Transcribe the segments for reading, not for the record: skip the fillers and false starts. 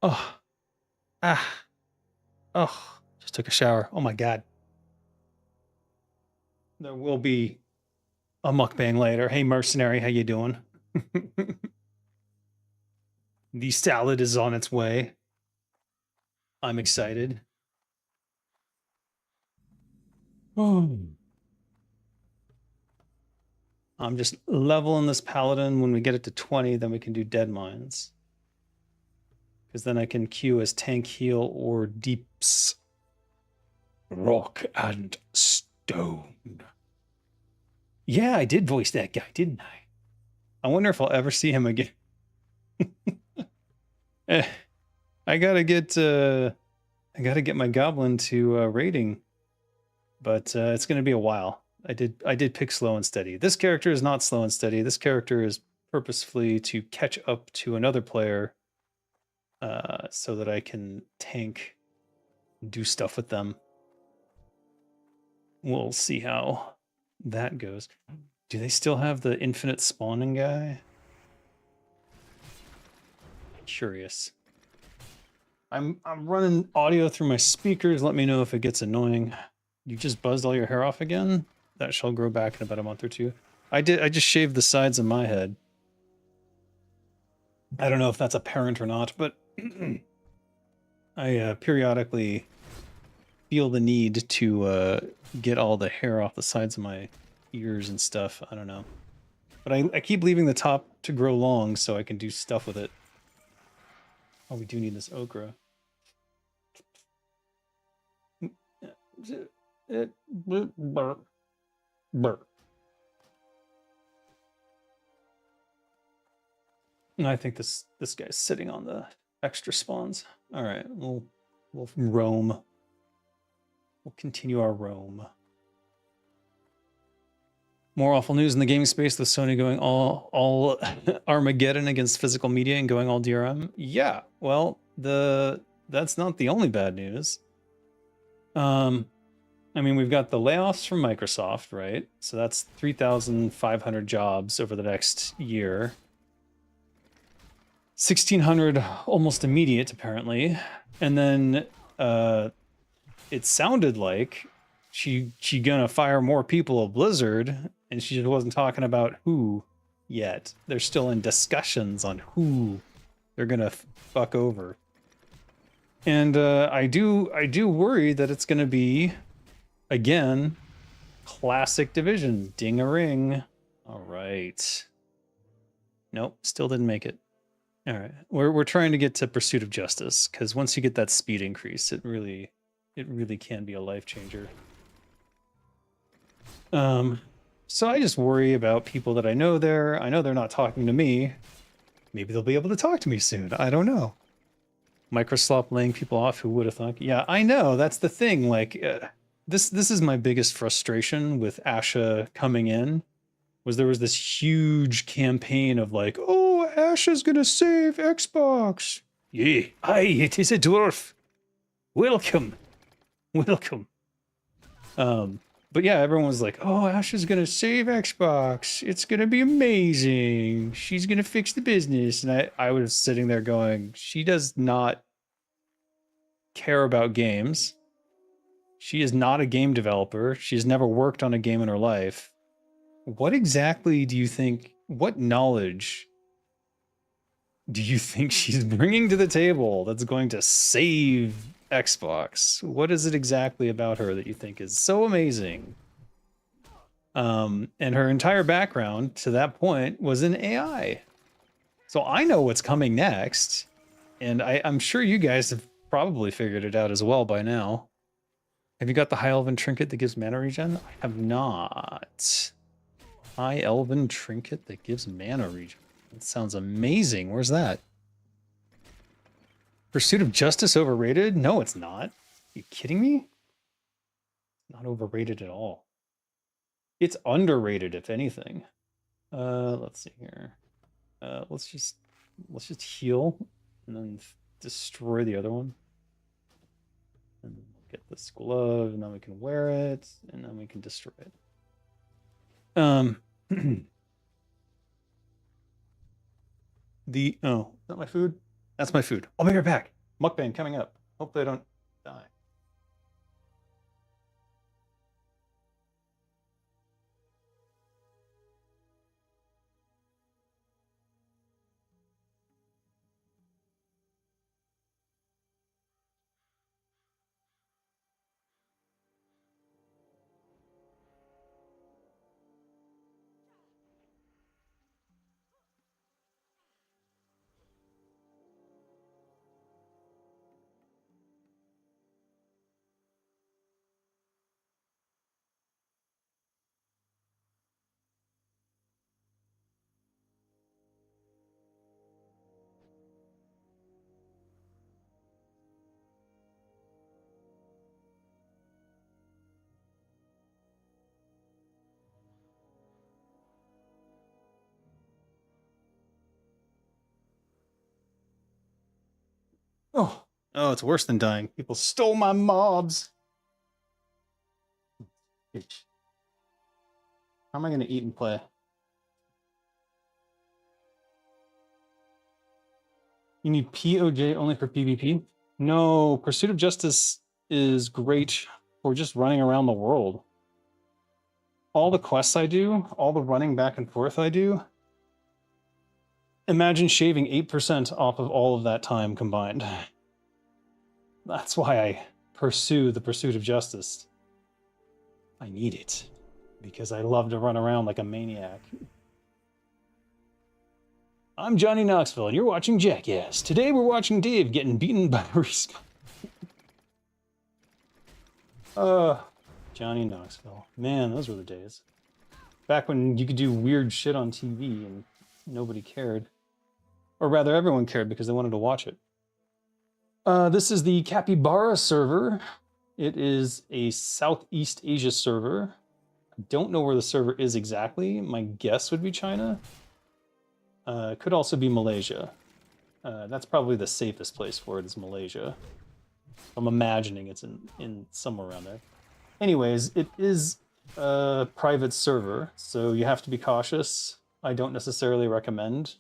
Oh, ah, oh, just took a shower. Oh my God. There will be a mukbang later. Hey, mercenary, how you doing? The salad is on its way. I'm excited. Oh. I'm just leveling this paladin. When we get it to 20, then we can do dead mines. Because then I can queue as tank heal or deeps. Rock and stone. Yeah, I did voice that guy, didn't I? I wonder if I'll ever see him again. I gotta get my goblin to rating, but it's gonna be a while. I did pick slow and steady. This character is not slow and steady. This character is purposefully to catch up to another player, so that I can tank, do stuff with them. We'll see how that goes. Do they still have the infinite spawning guy? Curious. I'm running audio through my speakers. Let me know if it gets annoying. You just buzzed all your hair off again? That shall grow back in about a month or two. I just shaved the sides of my head. I don't know if that's apparent or not, but I periodically feel the need to get all the hair off the sides of my ears and stuff. I don't know. But I keep leaving the top to grow long so I can do stuff with it. Oh, we do need this okra. And I think this guy's sitting on the extra spawns. All right, we'll roam. We'll continue our roam. More awful news in the gaming space with Sony going all Armageddon against physical media and going all DRM. Yeah, well, that's not the only bad news. I mean, we've got the layoffs from Microsoft, right? So that's 3,500 jobs over the next year. 1,600 almost immediate, apparently. And then it sounded like she gonna fire more people at Blizzard, and she just wasn't talking about who yet. They're still in discussions on who they're gonna fuck over. And I do worry that it's gonna be, again, classic Division. Ding-a-ring. All right. Nope, still didn't make it. All right, we're trying to get to Pursuit of Justice, because once you get that speed increase, it really can be a life changer. So I just worry about people that I know there. I know they're not talking to me. Maybe they'll be able to talk to me soon. I don't know. Microsoft laying people off. Who would have thought? Yeah, I know. That's the thing. Like, this is my biggest frustration with Asha coming in. Was there was this huge campaign of like, oh, Asha's gonna save Xbox. Yeah, aye, it is a dwarf. Welcome. But yeah, everyone was like, oh, Asha's gonna save Xbox. It's gonna be amazing. She's gonna fix the business. And I was sitting there going, she does not care about games. She is not a game developer. She's never worked on a game in her life. What exactly do you think, what knowledge do you think she's bringing to the table that's going to save Xbox? What is it exactly about her that you think is so amazing? And her entire background to that point was in AI. So I know what's coming next, and I'm sure you guys have probably figured it out as well by now. Have you got the High Elven Trinket that gives mana regen? I have not. High Elven Trinket that gives mana regen. That sounds amazing. Where's that? Pursuit of Justice overrated? No, it's not. Are you kidding me? Not overrated at all. It's underrated, if anything. Let's see here. Let's just heal and then destroy the other one. And get this glove, and then we can wear it, and then we can destroy it. Oh, is that my food? That's my food. I'll be right back. Mukbang coming up. Hopefully I don't die. Oh, it's worse than dying. People stole my mobs. How am I going to eat and play? You need POJ only for PvP? No, Pursuit of Justice is great for just running around the world. All the quests I do, all the running back and forth I do, imagine shaving 8% off of all of that time combined. That's why I pursue the Pursuit of Justice. I need it because I love to run around like a maniac. I'm Johnny Knoxville, and you're watching Jackass. Today we're watching Dave getting beaten by Respawn. Johnny Knoxville. Man, those were the days. Back when you could do weird shit on TV and nobody cared. Or rather, everyone cared because they wanted to watch it. This is the Capybara server. It is a Southeast Asia server. I don't know where the server is exactly. My guess would be China. It could also be Malaysia. That's probably the safest place for it, is Malaysia. I'm imagining it's in somewhere around there. Anyways, it is a private server, so you have to be cautious. I don't necessarily recommend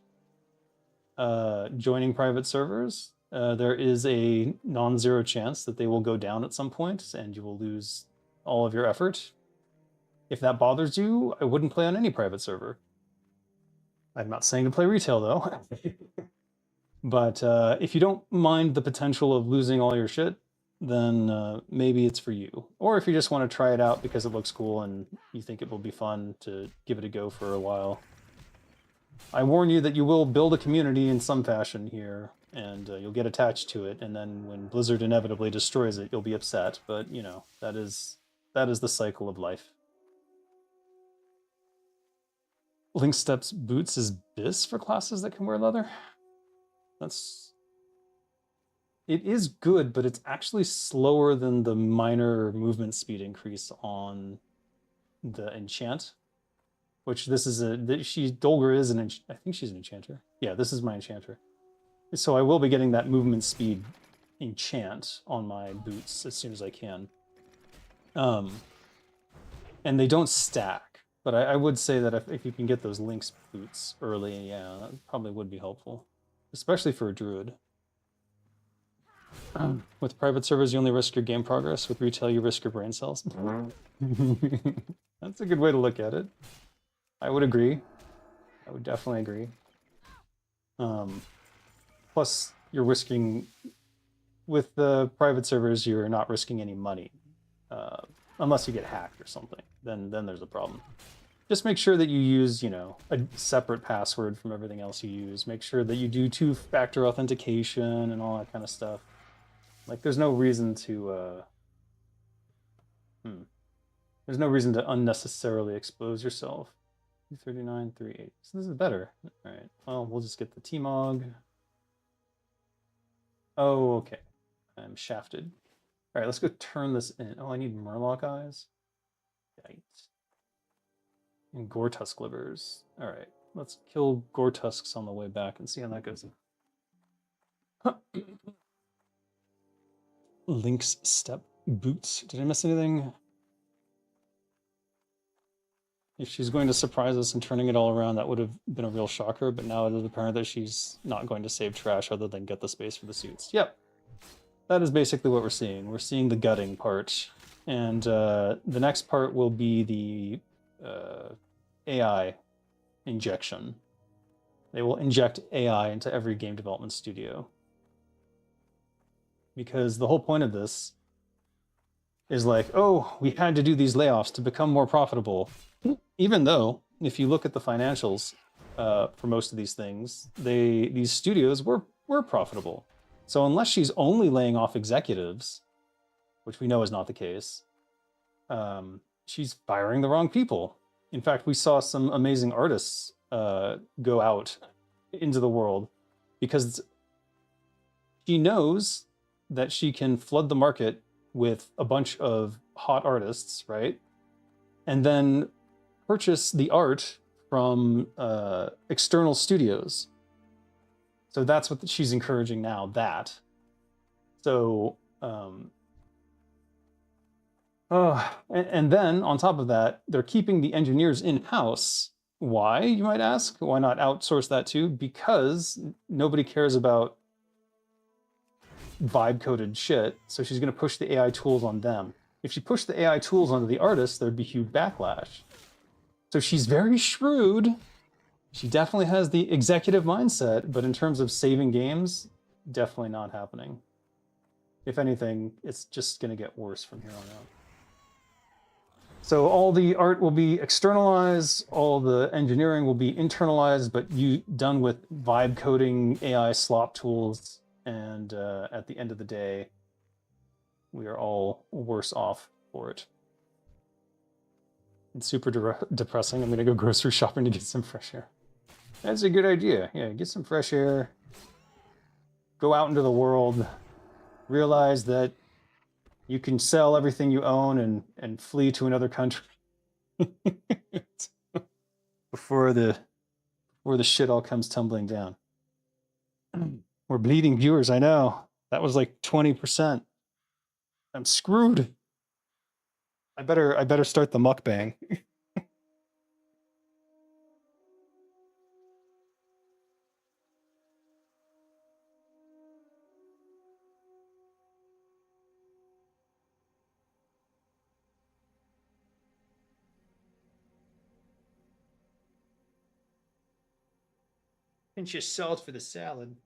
joining private servers. There is a non-zero chance that they will go down at some point and you will lose all of your effort. If that bothers you, I wouldn't play on any private server. I'm not saying to play retail though. But if you don't mind the potential of losing all your shit, then maybe it's for you. Or if you just want to try it out because it looks cool and you think it will be fun to give it a go for a while. I warn you that you will build a community in some fashion here, and you'll get attached to it, and then when Blizzard inevitably destroys it, you'll be upset, but, you know, that is the cycle of life. Link Steps Boots is BIS for classes that can wear leather? It is good, but it's actually slower than the minor movement speed increase on the enchant. Which this is Dolger is I think she's an enchanter. Yeah, this is my enchanter. So I will be getting that movement speed enchant on my boots as soon as I can. And they don't stack, but I would say that if you can get those Lynx boots early, yeah, that probably would be helpful. Especially for a druid. With private servers, you only risk your game progress. With retail, you risk your brain cells. That's a good way to look at it. I would agree. I would definitely agree. Plus, you're risking... With the private servers, you're not risking any money. Unless you get hacked or something. Then there's a problem. Just make sure that you use, you know, a separate password from everything else you use. Make sure that you do two-factor authentication and all that kind of stuff. Like, there's no reason to... There's no reason to unnecessarily expose yourself. 339, 38. So this is better. All right. Well, we'll just get the T-Mog. Oh, okay. I'm shafted. All right, let's go turn this in. Oh, I need Murloc eyes. Yikes. And Gore-Tusk livers. All right, let's kill Gore-Tusks on the way back and see how that goes. Link's Step Boots. Did I miss anything? If she's going to surprise us and turning it all around, that would have been a real shocker, but now it is apparent that she's not going to save trash other than get the space for the suits. Yep. that is basically what we're seeing. We're seeing the gutting part, and the next part will be the AI injection. They will inject AI into every game development studio. Because the whole point of this is like, oh, we had to do these layoffs to become more profitable. Even though, if you look at the financials for most of these things, these studios were profitable. So unless she's only laying off executives, which we know is not the case, she's firing the wrong people. In fact, we saw some amazing artists go out into the world because she knows that she can flood the market with a bunch of hot artists, right? And then purchase the art from external studios. So that's what she's encouraging now, that. So, and then on top of that, they're keeping the engineers in-house. Why, you might ask? Why not outsource that too? Because nobody cares about vibe-coded shit, so she's going to push the AI tools on them. If she pushed the AI tools onto the artists, there'd be huge backlash. So she's very shrewd. She definitely has the executive mindset, but in terms of saving games, definitely not happening. If anything, it's just going to get worse from here on out. So all the art will be externalized, all the engineering will be internalized, but done with vibe coding AI slop tools. And at the end of the day, we are all worse off for it. It's super depressing. I'm going to go grocery shopping to get some fresh air. That's a good idea. Yeah, get some fresh air. Go out into the world. Realize that you can sell everything you own and flee to another country before the shit all comes tumbling down. We're bleeding viewers, I know. That was like 20%. I'm screwed. I better start the mukbang. Pinch of salt for the salad.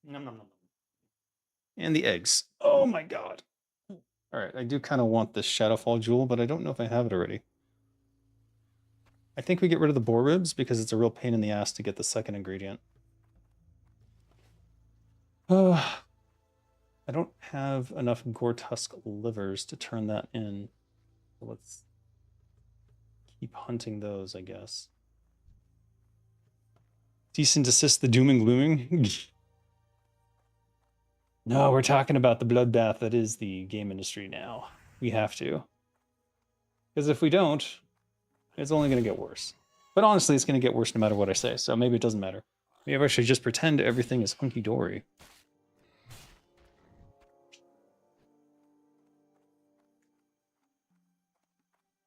Nom, nom, nom. And the eggs. Oh my god. All right, I do kind of want this Shadowfall jewel, but I don't know if I have it already. I think we get rid of the boar ribs because it's a real pain in the ass to get the second ingredient. I don't have enough Gore-Tusk livers to turn that in. So let's keep hunting those, I guess. Cease and desist the doom and glooming. No, we're talking about the bloodbath that is the game industry now. We have to. Because if we don't, it's only going to get worse. But honestly, it's going to get worse no matter what I say, so maybe it doesn't matter. Maybe I should just pretend everything is hunky-dory.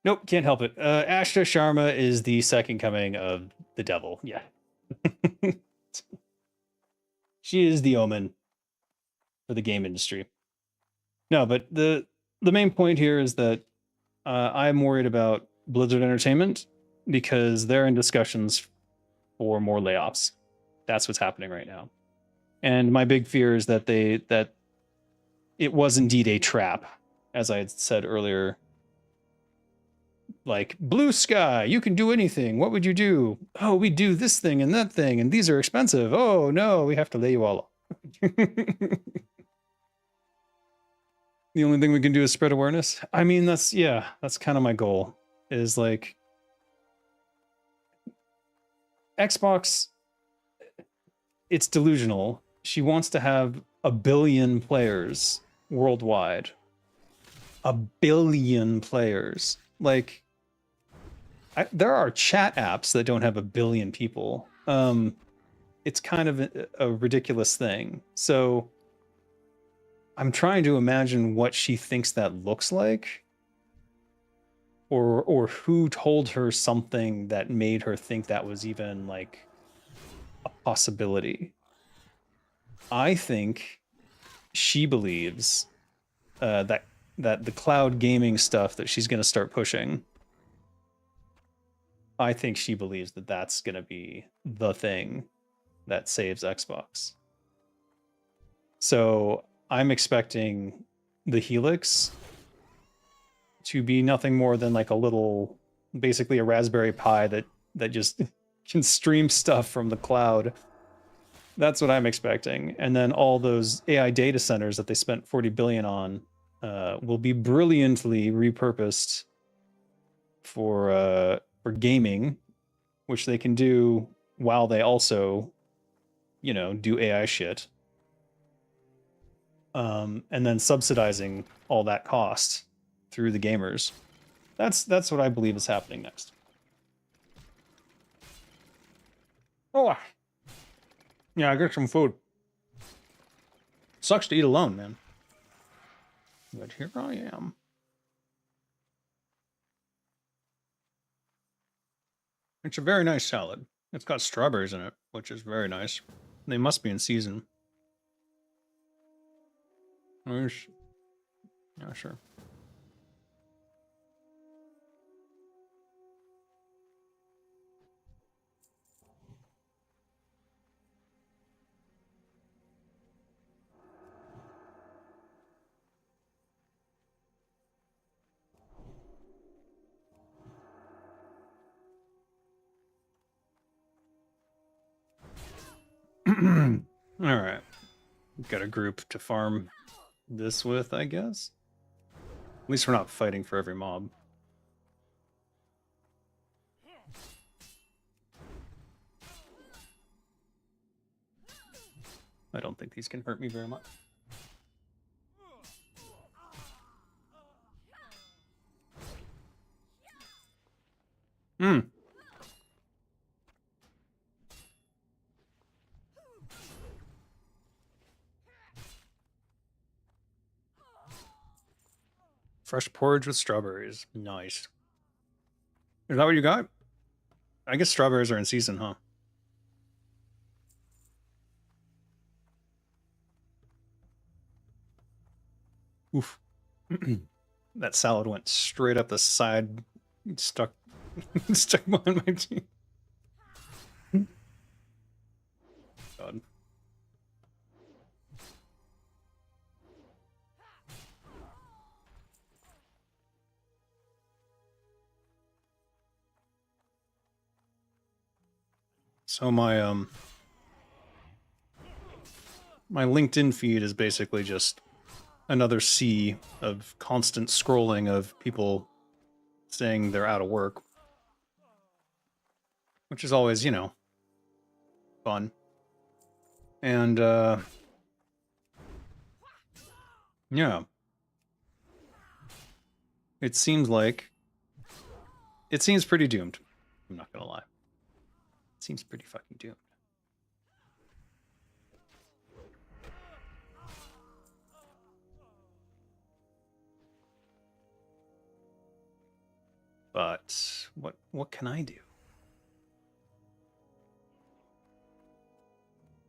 Nope, can't help it. Ashta Sharma is the second coming of the devil. Yeah. She is the omen for the game industry. No, but the main point here is that I'm worried about Blizzard Entertainment because they're in discussions for more layoffs. That's what's happening right now. And my big fear is that it was indeed a trap, as I had said earlier. Like, blue sky, you can do anything. What would you do? Oh, we do this thing and that thing, and these are expensive. Oh, no, we have to lay you all off. The only thing we can do is spread awareness. I mean, that's kind of my goal, is like, Xbox, it's delusional. She wants to have 1 billion players worldwide. a billion players. Like, there are chat apps that don't have a billion people. It's kind of a ridiculous thing. So I'm trying to imagine what she thinks that looks like, or who told her something that made her think that was even like a possibility. I think she believes that the cloud gaming stuff that she's going to start pushing, I think she believes that that's going to be the thing that saves Xbox. So I'm expecting the Helix to be nothing more than like a little, basically a Raspberry Pi that just can stream stuff from the cloud. That's what I'm expecting. And then all those AI data centers that they spent 40 billion on will be brilliantly repurposed for gaming, which they can do while they also, you know, do AI shit. And then subsidizing all that cost through the gamers. That's what I believe is happening next. Oh, yeah, I got some food. Sucks to eat alone, man. But here I am. It's a very nice salad. It's got strawberries in it, which is very nice. They must be in season. Yeah, sure. All right. Got a group to farm this with, I guess. At least we're not fighting for every mob. I don't think these can hurt me very much. Hmm. Fresh porridge with strawberries. Nice. Is that what you got? I guess strawberries are in season, huh? Oof. That salad went straight up the side, stuck stuck behind my teeth. God. So my LinkedIn feed is basically just another sea of constant scrolling of people saying they're out of work, which is always, you know, fun. And yeah, it seems pretty doomed. I'm not gonna lie. It seems pretty fucking doomed. But what can I do?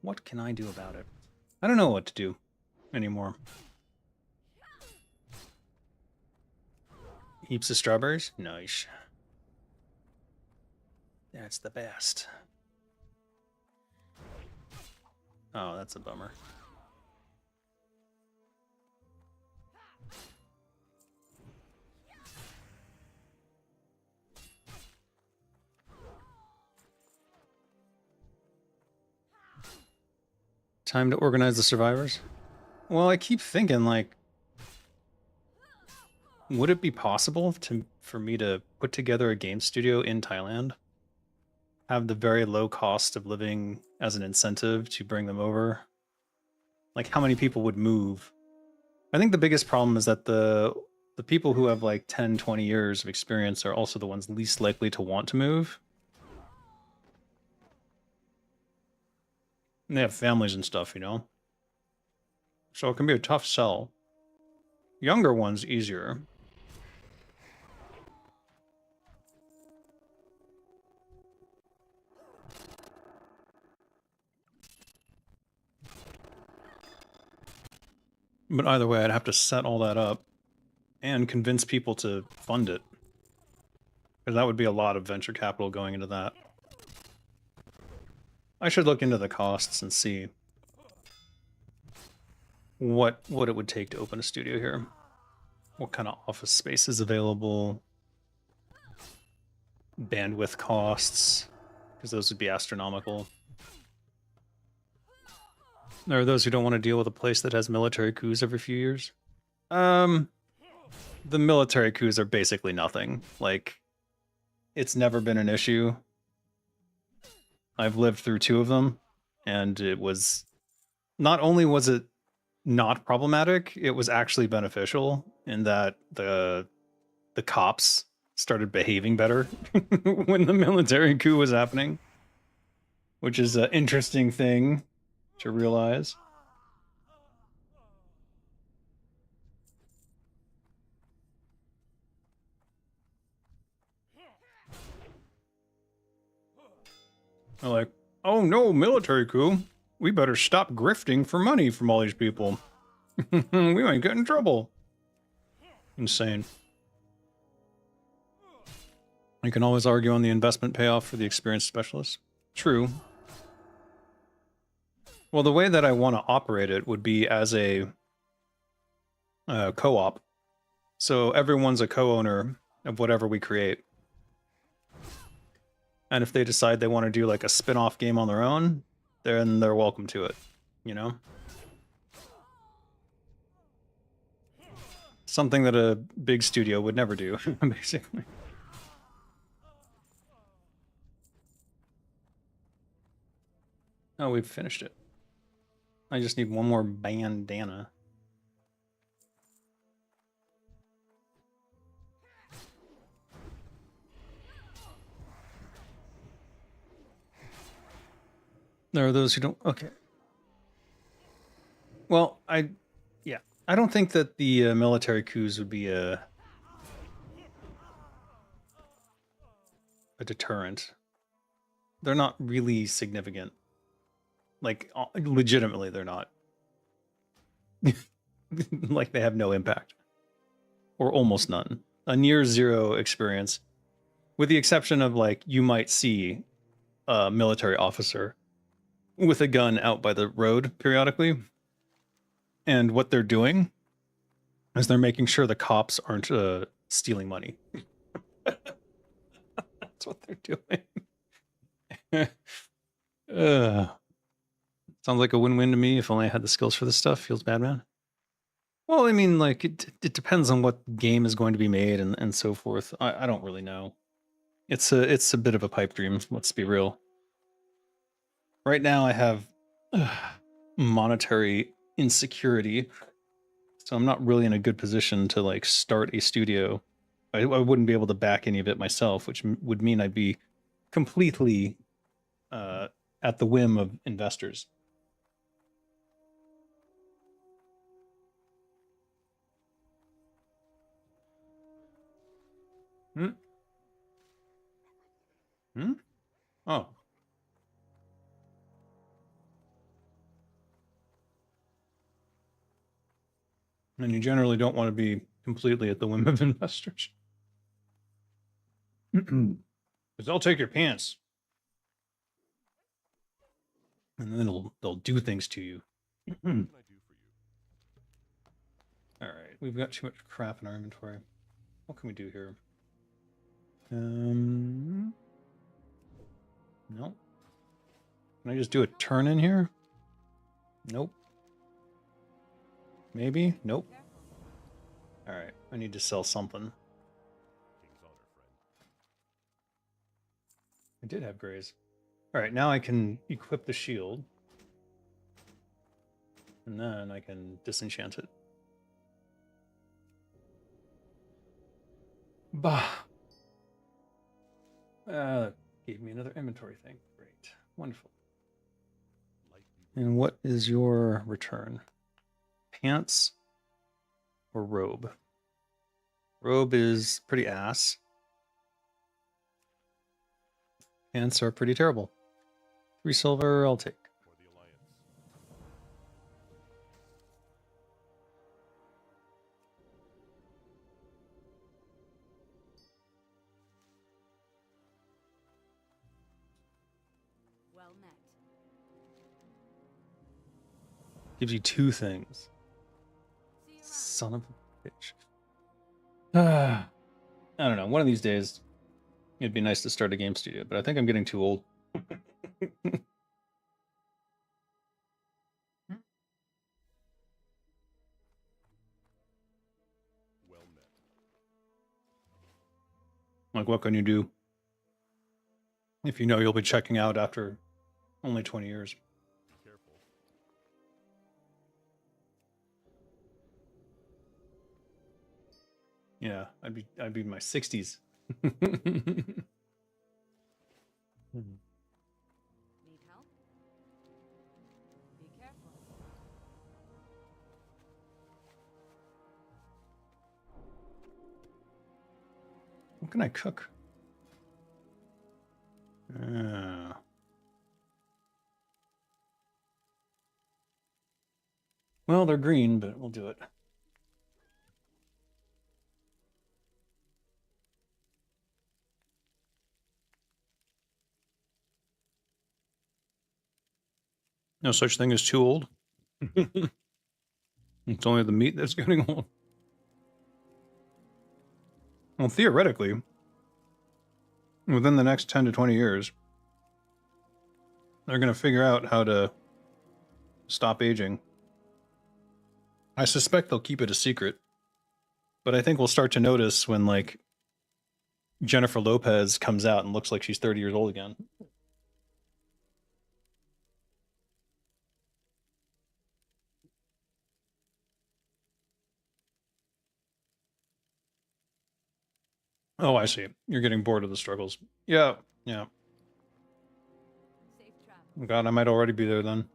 What can I do about it? I don't know what to do anymore. Heaps of strawberries? Nice. That's the best. Oh, that's a bummer. Time to organize the survivors? Well, I keep thinking, like, would it be possible for me to put together a game studio in Thailand? Have the very low cost of living as an incentive to bring them over? Like, how many people would move? I think the biggest problem is that the people who have like 10, 20 years of experience are also the ones least likely to want to move. And they have families and stuff, you know? So it can be a tough sell. Younger ones, easier. But either way, I'd have to set all that up and convince people to fund it. Because that would be a lot of venture capital going into that. I should look into the costs and see what it would take to open a studio here. What kind of office space is available? Bandwidth costs, because those would be astronomical. There are those who don't want to deal with a place that has military coups every few years. The military coups are basically nothing. Like, it's never been an issue. I've lived through 2 of them, and it was... Not only was it not problematic, it was actually beneficial in that the cops started behaving better when the military coup was happening, which is an interesting thing to realize. They're like, oh no, military coup. We better stop grifting for money from all these people. We might get in trouble. Insane. You can always argue on the investment payoff for the experienced specialist. True. Well, the way that I want to operate it would be as a co-op. So everyone's a co-owner of whatever we create. And if they decide they want to do like a spin-off game on their own, then they're welcome to it, you know? Something that a big studio would never do, basically. Oh, we've finished it. I just need one more bandana. There are those who don't... Okay. Well, I don't think that the military coups would be a deterrent. They're not really significant. Like, legitimately, they're not. Like, they have no impact. Or almost none. A near zero experience. With the exception of, like, you might see a military officer with a gun out by the road periodically. And what they're doing is they're making sure the cops aren't stealing money. That's what they're doing. Sounds like a win-win to me. If only I had the skills for this stuff. Feels bad, man. Well, I mean, like, it depends on what game is going to be made and so forth. I don't really know. It's a bit of a pipe dream, let's be real. Right now I have monetary insecurity, so I'm not really in a good position to, like, start a studio. I wouldn't be able to back any of it myself, which would mean I'd be completely at the whim of investors. Hmm? Hmm? Oh. And you generally don't want to be completely at the whim of investors. Because they'll take your pants. And then they'll do things to you. All right, we've got too much crap in our inventory. What can we do here? No. Can I just do a turn in here? Nope. Maybe? Nope. All right, I need to sell something. I did have grays. All right, now I can equip the shield. And then I can disenchant it. Bah. Gave me another inventory thing. Great. Wonderful. And what is your return? Pants or robe? Robe is pretty ass. Pants are pretty terrible. 3 silver, I'll take. Well met. Gives you 2 things. Son of a bitch. I don't know. One of these days, it'd be nice to start a game studio, but I think I'm getting too old. Like, what can you do if you know you'll be checking out after only 20 years? Yeah, I'd be in my 60s. Need help? Be careful. What can I cook? Well, they're green, but we'll do it. No such thing as too old. It's only the meat that's getting old. Well, theoretically, within the next 10 to 20 years, they're going to figure out how to stop aging. I suspect they'll keep it a secret, but I think we'll start to notice when, like, Jennifer Lopez comes out and looks like she's 30 years old again. Oh, I see. You're getting bored of the struggles. Yeah, yeah. Safe travel. God, I might already be there then.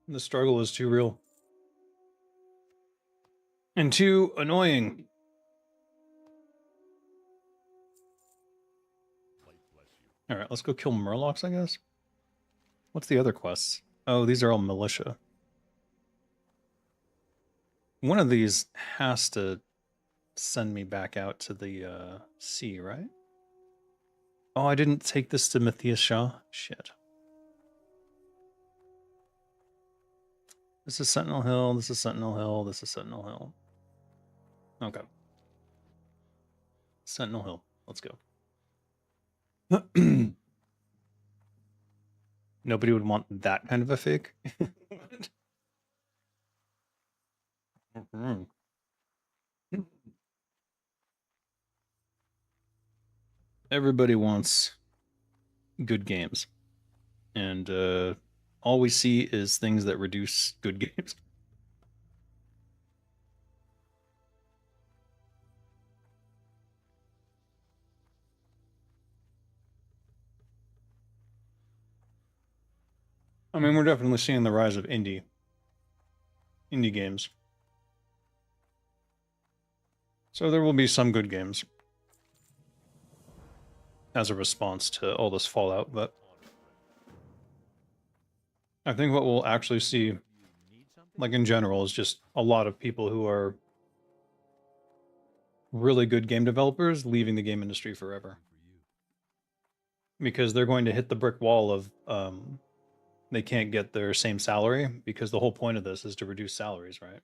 The struggle is too real. And too annoying. Alright, let's go kill Murlocs, I guess. What's the other quests? Oh, these are all militia. One of these has to send me back out to the sea, right? Oh, I didn't take this to Matthias Shaw? Shit. This is Sentinel Hill, this is Sentinel Hill, this is Sentinel Hill. Okay. Sentinel Hill. Let's go. Nobody would want that kind of a fake. Everybody wants good games. And all we see is things that reduce good games. I mean, we're definitely seeing the rise of indie games. So there will be some good games as a response to all this fallout, but I think what we'll actually see, like in general, is just a lot of people who are really good game developers leaving the game industry forever. Because they're going to hit the brick wall of they can't get their same salary, because the whole point of this is to reduce salaries, right?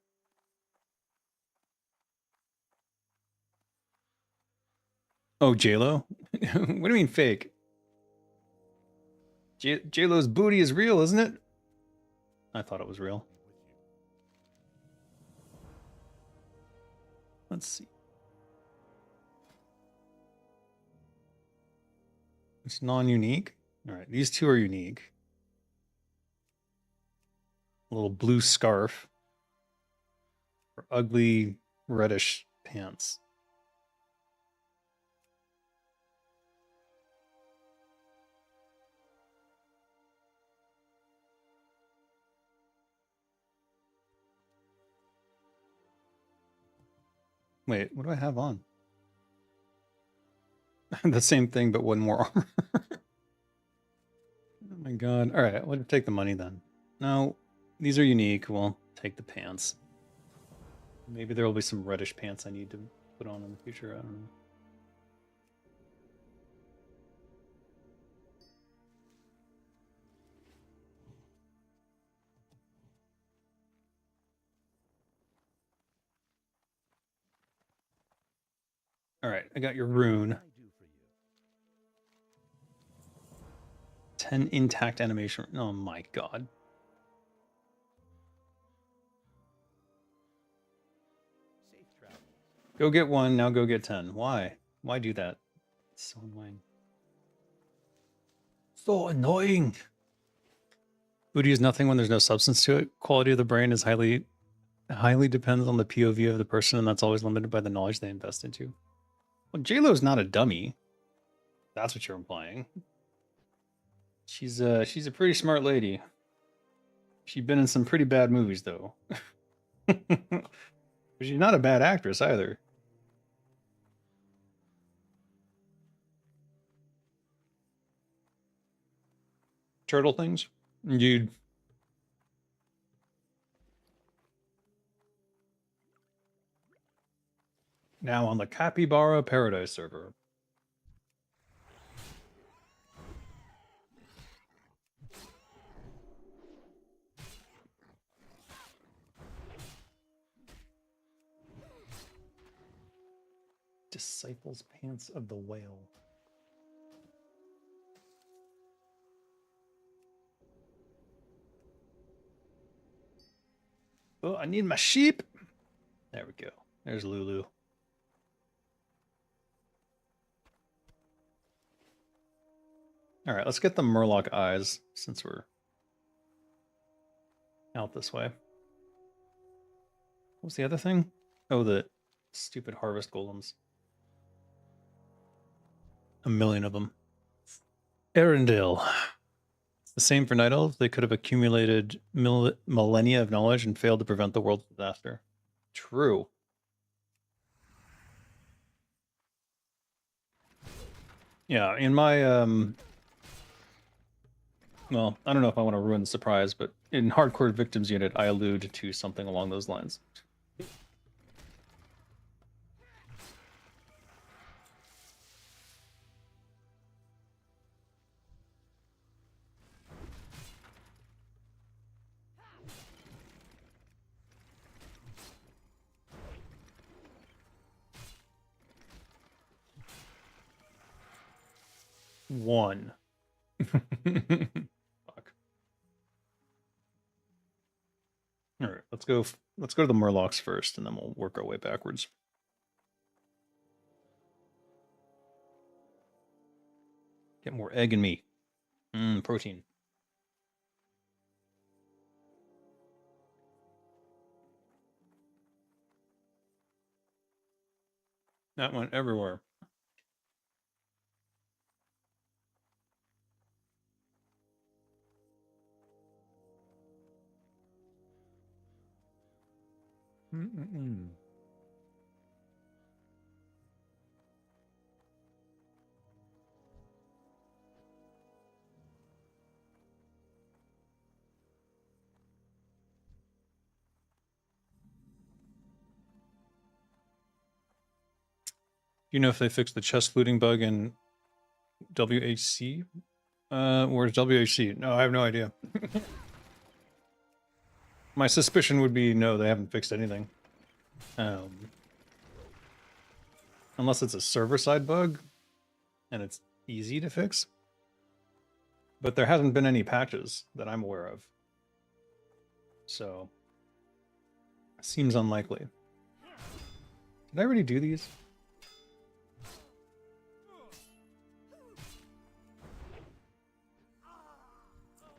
Oh, J-Lo? What do you mean fake? J-Lo's booty is real, isn't it? I thought it was real. Let's see. It's non-unique. All right, these two are unique. A little blue scarf. Or ugly reddish pants. Wait, what do I have on? The same thing, but one more armor. Oh my god. All right, we'll take the money then. No, these are unique. We'll take the pants. Maybe there will be some reddish pants I need to put on in the future. I don't know. All right, I got your rune. 10 intact animation. Oh my god. Go get one, now go get 10. Why? Why do that? It's so annoying. So annoying. Booty is nothing when there's no substance to it. Quality of the brain is highly depends on the POV of the person, and that's always limited by the knowledge they invest into. Well, JLo's not a dummy. That's what you're implying. She's a pretty smart lady. She's been in some pretty bad movies though. But she's not a bad actress either. Turtle things? Dude. Now on the Capybara Paradise server. Disciples Pants of the Whale. Oh, I need my sheep. There we go. There's Lulu. All right, let's get the Murloc eyes since we're out this way. What was the other thing? Oh, the stupid harvest golems. A million of them. Arendelle. The same for Night Elves. They could have accumulated millennia of knowledge and failed to prevent the world's disaster. True. Yeah, in my well, I don't know if I want to ruin the surprise, but in Hardcore Victims Unit, I allude to something along those lines. One. Fuck. All right, let's go to the Murlocs first, and then we'll work our way backwards. Get more egg in me. Protein. That went everywhere. Do you know if they fixed the chest looting bug in WHC? Where's WHC? No, I have no idea. My suspicion would be no, they haven't fixed anything. Unless it's a server-side bug, and it's easy to fix. But there hasn't been any patches that I'm aware of. So, seems unlikely. Did I already do these?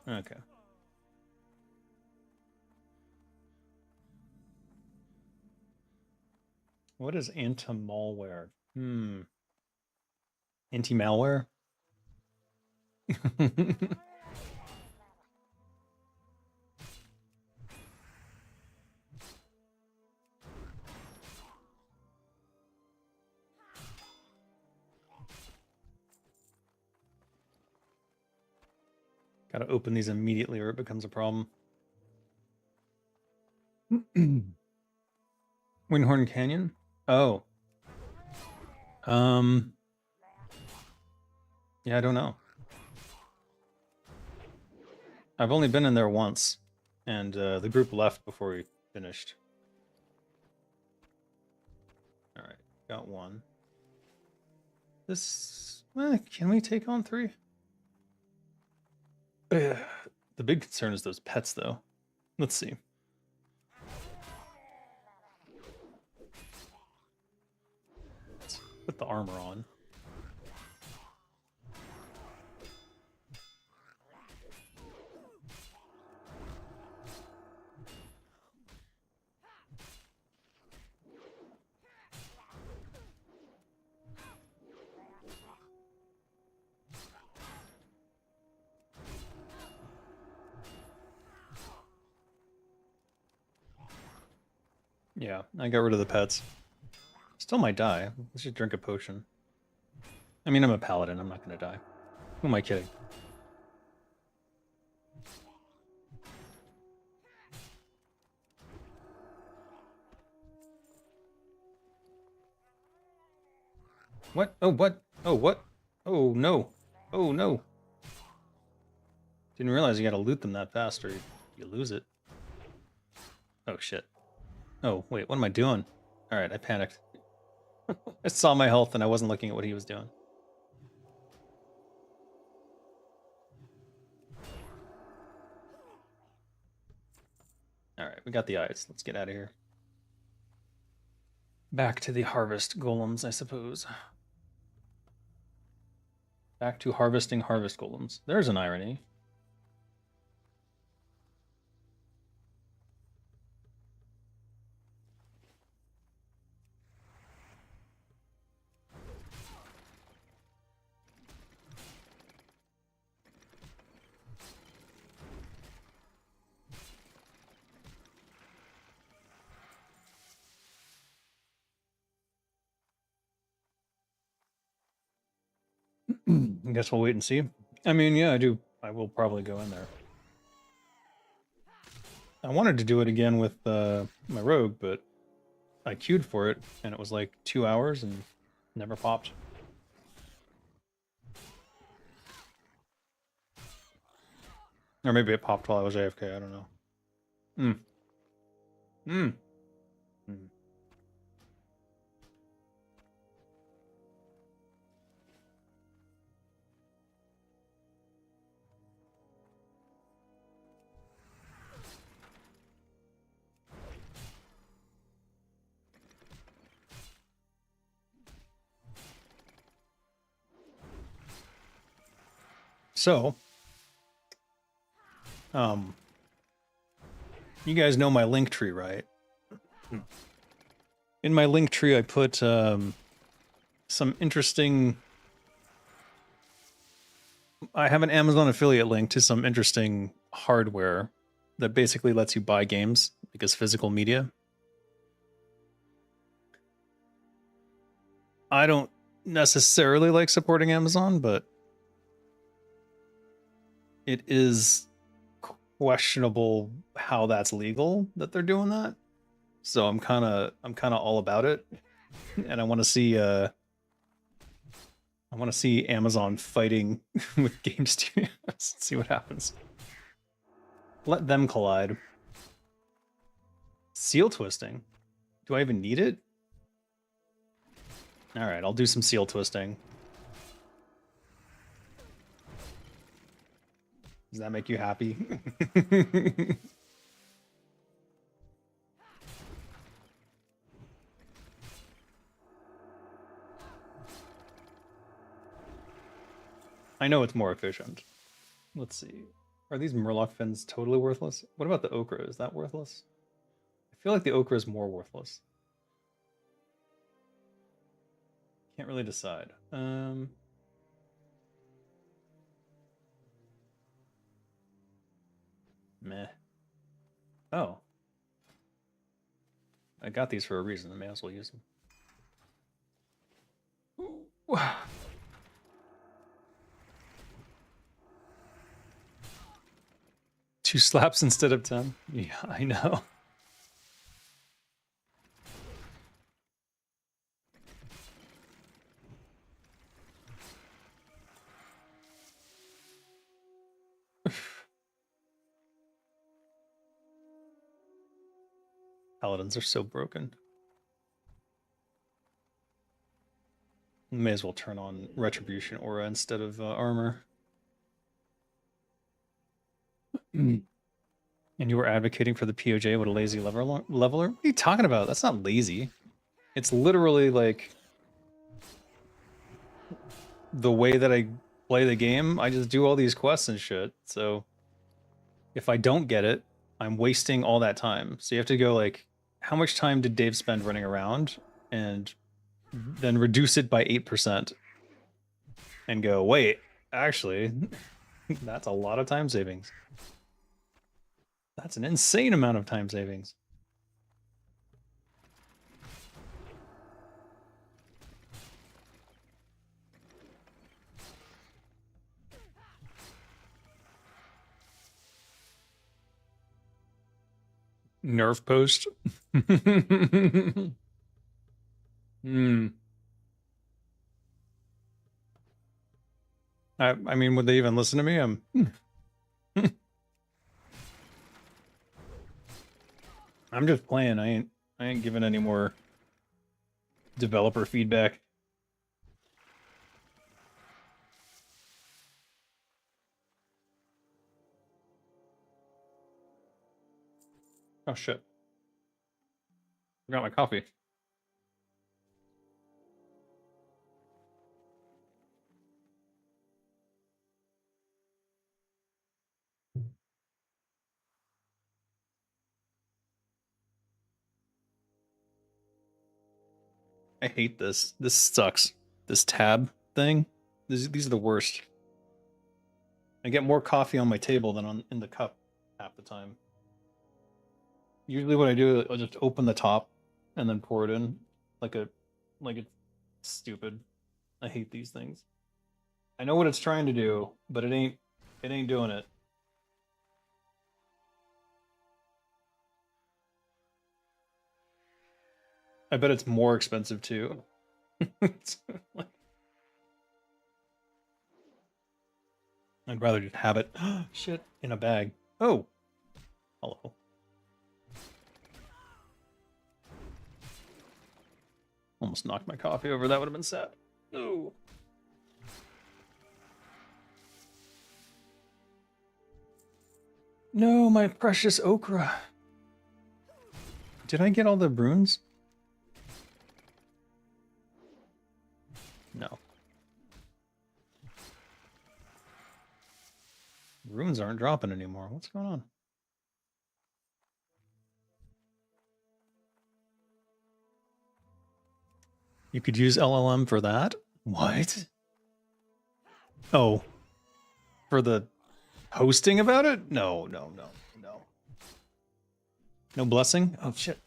Okay. What is anti-malware? Anti-malware? Gotta open these immediately or it becomes a problem. Windhorn Canyon? Oh. Yeah, I don't know. I've only been in there once, and the group left before we finished. Alright, got one. This... can we take on 3? The big concern is those pets, though. Let's see. Let's put the armor on. Yeah, I got rid of the pets. Still might die. Let's just drink a potion. I mean, I'm a paladin. I'm not going to die. Who am I kidding? What? Oh, what? Oh, what? Oh, no. Oh, no. Didn't realize you gotta loot them that fast or you lose it. Oh, shit. Oh, wait, what am I doing? Alright, I panicked. I saw my health and I wasn't looking at what he was doing. Alright, we got the eyes. Let's get out of here. Back to the harvest golems, I suppose. Back to harvesting harvest golems. There's an irony. I guess we'll wait and see. I mean, yeah, I will probably go in there. I wanted to do it again with my rogue, but I queued for it, and it was like 2 hours and never popped. Or maybe it popped while I was AFK, I don't know. So, you guys know my link tree, right? In my link tree, I put some interesting... I have an Amazon affiliate link to some interesting hardware that basically lets you buy games, like as physical media. I don't necessarily like supporting Amazon, but it is questionable how that's legal that they're doing that. So I'm kind of all about it, and I want to see Amazon fighting with game studios. See what happens. Let them collide. Seal twisting. Do I even need it? All right, I'll do some seal twisting. Does that make you happy? I know it's more efficient. Let's see. Are these Murloc fins totally worthless? What about the ochre? Is that worthless? I feel like the ochre is more worthless. Can't really decide. Meh. Oh. I got these for a reason. I may as well use them. Ooh. 2 slaps instead of 10. Yeah, I know. Paladins are so broken. May as well turn on Retribution Aura instead of armor. And you were advocating for the POJ with a lazy leveler? What are you talking about? That's not lazy. It's literally like the way that I play the game. I just do all these quests and shit. So if I don't get it, I'm wasting all that time. So you have to go like, how much time did Dave spend running around? And then reduce it by 8%. And go, wait, actually, that's a lot of time savings. That's an insane amount of time savings. Nerf post. Hmm. I mean, would they even listen to me? I'm just playing. I ain't giving any more developer feedback. Oh shit. Forgot my coffee. I hate this. This sucks. This tab thing. These are the worst. I get more coffee on my table than in the cup half the time. Usually what I do, I'll just open the top and then pour it in like it's stupid. I hate these things. I know what it's trying to do, but it ain't doing it. I bet it's more expensive too. I'd rather just have it shit in a bag. Oh, hello. Almost knocked my coffee over. That would have been sad. No. No, my precious okra. Did I get all the runes? No. Runes aren't dropping anymore. What's going on? You could use LLM for that? What? Oh. For the hosting about it? No. No blessing? Oh, shit.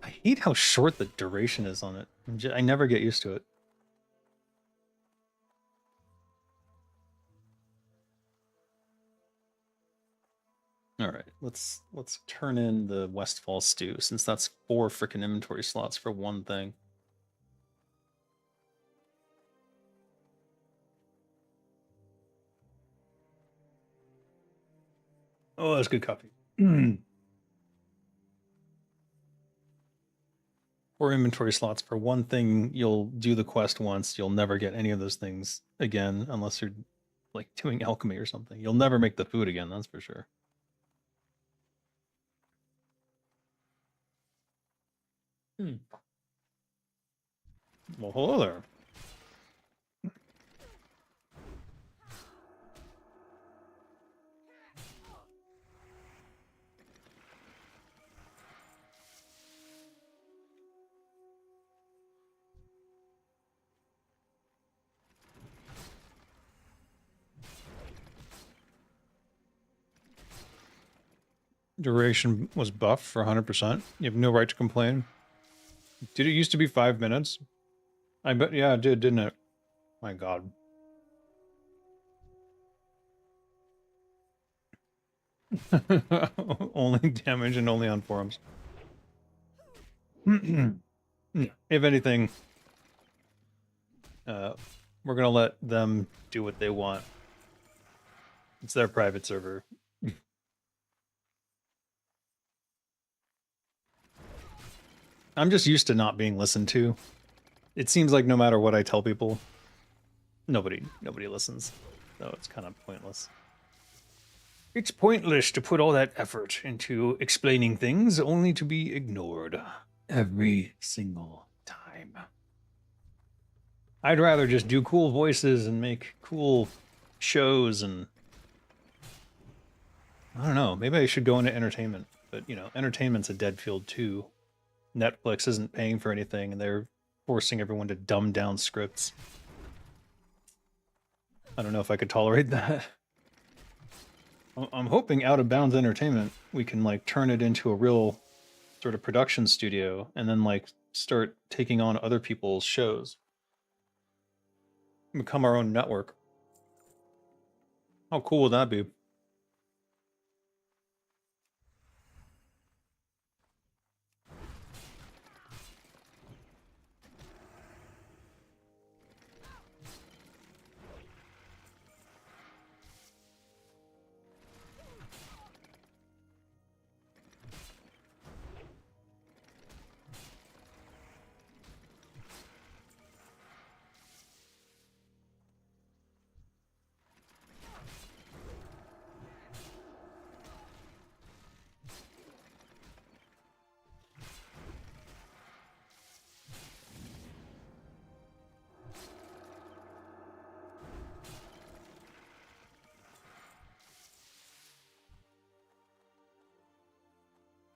I hate how short the duration is on it. I never get used to it. All right, let's turn in the Westfall stew since that's 4 freaking inventory slots for one thing. Oh, that's good coffee. 4 inventory slots for one thing. You'll do the quest once. You'll never get any of those things again unless you're like doing alchemy or something. You'll never make the food again, that's for sure. Well, hello there. Duration was buffed for 100%. You have no right to complain. Did it used to be 5 minutes? I bet, yeah, it did, didn't it? My God. Only damage and only on forums. If anything, we're gonna let them do what they want. It's their private server. I'm just used to not being listened to. It seems like no matter what I tell people, nobody listens. So it's kind of pointless. It's pointless to put all that effort into explaining things only to be ignored every single time. I'd rather just do cool voices and make cool shows and I don't know, maybe I should go into entertainment, but you know, entertainment's a dead field too. Netflix isn't paying for anything and they're forcing everyone to dumb down scripts. I don't know if I could tolerate that. I'm hoping Out of Bounds Entertainment, we can like turn it into a real sort of production studio and then like start taking on other people's shows. Become our own network. How cool would that be?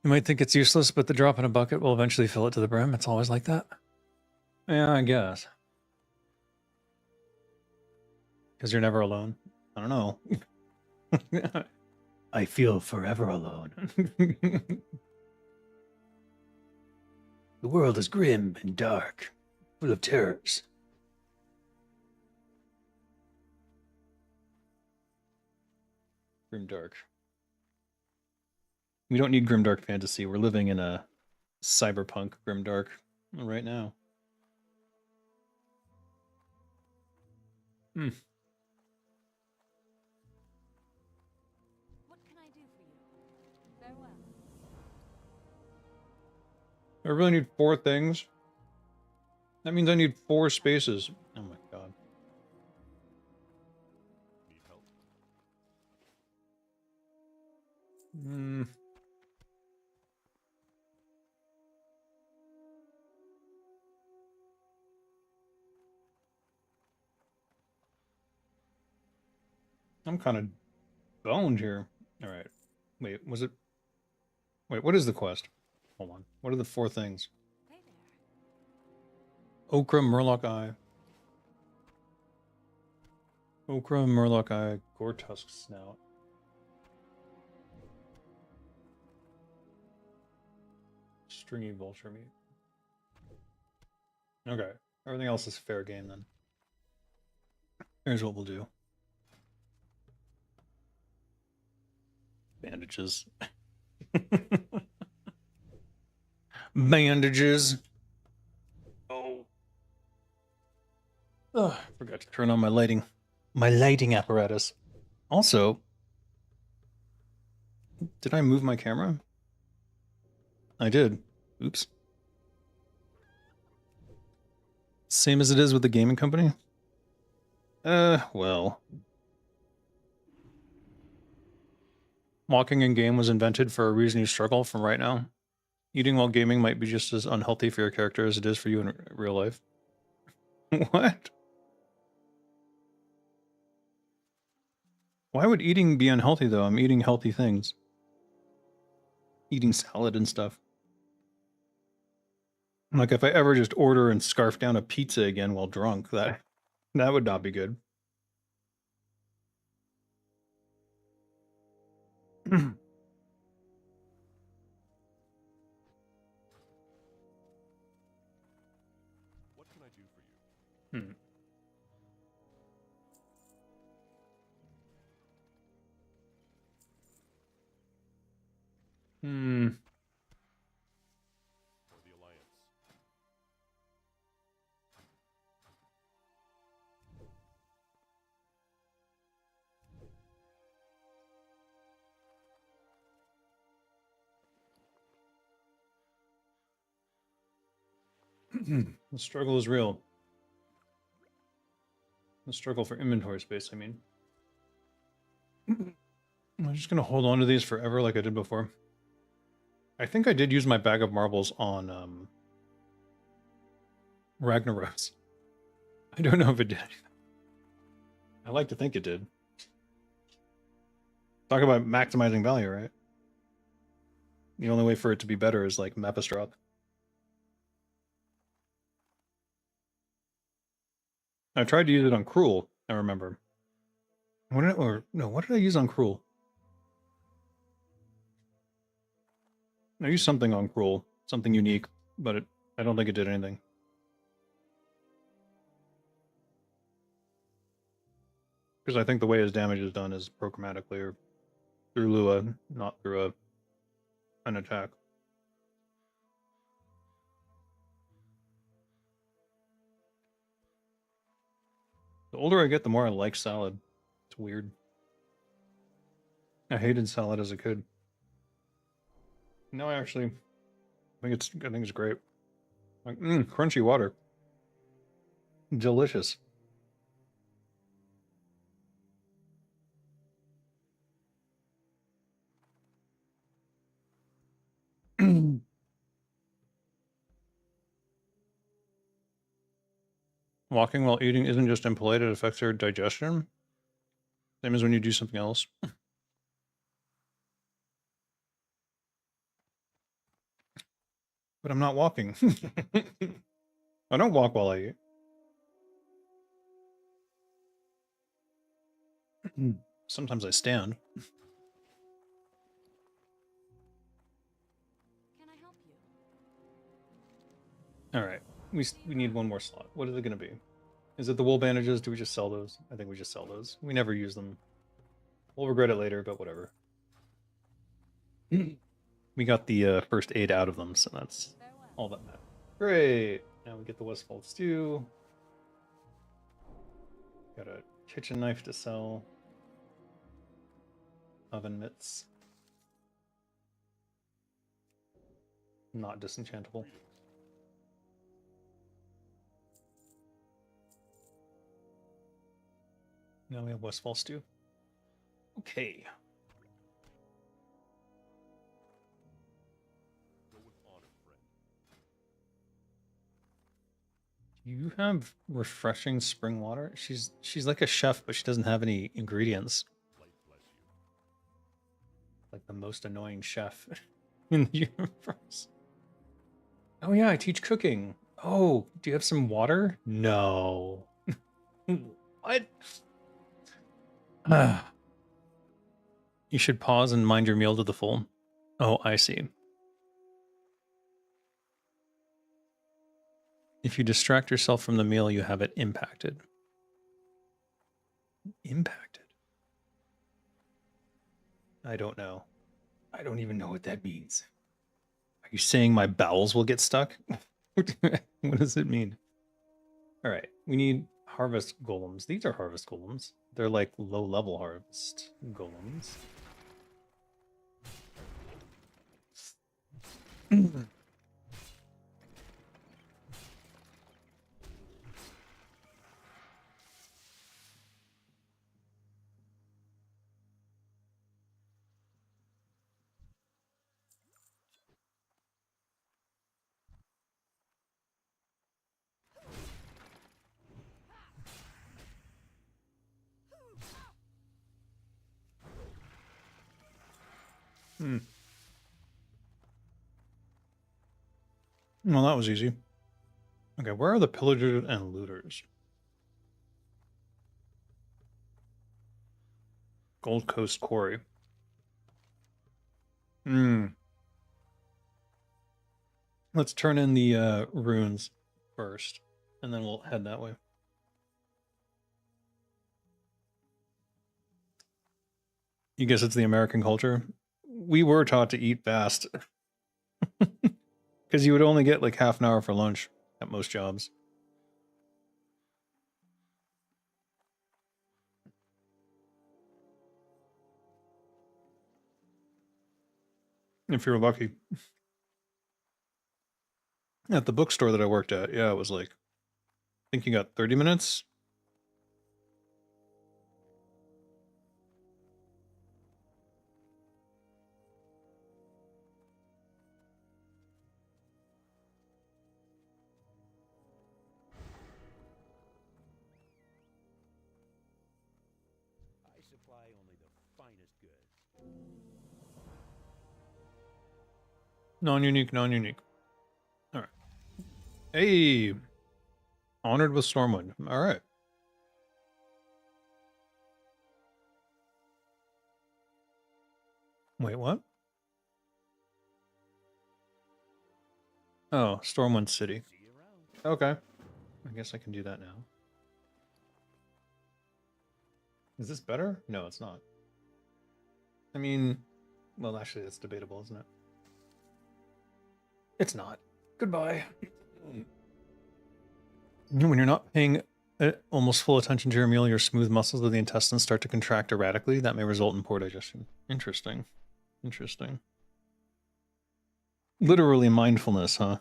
You might think it's useless, but the drop in a bucket will eventually fill it to the brim. It's always like that. Yeah, I guess. Because you're never alone. I don't know. I feel forever alone. The world is grim and dark, full of terrors. Grimdark. We don't need grimdark fantasy. We're living in a cyberpunk grimdark right now. What can I do for you? Farewell. I really need 4 things. That means I need 4 spaces. Oh my god. Need help? I'm kind of boned here. All right. Wait, was it? Wait, what is the quest? Hold on. What are the 4 things? Hey there. Okra, Murloc Eye. Okra, Murloc Eye, Gore-Tusk Snout. Stringy Vulture Meat. Okay. Everything else is fair game then. Here's what we'll do. Bandages. Bandages. Oh. Oh, forgot to turn on my lighting. My lighting apparatus. Also, did I move my camera? I did. Oops. Same as it is with the gaming company? Well. Walking in game was invented for a reason you struggle from right now. Eating while gaming might be just as unhealthy for your character as it is for you in real life. What? Why would eating be unhealthy though? I'm eating healthy things. Eating salad and stuff. Like if I ever just order and scarf down a pizza again while drunk, that would not be good. The struggle is real. The struggle for inventory space, I mean. I'm just gonna hold on to these forever like I did before. I think I did use my bag of marbles on Ragnaros. I don't know if it did. I like to think it did. Talk about maximizing value, right? The only way for it to be better is like Mapis drop. I tried to use it on Cruel, I remember. What did I use on Cruel? I used something on Cruel, something unique, but I don't think it did anything. Because I think the way his damage is done is programmatically or through Lua, not through an attack. The older I get, the more I like salad. It's weird. I hated salad as a kid. No, I actually think it's great. Like, crunchy water. Delicious. Walking while eating isn't just impolite, it affects your digestion. Same as when you do something else. But I'm not walking. I don't walk while I eat. Sometimes I stand. Can I help you? All right. We need one more slot. What is it going to be? Is it the wool bandages? Do we just sell those? I think we just sell those. We never use them. We'll regret it later, but whatever. We got the first aid out of them, so that's Farewell. all that matters. Great. Now we get the Westfold stew. Got a kitchen knife to sell. Oven mitts. Not disenchantable. Now we have Westfall stew. Okay. Do you have refreshing spring water? She's like a chef, but she doesn't have any ingredients. Like the most annoying chef in the universe. Oh yeah, I teach cooking. Oh, do you have some water? No. What? You should pause and mind your meal to the full. Oh, I see. If you distract yourself from the meal, you have it impacted. Impacted? I don't know. I don't even know what that means. Are you saying my bowels will get stuck? What does it mean? All right, we need harvest golems. These are harvest golems. They're like low-level harvest golems. Well, that was easy. Okay, where are the pillagers and looters? Gold Coast Quarry. Let's turn in the runes first, and then we'll head that way. You guess it's the American culture? We were taught to eat fast. Because you would only get like half an hour for lunch at most jobs. If you're lucky. At the bookstore that I worked at, yeah, it was like, I think you got 30 minutes. I supply only the finest goods. Non-unique, non-unique. All right. Hey, honored with Stormwind. All right. Wait, what? Oh, Stormwind City. See you around. Okay. I guess I can do that now. Is this better? No, it's not. I mean, well, actually, that's debatable, isn't it? It's not. Goodbye. When you're not paying almost full attention to your meal, your smooth muscles of the intestines start to contract erratically. That may result in poor digestion. Interesting. Interesting. Literally mindfulness, huh?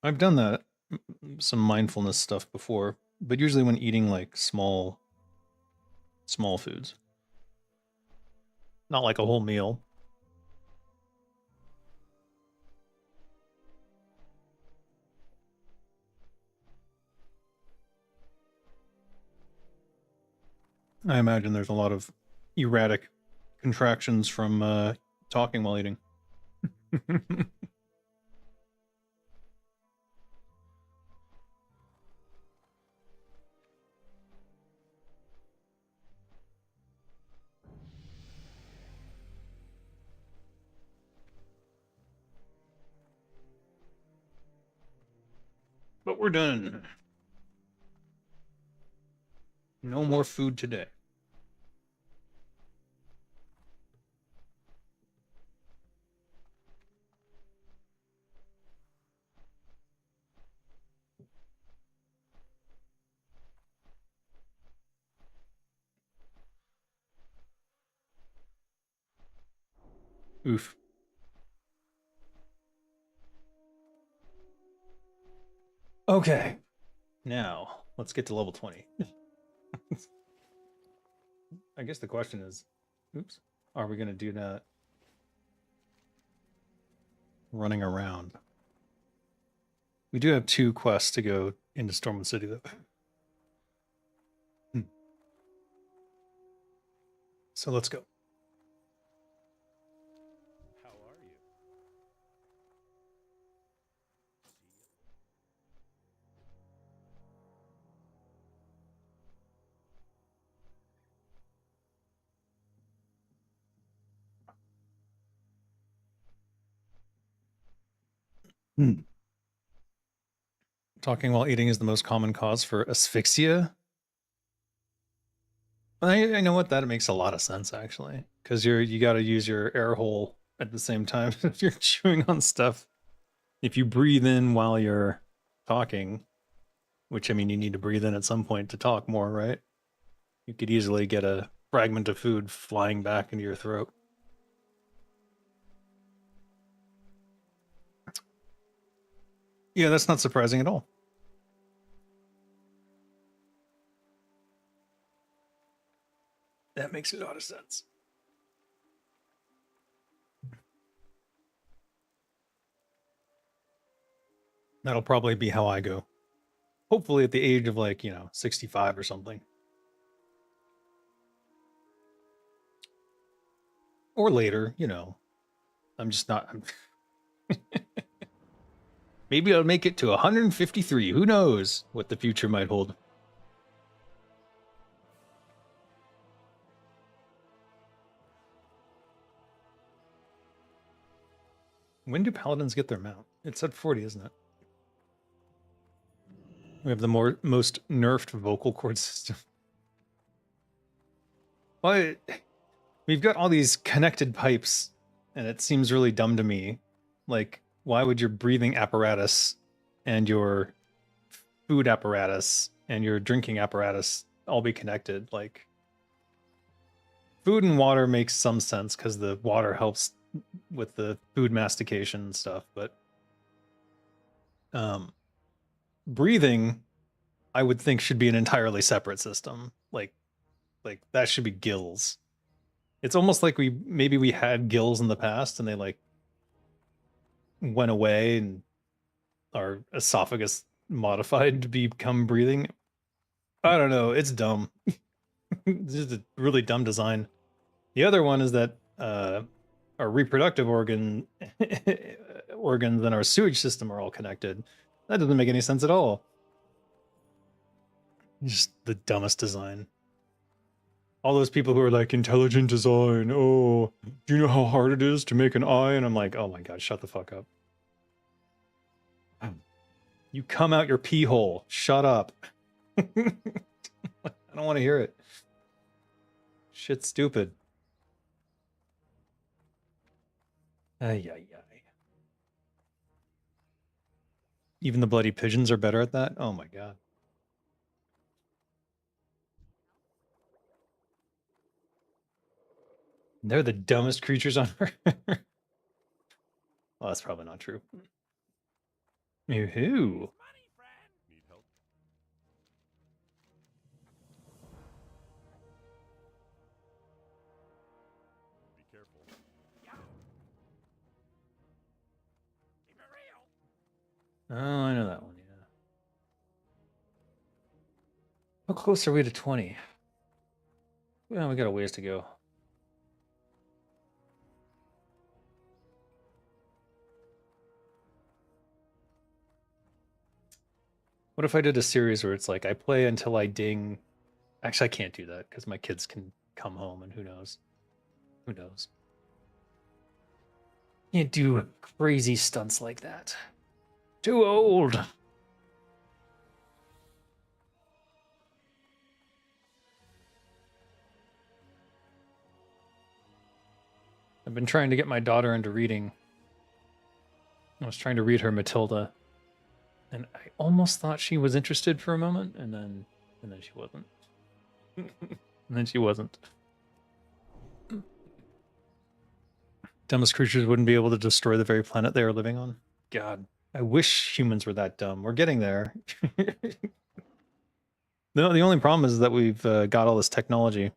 I've done that, some mindfulness stuff before, but usually when eating like small foods. Not like a whole meal. I imagine there's a lot of erratic contractions from talking while eating. But we're done. No more food today. Oof. Okay. Now, let's get to level 20. I guess the question is, oops, are we going to do that running around? We do have 2 quests to go into Stormwind City, though. So let's go. How are you? Talking while eating is the most common cause for asphyxia. I know what that makes a lot of sense actually, because you got to use your air hole at the same time if you're chewing on stuff. If you breathe in while you're talking, which I mean you need to breathe in at some point to talk more, right? You could easily get a fragment of food flying back into your throat. Yeah, that's not surprising at all. That makes a lot of sense. That'll probably be how I go. Hopefully at the age of like, 65 or something. Or later, I'm just not. Maybe I'll make it to 153. Who knows what the future might hold. When do paladins get their mount? It's at 40, isn't it? We have the most nerfed vocal cord system. Well, we've got all these connected pipes, and it seems really dumb to me. Like, why would your breathing apparatus and your food apparatus and your drinking apparatus all be connected? Like, food and water makes some sense because the water helps with the food mastication and stuff, but Breathing, I would think, should be an entirely separate system. Like that should be gills. It's almost like maybe we had gills in the past and they like went away and our esophagus modified to become breathing. I don't know. It's dumb. It's just a really dumb design. The other one is that our reproductive organs and our sewage system are all connected. That doesn't make any sense at all. Just the dumbest design. All those people who are like, intelligent design, oh, do you know how hard it is to make an eye? And I'm like, oh my god, shut the fuck up. You come out your pee hole. Shut up. I don't want to hear it. Shit's stupid. Ay, ay, ay. Even the bloody pigeons are better at that? Oh my god. They're the dumbest creatures on Earth. Well, that's probably not true. Yoo-hoo. Need help? Be careful. Oh, I know that one, yeah. How close are we to 20? Well, we got a ways to go. What if I did a series where it's like I play until I ding? Actually, I can't do that because my kids can come home and who knows? Who knows? Can't do crazy stunts like that. Too old. I've been trying to get my daughter into reading. I was trying to read her Matilda, and I almost thought she was interested for a moment, and then she wasn't. And then she wasn't. Dumbest creatures wouldn't be able to destroy the very planet they are living on. God, I wish humans were that dumb. We're getting there. No, the only problem is that we've got all this technology.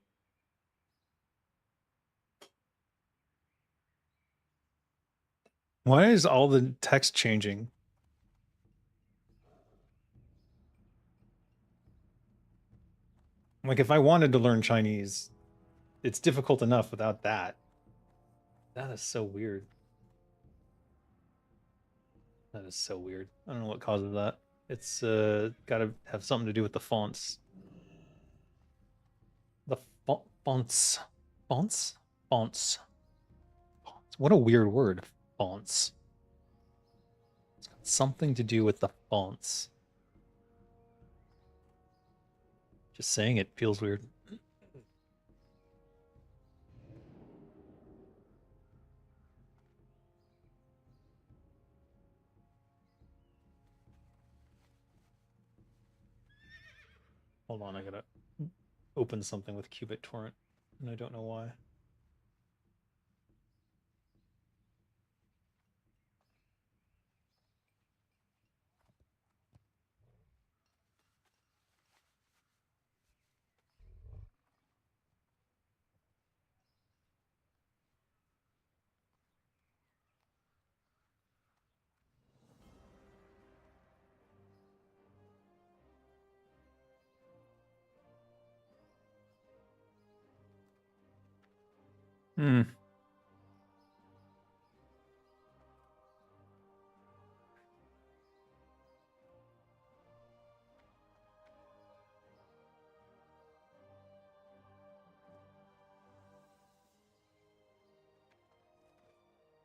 Why is all the text changing? Like, if I wanted to learn Chinese, it's difficult enough without that. That is so weird. That is so weird. I don't know what causes that. It's got to have something to do with the fonts. The fonts. Fonts? Fonts. Fonts. What a weird word. Fonts. It's got something to do with the fonts. Just saying it feels weird. Hold on, I gotta open something with Qubit Torrent, and I don't know why. Hmm.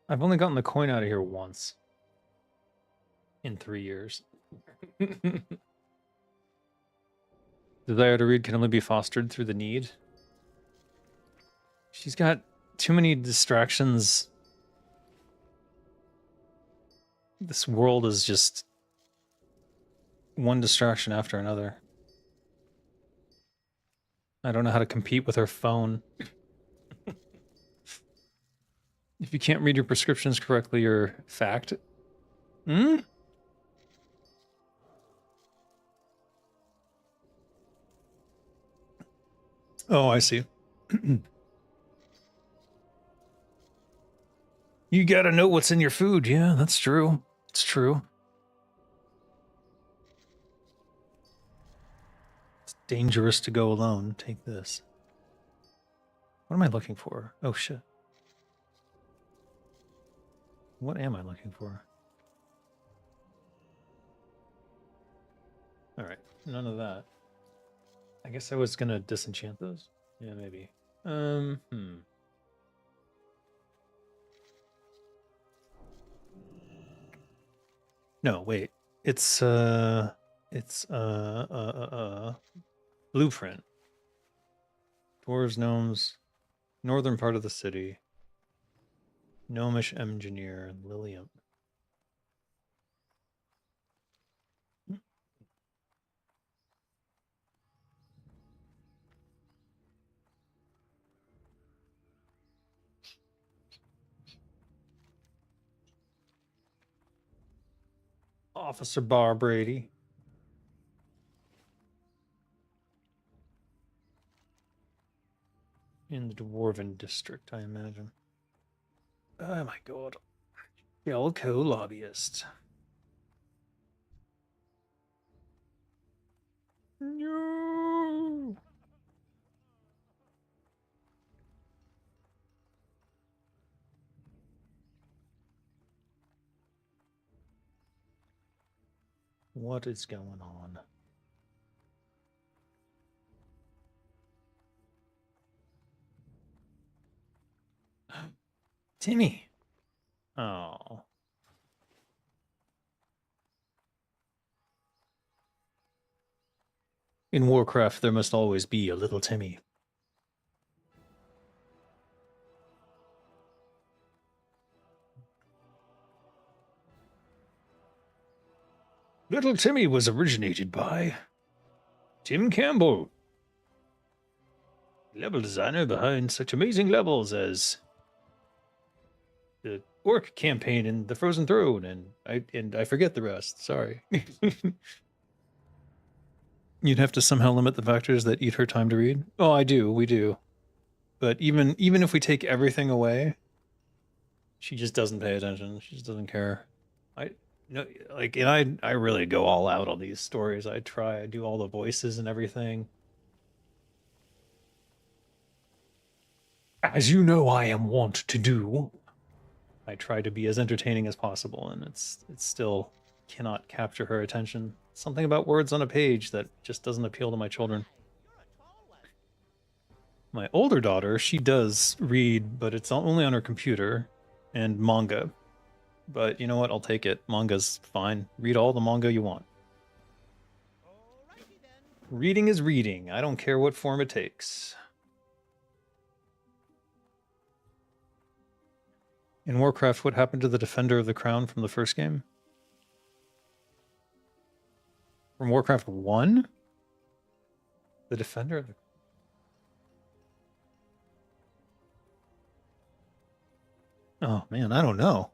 I've only gotten the coin out of here once. In 3 years. Desire to read can only be fostered through the need. She's got too many distractions. This world is just one distraction after another. I don't know how to compete with her phone. If you can't read your prescriptions correctly, you're fact. Hmm? Oh, I see. You gotta know what's in your food. Yeah, that's true. It's true. It's dangerous to go alone. Take this. What am I looking for? Oh, shit. What am I looking for? All right, none of that. I guess I was gonna disenchant those. Yeah, maybe. No, wait. It's blueprint. Dwarves, gnomes, northern part of the city. Gnomish engineer, Lilium. Officer Bar Brady. In the Dwarven district, I imagine. Oh my god. Yelko lobbyist. No. What is going on? Timmy. Oh. In Warcraft, there must always be a little Timmy. Little Timmy was originated by Tim Campbell, level designer behind such amazing levels as the Orc campaign and the Frozen Throne, and I forget the rest. Sorry. You'd have to somehow limit the factors that eat her time to read. Oh, I do. We do. But even if we take everything away, she just doesn't pay attention. She just doesn't care. I no like, and I really go all out on these stories. I try. I do all the voices and everything. As you know, I am wont to do. I try to be as entertaining as possible, and it's still cannot capture her attention. Something about words on a page that just doesn't appeal to my children. My older daughter, she does read, but it's only on her computer and manga. But you know what? I'll take it. Manga's fine. Read all the manga you want. Reading is reading. I don't care what form it takes. In Warcraft, what happened to the Defender of the Crown from the first game? From Warcraft 1? The Defender of the... Oh, man, I don't know.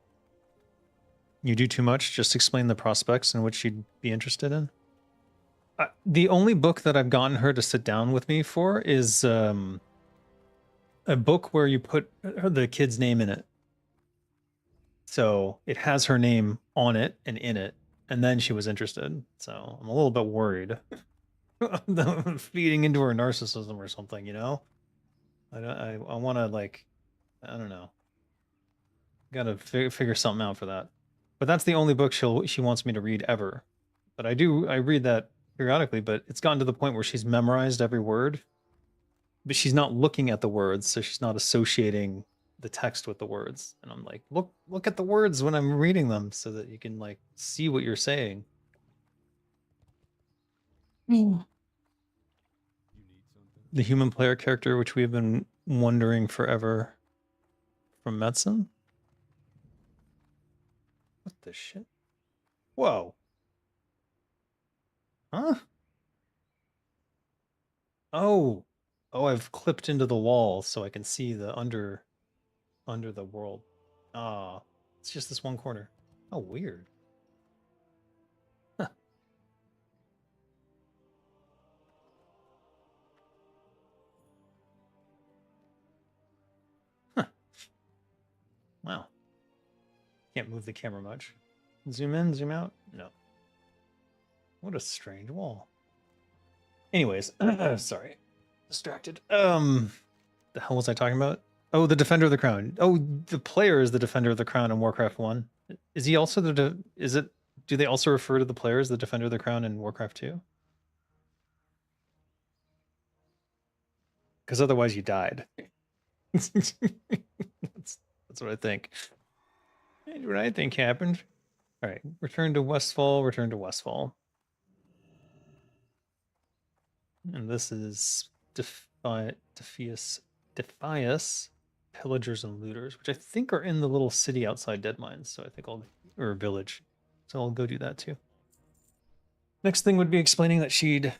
You do too much? Just explain the prospects in which you'd be interested in? The only book that I've gotten her to sit down with me for is a book where you put the kid's name in it. So it has her name on it and in it, and then she was interested. So I'm a little bit worried. Feeding into her narcissism or something, you know? I want to, like, I don't know. Gotta figure something out for that. But that's the only book she wants me to read ever. But I read that periodically, but it's gotten to the point where she's memorized every word, but she's not looking at the words, so she's not associating the text with the words. And I'm like, look at the words when I'm reading them so that you can, like, see what you're saying. The human player character, which we have been wondering forever, from Metzen? What the shit? Whoa. Huh? Oh. Oh, I've clipped into the wall so I can see the under the world. Ah, it's just this one corner. Oh, weird. Huh. Wow. Can't move the camera much. Zoom in, zoom out? No. What a strange wall. Anyways, sorry. Distracted. The hell was I talking about? Oh, the Defender of the Crown. Oh, the player is the Defender of the Crown in Warcraft 1. Is he also do they also refer to the player as the Defender of the Crown in Warcraft 2? Because otherwise you died. that's, that's what I think. That's what I think happened. All right, return to Westfall, return to Westfall. And this is Defias, Pillagers and Looters, which I think are in the little city outside Deadmines. So I think or village. So I'll go do that too. Next thing would be explaining that she'd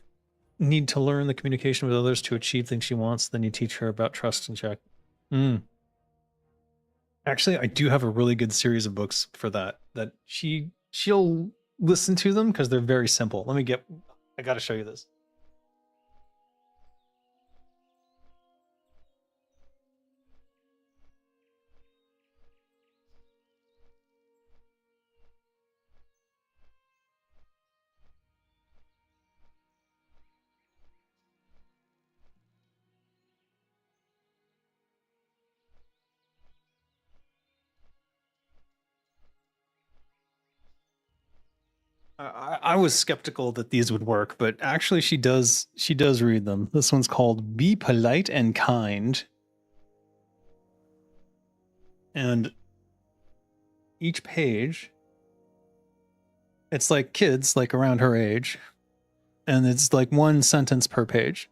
need to learn the communication with others to achieve things she wants. Then you teach her about trust and check. Actually, I do have a really good series of books for that. That she'll listen to them because they're very simple. I got to show you this. I was skeptical that these would work, but actually she does read them. This one's called Be Polite and Kind. And each page, it's like kids, like around her age, and it's like one sentence per page.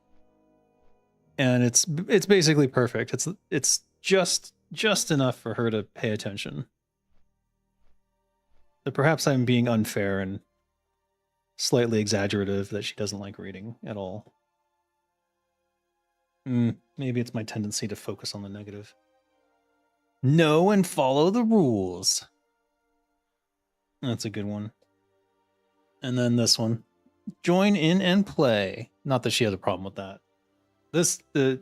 And it's basically perfect. It's just enough for her to pay attention. But perhaps I'm being unfair and slightly exaggerative that she doesn't like reading at all. Maybe it's my tendency to focus on the negative. Know and follow the rules. That's a good one. And then this one. Join in and play. Not that she has a problem with that. This is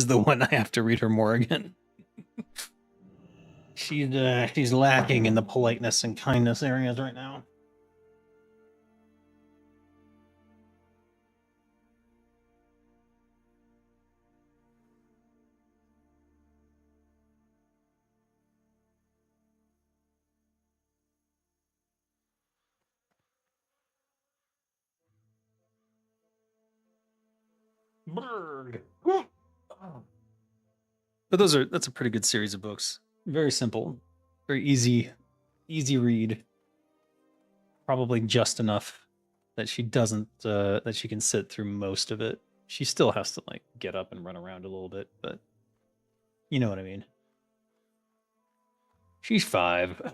the one I have to read her more again. She's lacking in the politeness and kindness areas right now. Berg. But that's a pretty good series of books. Very simple, very easy read. Probably just enough that she doesn't that she can sit through most of it. She still has to like get up and run around a little bit, but you know what I mean. She's 5.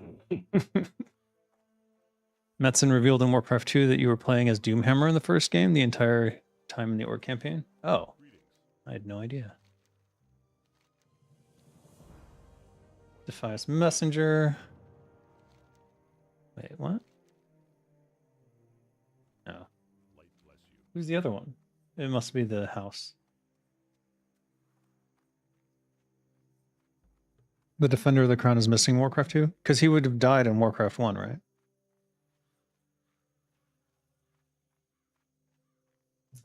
Metzen revealed in Warcraft 2 that you were playing as Doomhammer in the first game the entire time in the Orc campaign. Oh, I had no idea. Defias Messenger. Wait, what? Oh. Who's the other one? It must be the house. The Defender of the Crown is missing Warcraft 2? Because he would have died in Warcraft 1, right?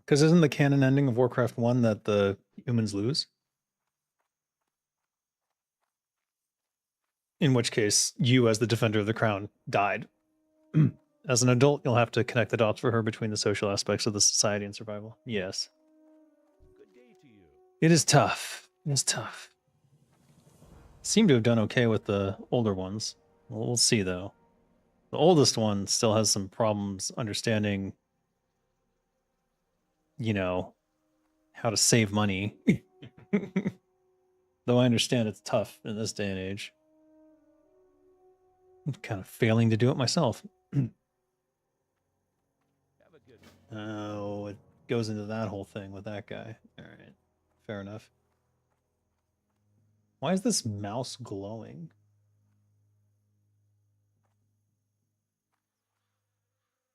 Because isn't the canon ending of Warcraft 1 that the humans lose? In which case, you as the Defender of the Crown died. As an adult, you'll have to connect the dots for her between the social aspects of the society and survival. Yes. Good day to you. It is tough. It is tough. Seem to have done okay with the older ones. Well, we'll see, though. The oldest one still has some problems understanding, you know, how to save money. Though I understand it's tough in this day and age. I'm kind of failing to do it myself. Have a good one. Oh, it goes into that whole thing with that guy. All right, fair enough. Why is this mouse glowing?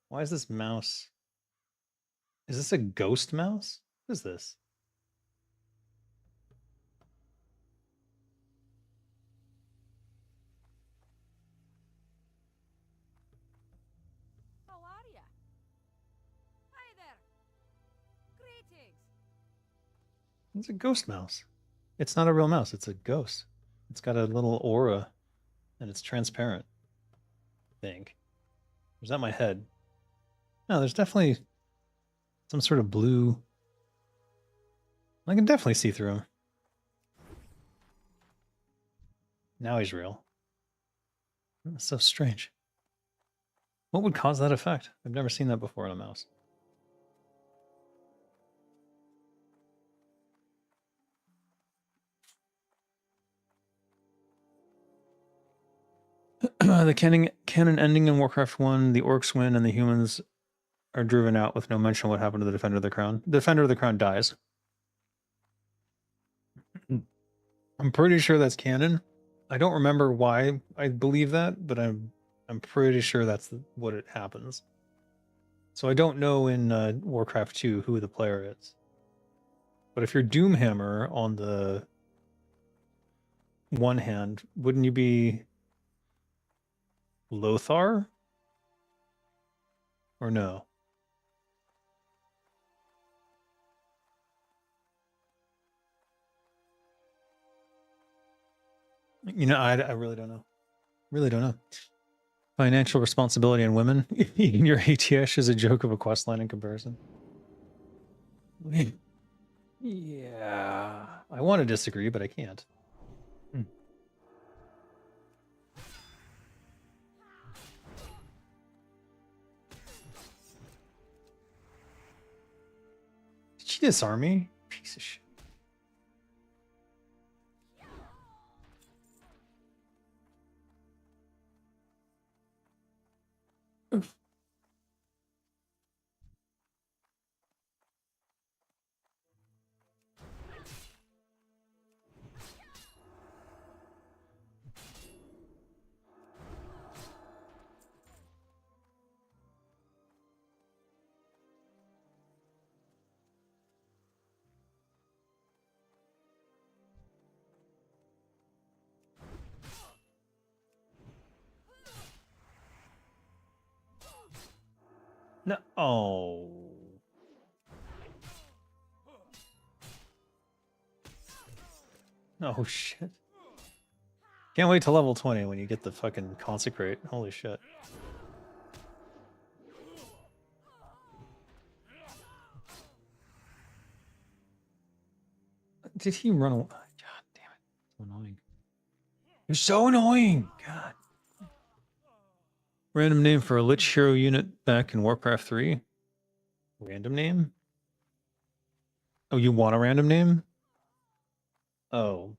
Why is this mouse? Is this a ghost mouse? What is this? It's a ghost mouse. It's not a real mouse. It's a ghost. It's got a little aura, and it's transparent. I think. Or is that my head? No, there's definitely some sort of blue. I can definitely see through him. Now he's real. That's so strange. What would cause that effect? I've never seen that before in a mouse. The canon ending in Warcraft 1, the orcs win and the humans are driven out with no mention of what happened to the Defender of the Crown. The Defender of the Crown dies. I'm pretty sure that's canon. I don't remember why I believe that, but I'm pretty sure that's what it happens. So I don't know in Warcraft 2 who the player is. But if you're Doomhammer on the one hand, wouldn't you be Lothar? Or no? You know, I really don't know. Really don't know. Financial responsibility in women. Your ATS is a joke of a quest line in comparison. Yeah. I want to disagree, but I can't. Did she disarm me? Piece of shit. Oof. No. Oh. Oh, shit. Can't wait till level 20 when you get the fucking consecrate. Holy shit. Did he run away? God damn it. So annoying. You're so annoying. God. Random name for a Lich Hero unit back in Warcraft 3. Random name? Oh, you want a random name? Oh.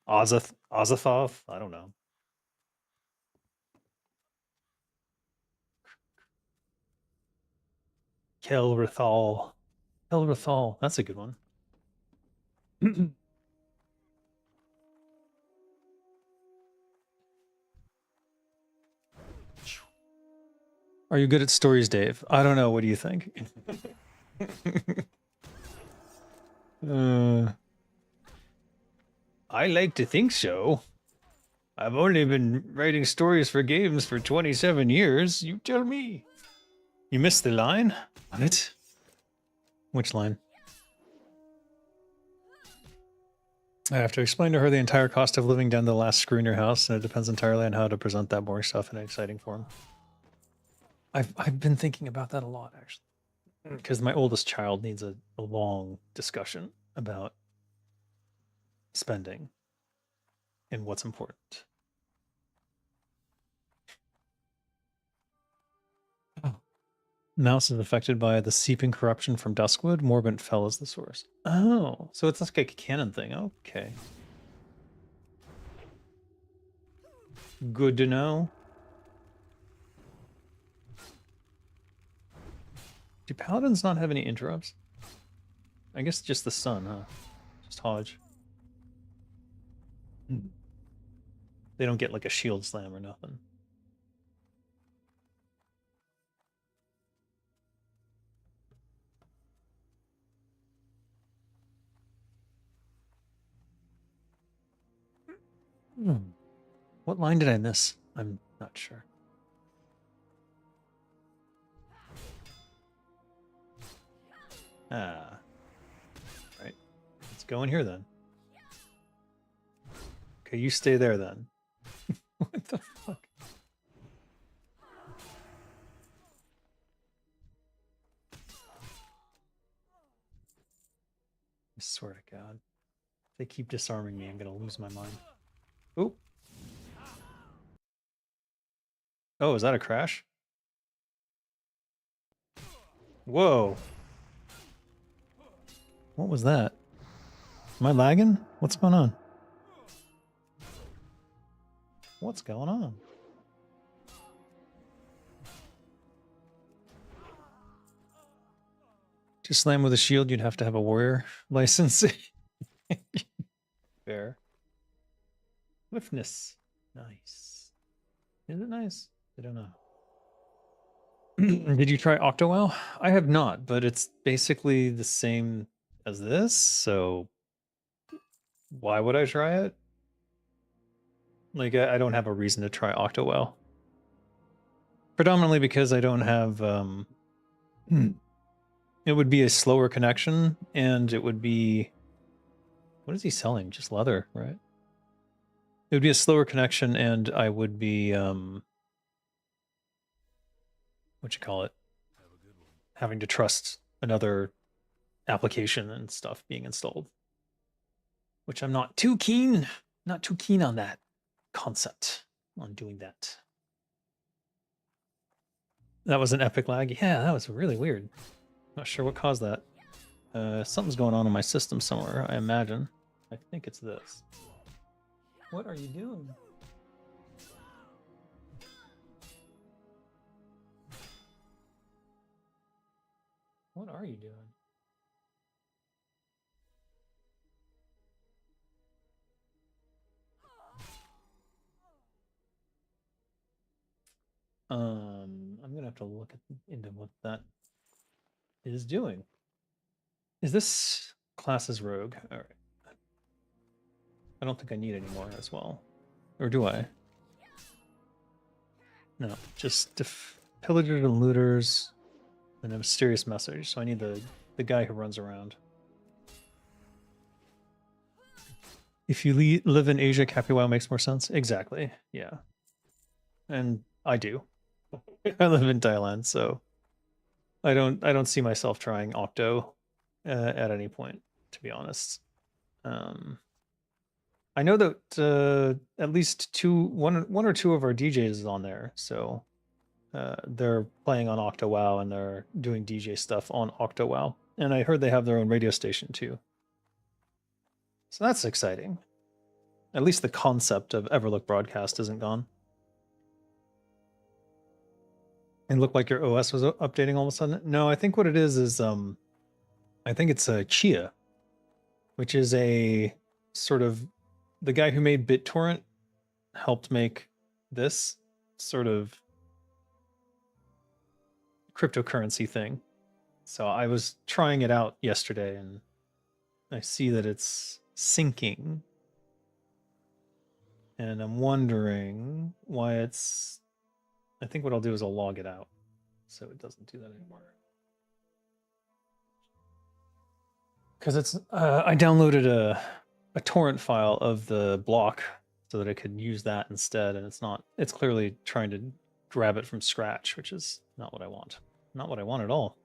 Azathoth? I don't know. Kelrathal. Kelrathal. That's a good one. Are you good at stories, Dave? I don't know. What do you think? I like to think so. I've only been writing stories for games for 27 years. You tell me. You missed the line? What? Which line? I have to explain to her the entire cost of living down the last screw in your house, and it depends entirely on how to present that boring stuff in an exciting form. I've been thinking about that a lot, actually. Because my oldest child needs a long discussion about spending and what's important. Oh. Mouse is affected by the seeping corruption from Duskwood. Morbent fell as the source. Oh, so it's like a canon thing. Okay. Good to know. Do paladins not have any interrupts? I guess just the sun, huh? Just Hodge. They don't get like a shield slam or nothing. What line did I miss? I'm not sure. Ah. Right. go in here then. Okay, you stay there then. What the fuck? I swear to God. If they keep disarming me, I'm gonna lose my mind. Oop. Oh, is that a crash? Whoa. What was that? Am I lagging? What's going on? What's going on? To slam with a shield, you'd have to have a warrior license. Fair. Swiftness. Nice. Is it nice? I don't know. Did you try Octowell? I have not, but it's basically the same as this, so why would I try it? Like, I don't have a reason to try Octowell. Predominantly because I don't have, it would be a slower connection, and it would be, what is he selling? Just leather, right? It would be a slower connection, and I would be, what you call it? Having to trust another application and stuff being installed. Which I'm not too keen on that concept, on doing that. That was an epic lag. Yeah, that was really weird. Not sure what caused that. Something's going on in my system somewhere, I imagine. I think it's this. What are you doing? What are you doing? I'm gonna have to look into what that is doing. Is this class as rogue? All right. I don't think I need any more as well. Or do I? No, just pillagers and looters and a mysterious message. So I need the guy who runs around. If you live in Asia, Capuao makes more sense. Exactly. Yeah. And I do. I live in Thailand, so I don't see myself trying Octo at any point, to be honest. I know that at least one or two of our DJs is on there, so they're playing on OctoWow and they're doing DJ stuff on OctoWow. And I heard they have their own radio station too. So that's exciting. At least the concept of Everlook broadcast isn't gone. And looked like your OS was updating all of a sudden. No, I think what it is I think it's a Chia, which is a sort of, the guy who made BitTorrent helped make this sort of cryptocurrency thing. So I was trying it out yesterday and I see that it's syncing. And I'm wondering why it's, I think what I'll do is I'll log it out so it doesn't do that anymore. Because it's, I downloaded a torrent file of the block so that I could use that instead. And it's clearly trying to grab it from scratch, which is not what I want. Not what I want at all.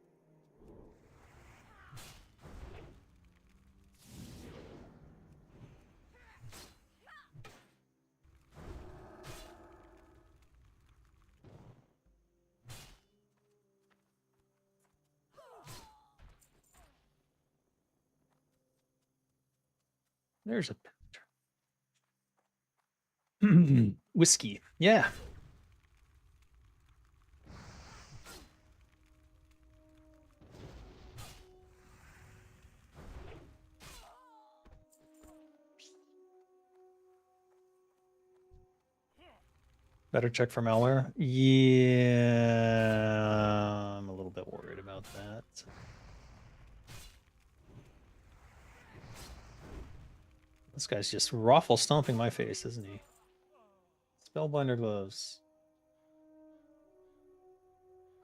There's a whiskey. Yeah. Better check for malware. Yeah, I'm a little bit worried about that. This guy's just raffle stomping my face, isn't he? Spellbinder gloves.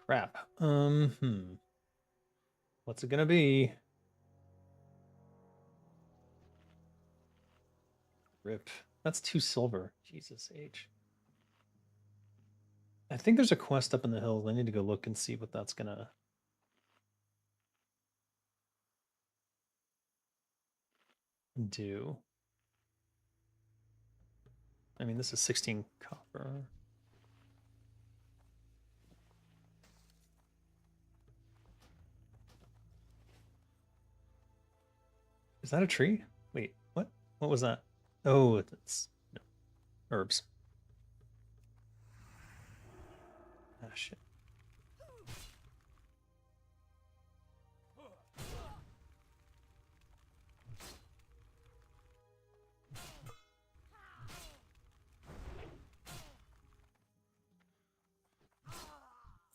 Crap. What's it gonna be? Rip. That's 2 silver. Jesus H. I think there's a quest up in the hills. I need to go look and see what that's gonna do. I mean, this is 16 copper. Is that a tree? Wait, what? What was that? Oh, it's no, herbs. Ah, shit.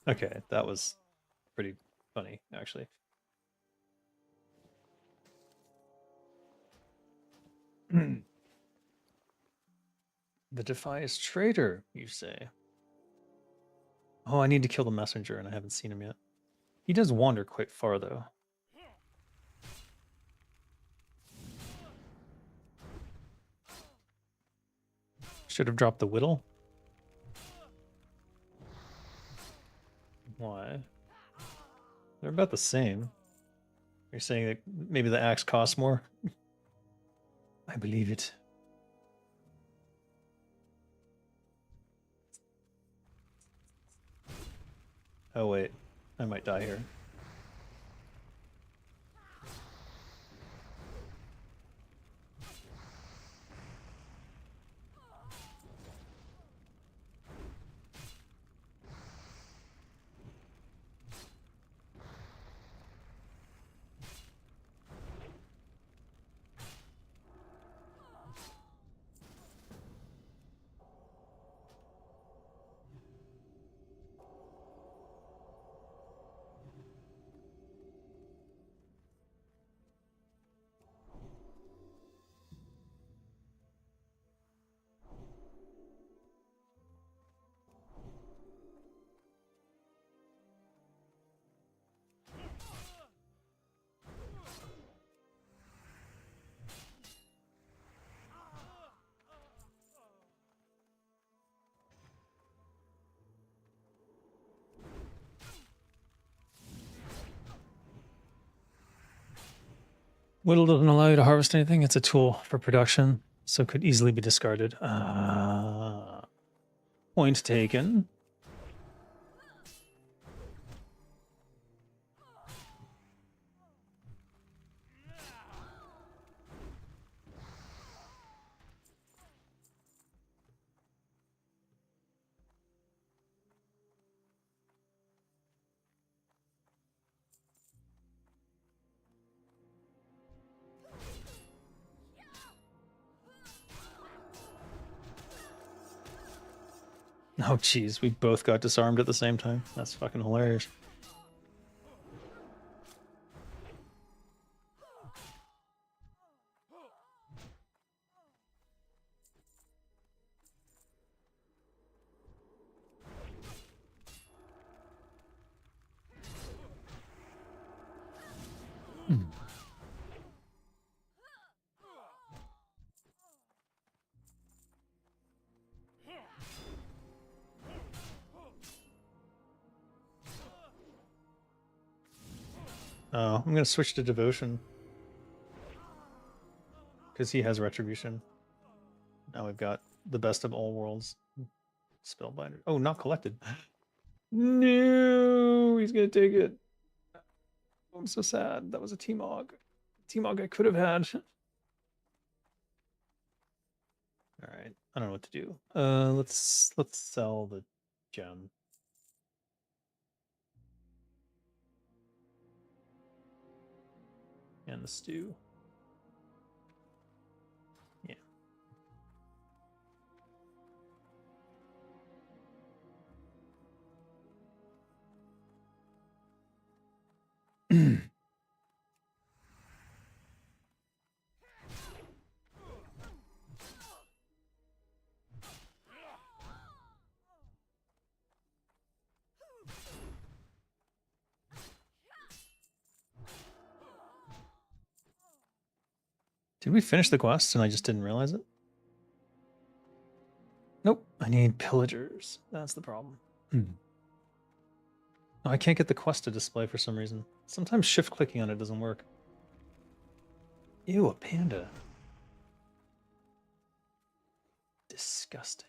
Okay, that was pretty funny, actually. The Defias traitor, you say? Oh, I need to kill the messenger, and I haven't seen him yet. He does wander quite far, though. Should have dropped the whittle. Why? They're about the same. You're saying that maybe the axe costs more? I believe it. Oh wait, I might die here. Whittle doesn't allow you to harvest anything. It's a tool for production, so could easily be discarded. Point taken. Oh, jeez, we both got disarmed at the same time. That's fucking hilarious. Oh, I'm gonna switch to devotion. Because he has retribution. Now we've got the best of all worlds. Spellbinder. Oh, not collected. No, he's gonna take it. Oh, I'm so sad. That was a T-Mog. T-Mog I could have had. Alright. I don't know what to do. Let's sell the gem. And the stew. Yeah. Did we finish the quest and I just didn't realize it? I need pillagers. That's the problem. Oh, I can't get the quest to display for some reason. Sometimes shift clicking on it doesn't work. Ew, a panda. Disgusting.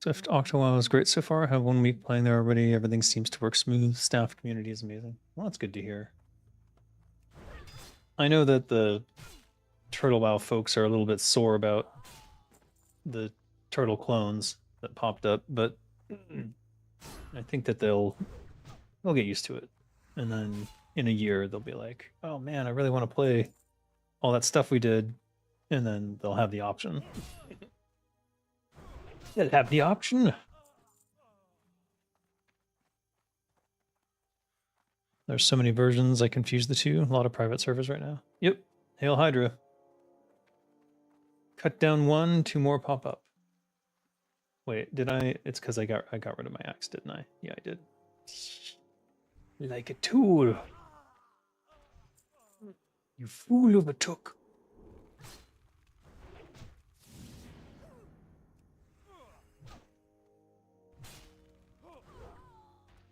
Swift Octawile is great so far. I have 1 week playing there already. Everything seems to work smooth. Staff community is amazing. Well, that's good to hear. I know that the Turtle WoW folks are a little bit sore about the turtle clones that popped up, but I think that they'll get used to it. And then in a year they'll be like, "Oh man, I really want to play all that stuff we did." And then they'll have the option. They'll have the option. There's so many versions, I confuse the two. A lot of private servers right now. Yep. Hail Hydra. Cut down 1, 2 more pop up. Wait, did I? It's because I got rid of my axe, didn't I? Yeah, I did. Like a tool. You fool of a took.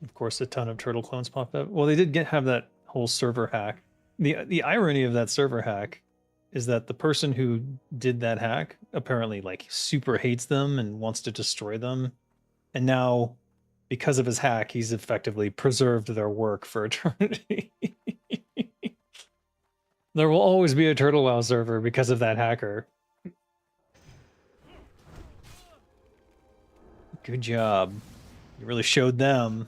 Of course, a ton of turtle clones popped up. Well, they did have that whole server hack. The irony of that server hack is that the person who did that hack apparently like super hates them and wants to destroy them. And now, because of his hack, he's effectively preserved their work for eternity. There will always be a Turtle WoW server because of that hacker. Good job. You really showed them.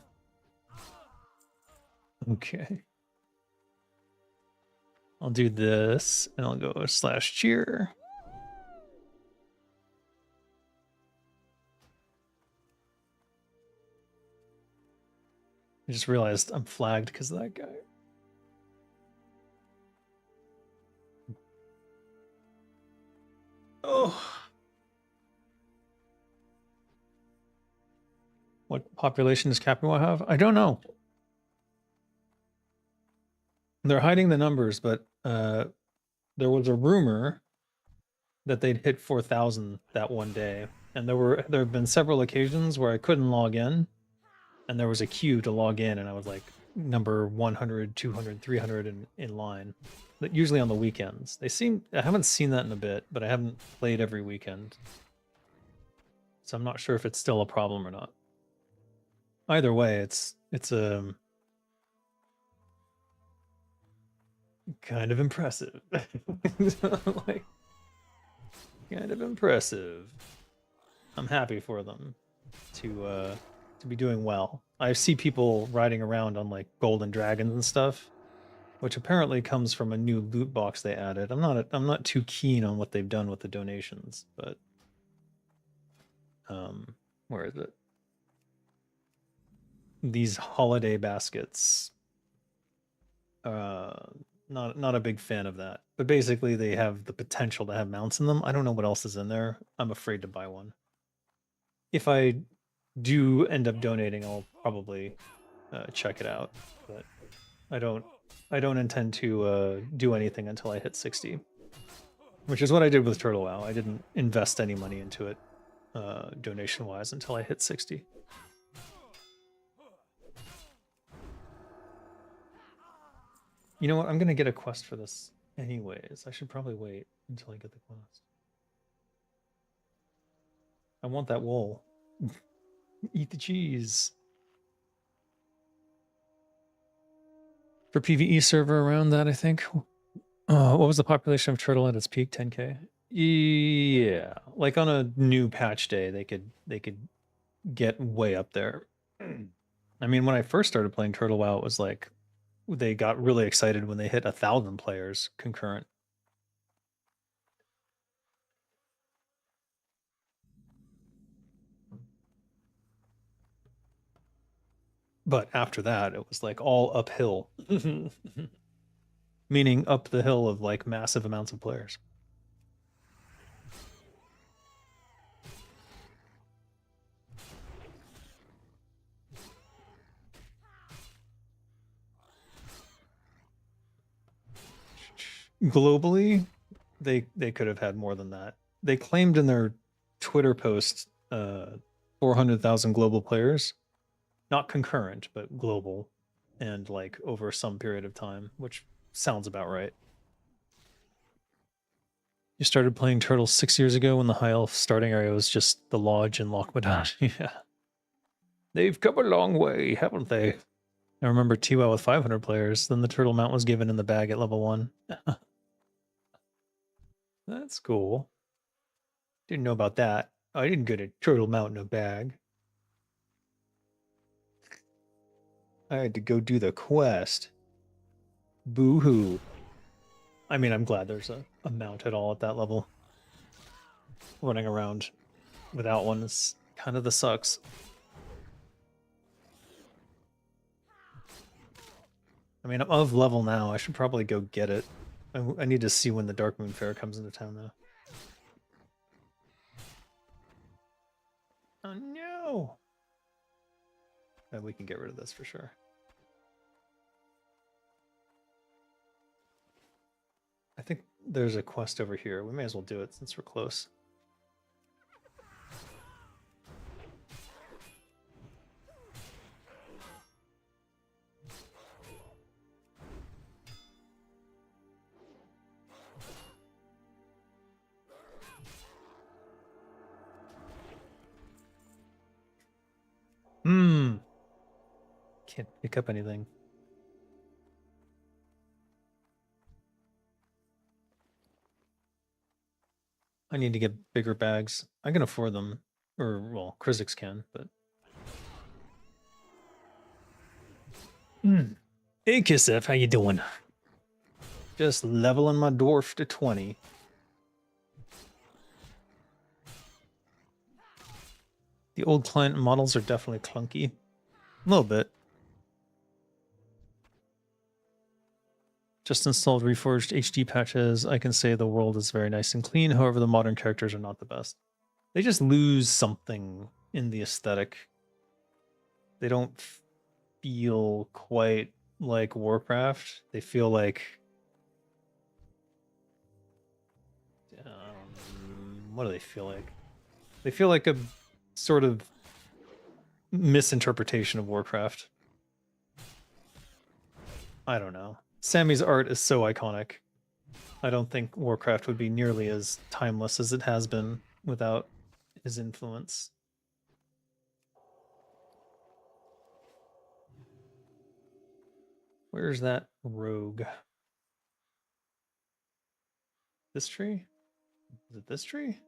Okay. I'll do this, and I'll go /cheer. I just realized I'm flagged because of that guy. Oh. What population does Capua have? I don't know. They're hiding the numbers, but there was a rumor that they'd hit 4,000 that one day. And there have been several occasions where I couldn't log in, and there was a queue to log in, and I was like number 100, 200, 300 in line. But usually on the weekends. I haven't seen that in a bit, but I haven't played every weekend. So I'm not sure if it's still a problem or not. Either way, it's kind of impressive. Like, kind of impressive. I'm happy for them to be doing well. I see people riding around on like golden dragons and stuff, which apparently comes from a new loot box they added. I'm not too keen on what they've done with the donations, but where is it? These holiday baskets. Not a big fan of that. But basically they have the potential to have mounts in them. I don't know what else is in there. I'm afraid to buy one. If I do end up donating, I'll probably check it out. But I don't intend to do anything until I hit 60. Which is what I did with Turtle WoW. I didn't invest any money into it donation-wise until I hit 60. You know what? I'm going to get a quest for this anyways. I should probably wait until I get the quest. I want that wool. Eat the cheese. For PvE server around that, I think. What was the population of Turtle at its peak? 10k? Yeah, like on a new patch day, they could get way up there. I mean, when I first started playing Turtle WoW, it was like they got really excited when they hit 1,000 players concurrent. But after that, it was like all uphill, meaning up the hill of like massive amounts of players. Globally, they could have had more than that. They claimed in their Twitter post 400,000 global players, not concurrent, but global, and like over some period of time, which sounds about right. You started playing Turtles 6 years ago when the high elf starting area was just the lodge in Lochmadon. Yeah. They've come a long way, haven't they? I remember TWoW with 500 players, then the Turtle Mount was given in the bag at level 1. That's cool. Didn't know about that. I didn't get a Turtle Mount in a bag. I had to go do the quest. Boo-hoo. I mean, I'm glad there's a mount at all at that level. Running around without one is kind of the sucks. I mean, I'm of level now. I should probably go get it. I need to see when the Dark Moon Fair comes into town, though. Oh, no! We can get rid of this for sure. I think there's a quest over here. We may as well do it since we're close. Can't pick up anything. I need to get bigger bags. I can afford them. Or, well, Krizix can, but... Hey, Kisef, how you doing? Just leveling my dwarf to 20. The old client models are definitely clunky. A little bit. Just installed Reforged HD patches. I can say the world is very nice and clean. However, the modern characters are not the best. They just lose something in the aesthetic. They don't feel quite like Warcraft. They feel like... what do they feel like? They feel like a sort of misinterpretation of Warcraft. I don't know. Sammy's art is so iconic. I don't think Warcraft would be nearly as timeless as it has been without his influence. Where's that rogue? This tree? Is it this tree?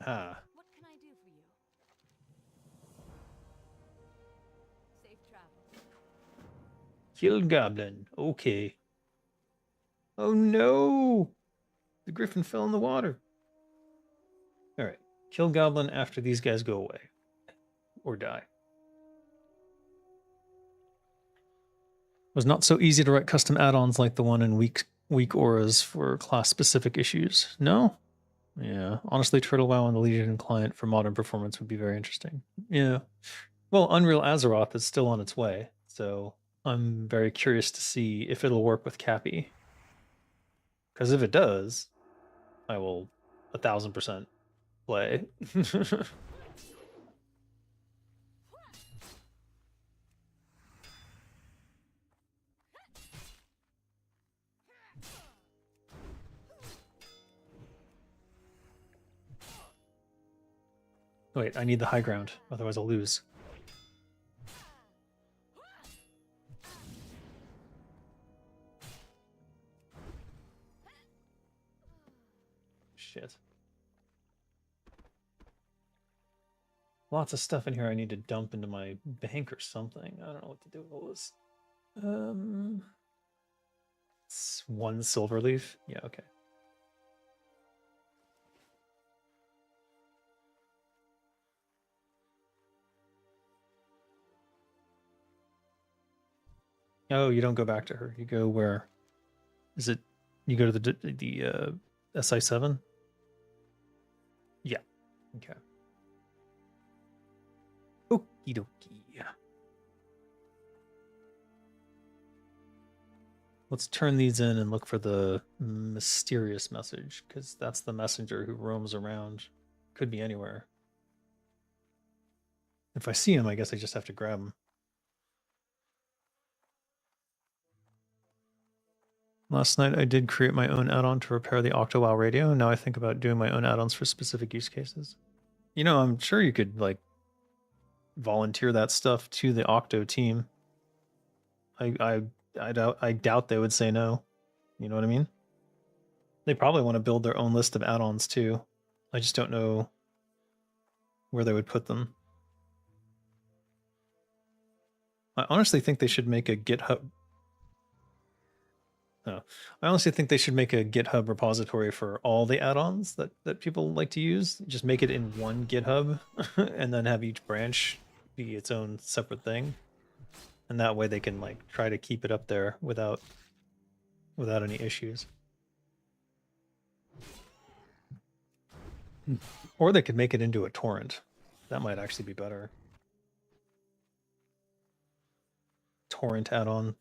Ah. What can I do for you? Safe travel. Kill goblin. Okay. Oh no! The griffin fell in the water. Alright. Kill goblin after these guys go away. Or die. It was not so easy to write custom add-ons like the one in weak auras for class-specific issues. No? Yeah. Honestly, Turtle WoW on the Legion client for modern performance would be very interesting. Yeah. Well, Unreal Azeroth is still on its way, so I'm very curious to see if it'll work with Cappy. Because if it does, I will 1,000% play. Wait, I need the high ground, otherwise I'll lose. shit. Lots of stuff in here I need to dump into my bank or something. I don't know what to do with all this. It's 1 silver leaf. Yeah, okay. Oh, you don't go back to her. You go where? Is it? You go to the SI7? Yeah. Okay. Okie dokie. Let's turn these in and look for the mysterious message, because that's the messenger who roams around. Could be anywhere. If I see him, I guess I just have to grab him. Last night I did create my own add-on to repair the OctoWow radio. Now I think about doing my own add-ons for specific use cases. You know, I'm sure you could like volunteer that stuff to the Octo team. I doubt they would say no. You know what I mean? They probably want to build their own list of add-ons too. I just don't know where they would put them. I honestly think they should make a GitHub. I honestly think they should make a GitHub repository for all the add-ons that people like to use. Just make it in one GitHub and then have each branch be its own separate thing. And that way they can like try to keep it up there without any issues. Or they could make it into a torrent. That might actually be better. Torrent add-on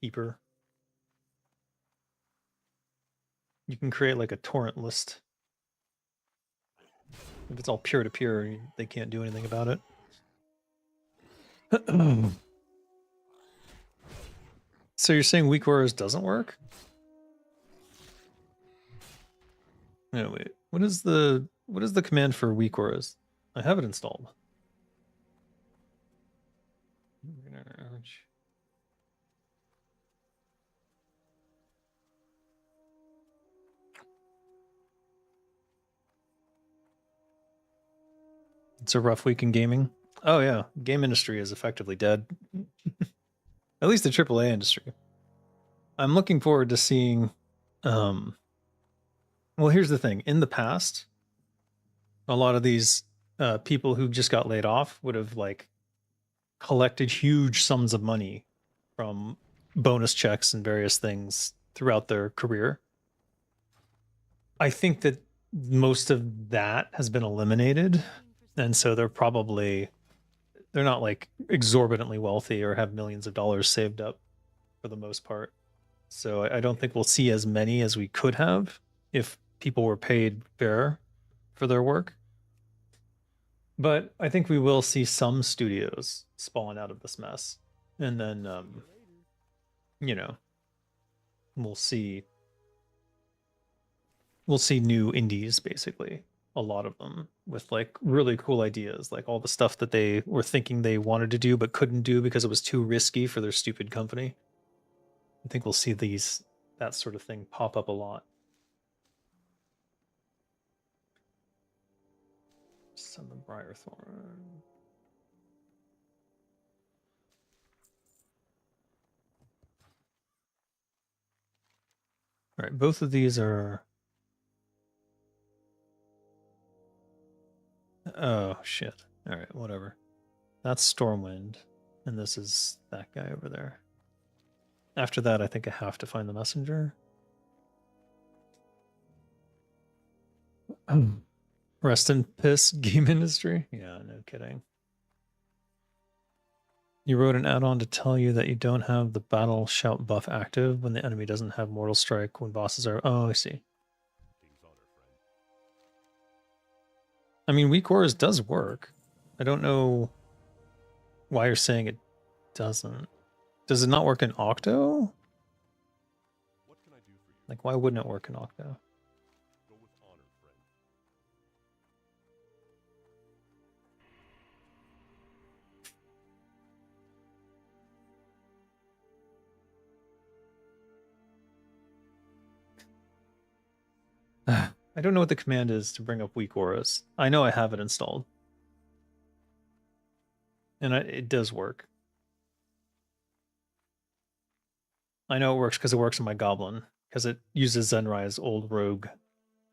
keeper. You can create like a torrent list. If it's all peer-to-peer, they can't do anything about it. So you're saying weak orders doesn't work? No, wait. What is the command for weak auras? I have it installed. It's a rough week in gaming. Oh yeah, game industry is effectively dead. At least the AAA industry. I'm looking forward to seeing well, here's the thing. In the past, a lot of these people who just got laid off would have like collected huge sums of money from bonus checks and various things throughout their career. I think that most of that has been eliminated. And so they're not like exorbitantly wealthy or have millions of dollars saved up for the most part. So I don't think we'll see as many as we could have if people were paid fair for their work. But I think we will see some studios spawn out of this mess. And then, you know, we'll see new indies, basically. A lot of them with like really cool ideas, like all the stuff that they were thinking they wanted to do but couldn't do because it was too risky for their stupid company. I think we'll see that sort of thing pop up a lot. Summon Briarthorn. All right, both of these are. Oh shit! All right, whatever. That's Stormwind, and this is that guy over there. After that, I think I have to find the messenger. Rest in piss, game industry? Yeah, no kidding. You wrote an add-on to tell you that you don't have the battle shout buff active when the enemy doesn't have mortal strike when bosses are... Oh, I see. I mean, weak auras does work. I don't know why you're saying it doesn't. Does it not work in Octo? What can I do for you? Like, why wouldn't it work in Octo? Go with honor, friend. I don't know what the command is to bring up weak auras. I know I have it installed. And it does work. I know it works because it works on my goblin, because it uses Zenrai's old rogue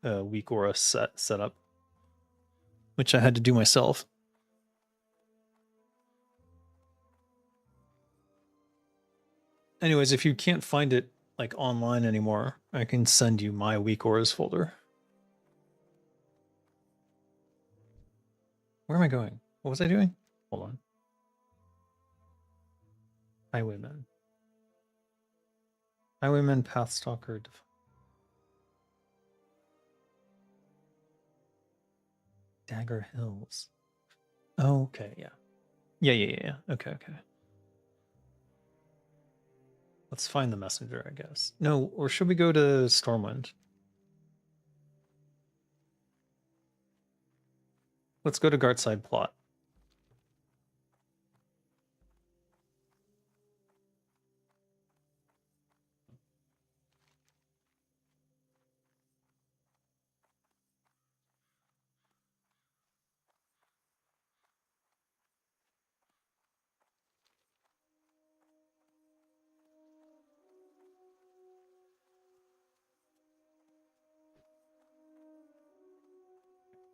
weak aura setup, which I had to do myself. Anyways, if you can't find it like online anymore, I can send you my weak auras folder. Where am I going? What was I doing? Hold on. Highwaymen. Highwayman, Pathstalker. Dagger Hills. Oh, okay, yeah. Yeah. Okay. Let's find the messenger, I guess. No, or should we go to Stormwind? Let's go to Gartside Plot.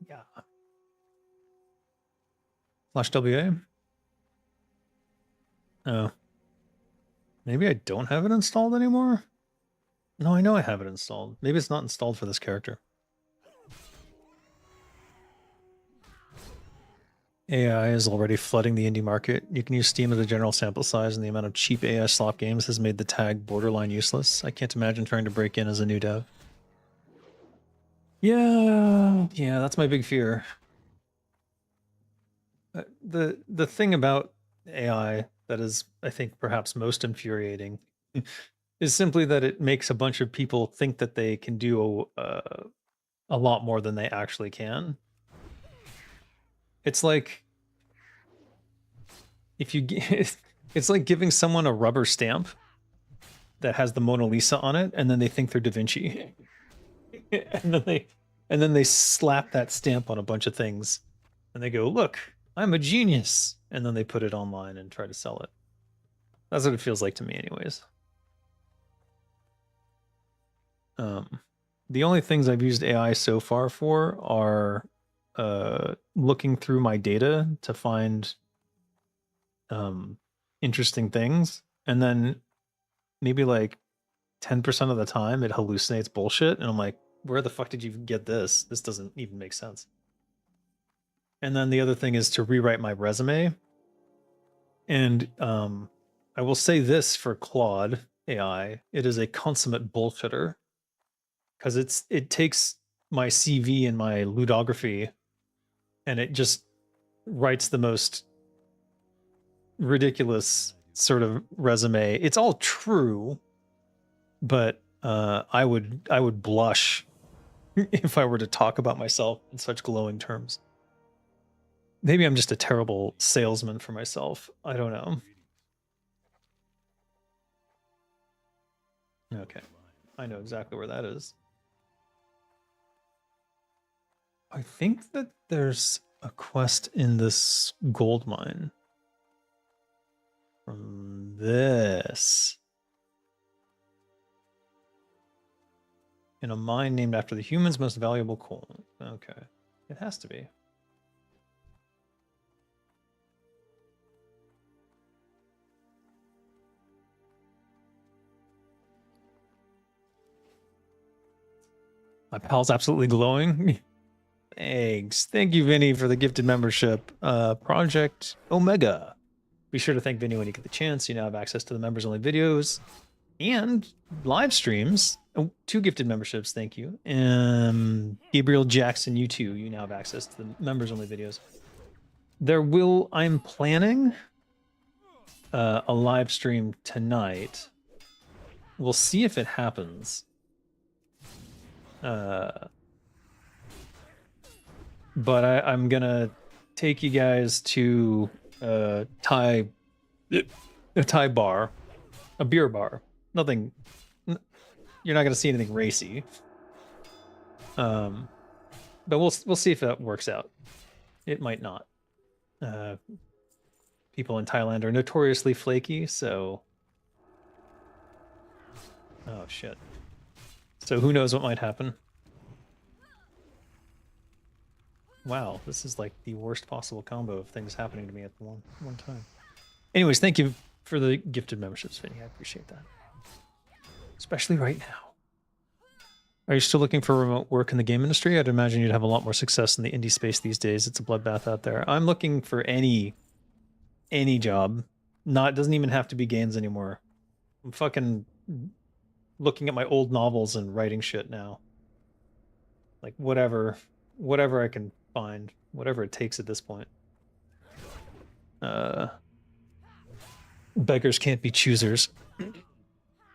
Yeah. Flash WA? Oh. Maybe I don't have it installed anymore? No, I know I have it installed. Maybe it's not installed for this character. AI is already flooding the indie market. You can use Steam as a general sample size, and the amount of cheap AI slop games has made the tag borderline useless. I can't imagine trying to break in as a new dev. Yeah, that's my big fear. The thing about AI that is, I think, perhaps most infuriating is simply that it makes a bunch of people think that they can do a lot more than they actually can. It's like if you it's like giving someone a rubber stamp that has the Mona Lisa on it, and then they think they're Da Vinci, and then they slap that stamp on a bunch of things, and they go, "Look, I'm a genius," and then they put it online and try to sell it. That's what it feels like to me, anyways. The only things I've used AI so far for are looking through my data to find interesting things, and then maybe like 10% of the time it hallucinates bullshit, and I'm like, where the fuck did you get this? This doesn't even make sense. And then the other thing is to rewrite my resume. And I will say this for Claude AI, it is a consummate bullshitter, because it takes my CV and my ludography and it just writes the most ridiculous sort of resume. It's all true, but I would blush if I were to talk about myself in such glowing terms. Maybe I'm just a terrible salesman for myself. I don't know. Okay. I know exactly where that is. I think that there's a quest in this gold mine. From this. In a mine named after the human's most valuable coal. Okay. It has to be. My pal's absolutely glowing. Thanks. Thank you, Vinny, for the gifted membership. Project Omega. Be sure to thank Vinny when you get the chance. You now have access to the members-only videos and live streams. Oh, 2 gifted memberships, thank you. Gabriel Jackson, you too. You now have access to the members-only videos. I'm planning a live stream tonight. We'll see if it happens. But I'm gonna take you guys to a Thai bar, a beer bar. Nothing. You're not gonna see anything racy. But we'll see if that works out. It might not. People in Thailand are notoriously flaky, so oh shit. So who knows what might happen. Wow, this is like the worst possible combo of things happening to me at one time. Anyways, thank you for the gifted memberships, Vinny. I appreciate that. Especially right now. Are you still looking for remote work in the game industry? I'd imagine you'd have a lot more success in the indie space these days. It's a bloodbath out there. I'm looking for any job. Doesn't even have to be games anymore. I'm fucking looking at my old novels and writing shit now. Like whatever I can find, whatever it takes at this point. Beggars can't be choosers.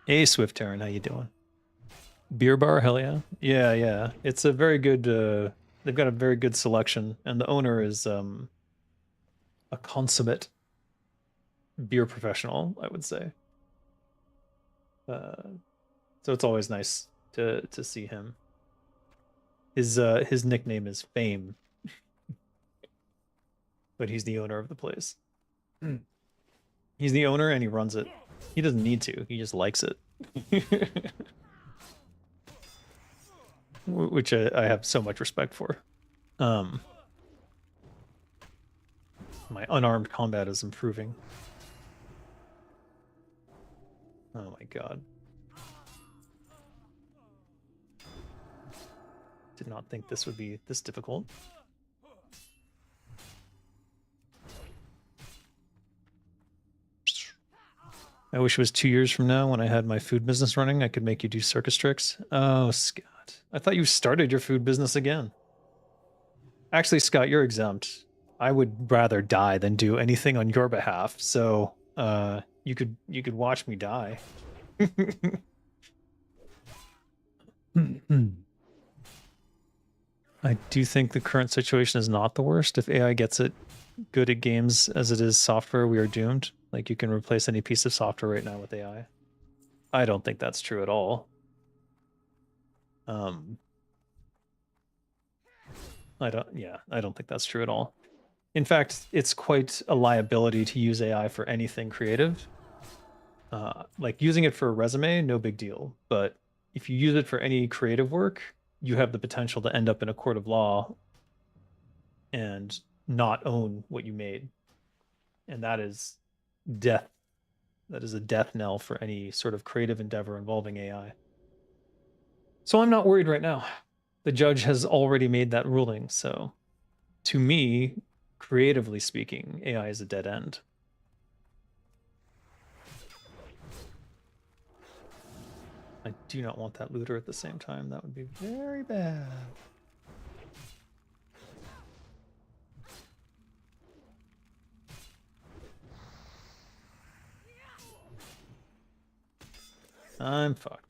Hey, Swift Terran, how you doing? Beer bar, hell yeah. Yeah. It's a very good, they've got a very good selection, and the owner is a consummate beer professional, I would say. So it's always nice to see him. His nickname is Fame, but he's the owner of the place. He's the owner and he runs it. He doesn't need to. He just likes it. Which I have so much respect for. My unarmed combat is improving. Oh my god. Did not think this would be this difficult. I wish it was 2 years from now when I had my food business running. I could make you do circus tricks. Oh, Scott. I thought you started your food business again. Actually, Scott, you're exempt. I would rather die than do anything on your behalf. So you could watch me die. I do think the current situation is not the worst. If AI gets it good at games as it is software, we are doomed. Like, you can replace any piece of software right now with AI. I don't think that's true at all. I don't think that's true at all. In fact, it's quite a liability to use AI for anything creative. Like using it for a resume, no big deal. But if you use it for any creative work, you have the potential to end up in a court of law and not own what you made. And that is death. That is a death knell for any sort of creative endeavor involving AI. So I'm not worried right now. The judge has already made that ruling. So to me, creatively speaking, AI is a dead end. I do not want that looter at the same time. That would be very bad. I'm fucked.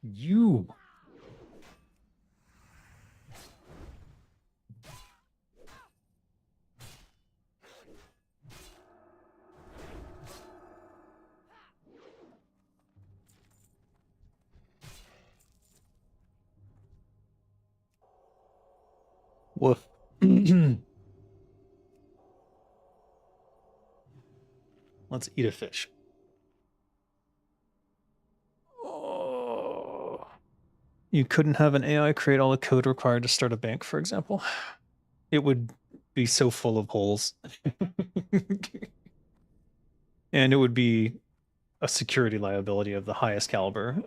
You. Woof. Let's eat a fish. Oh. You couldn't have an AI create all the code required to start a bank, for example. It would be so full of holes. And it would be a security liability of the highest caliber.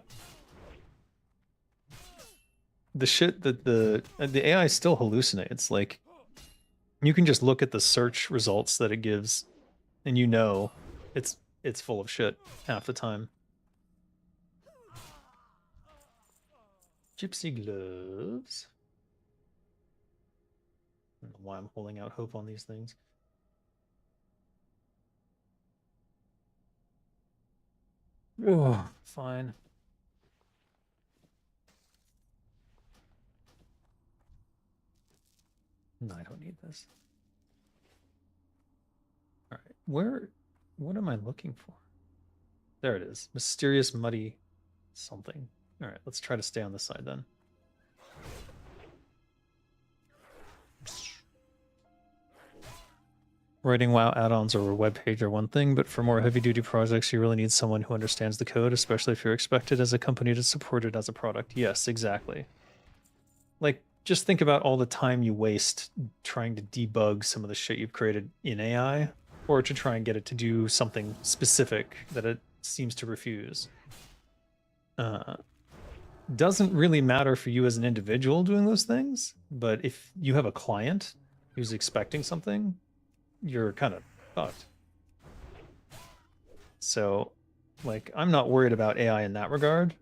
The shit that the AI still hallucinates. Like, you can just look at the search results that it gives, and you know it's full of shit half the time. Gypsy gloves. I don't know why I'm holding out hope on these things. Oh, fine. No, I don't need this. All right, what am I looking for? There it is. Mysterious muddy something. All right, let's try to stay on this side then. Writing WoW add-ons or a web page are one thing, but for more heavy-duty projects, you really need someone who understands the code, especially if you're expected as a company to support it as a product. Yes, exactly. Like, just think about all the time you waste trying to debug some of the shit you've created in AI, or to try and get it to do something specific that it seems to refuse. Doesn't really matter for you as an individual doing those things, but if you have a client who's expecting something, you're kind of fucked. So, like, I'm not worried about AI in that regard.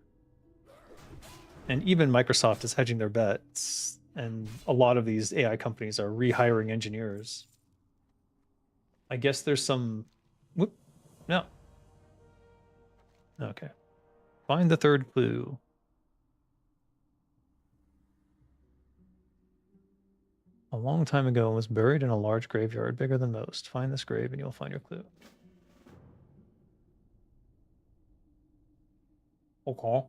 And even Microsoft is hedging their bets, and a lot of these AI companies are rehiring engineers. I guess there's some... Whoop. No. Okay. Find the third clue. A long time ago, it was buried in a large graveyard, bigger than most. Find this grave and you'll find your clue. Okay.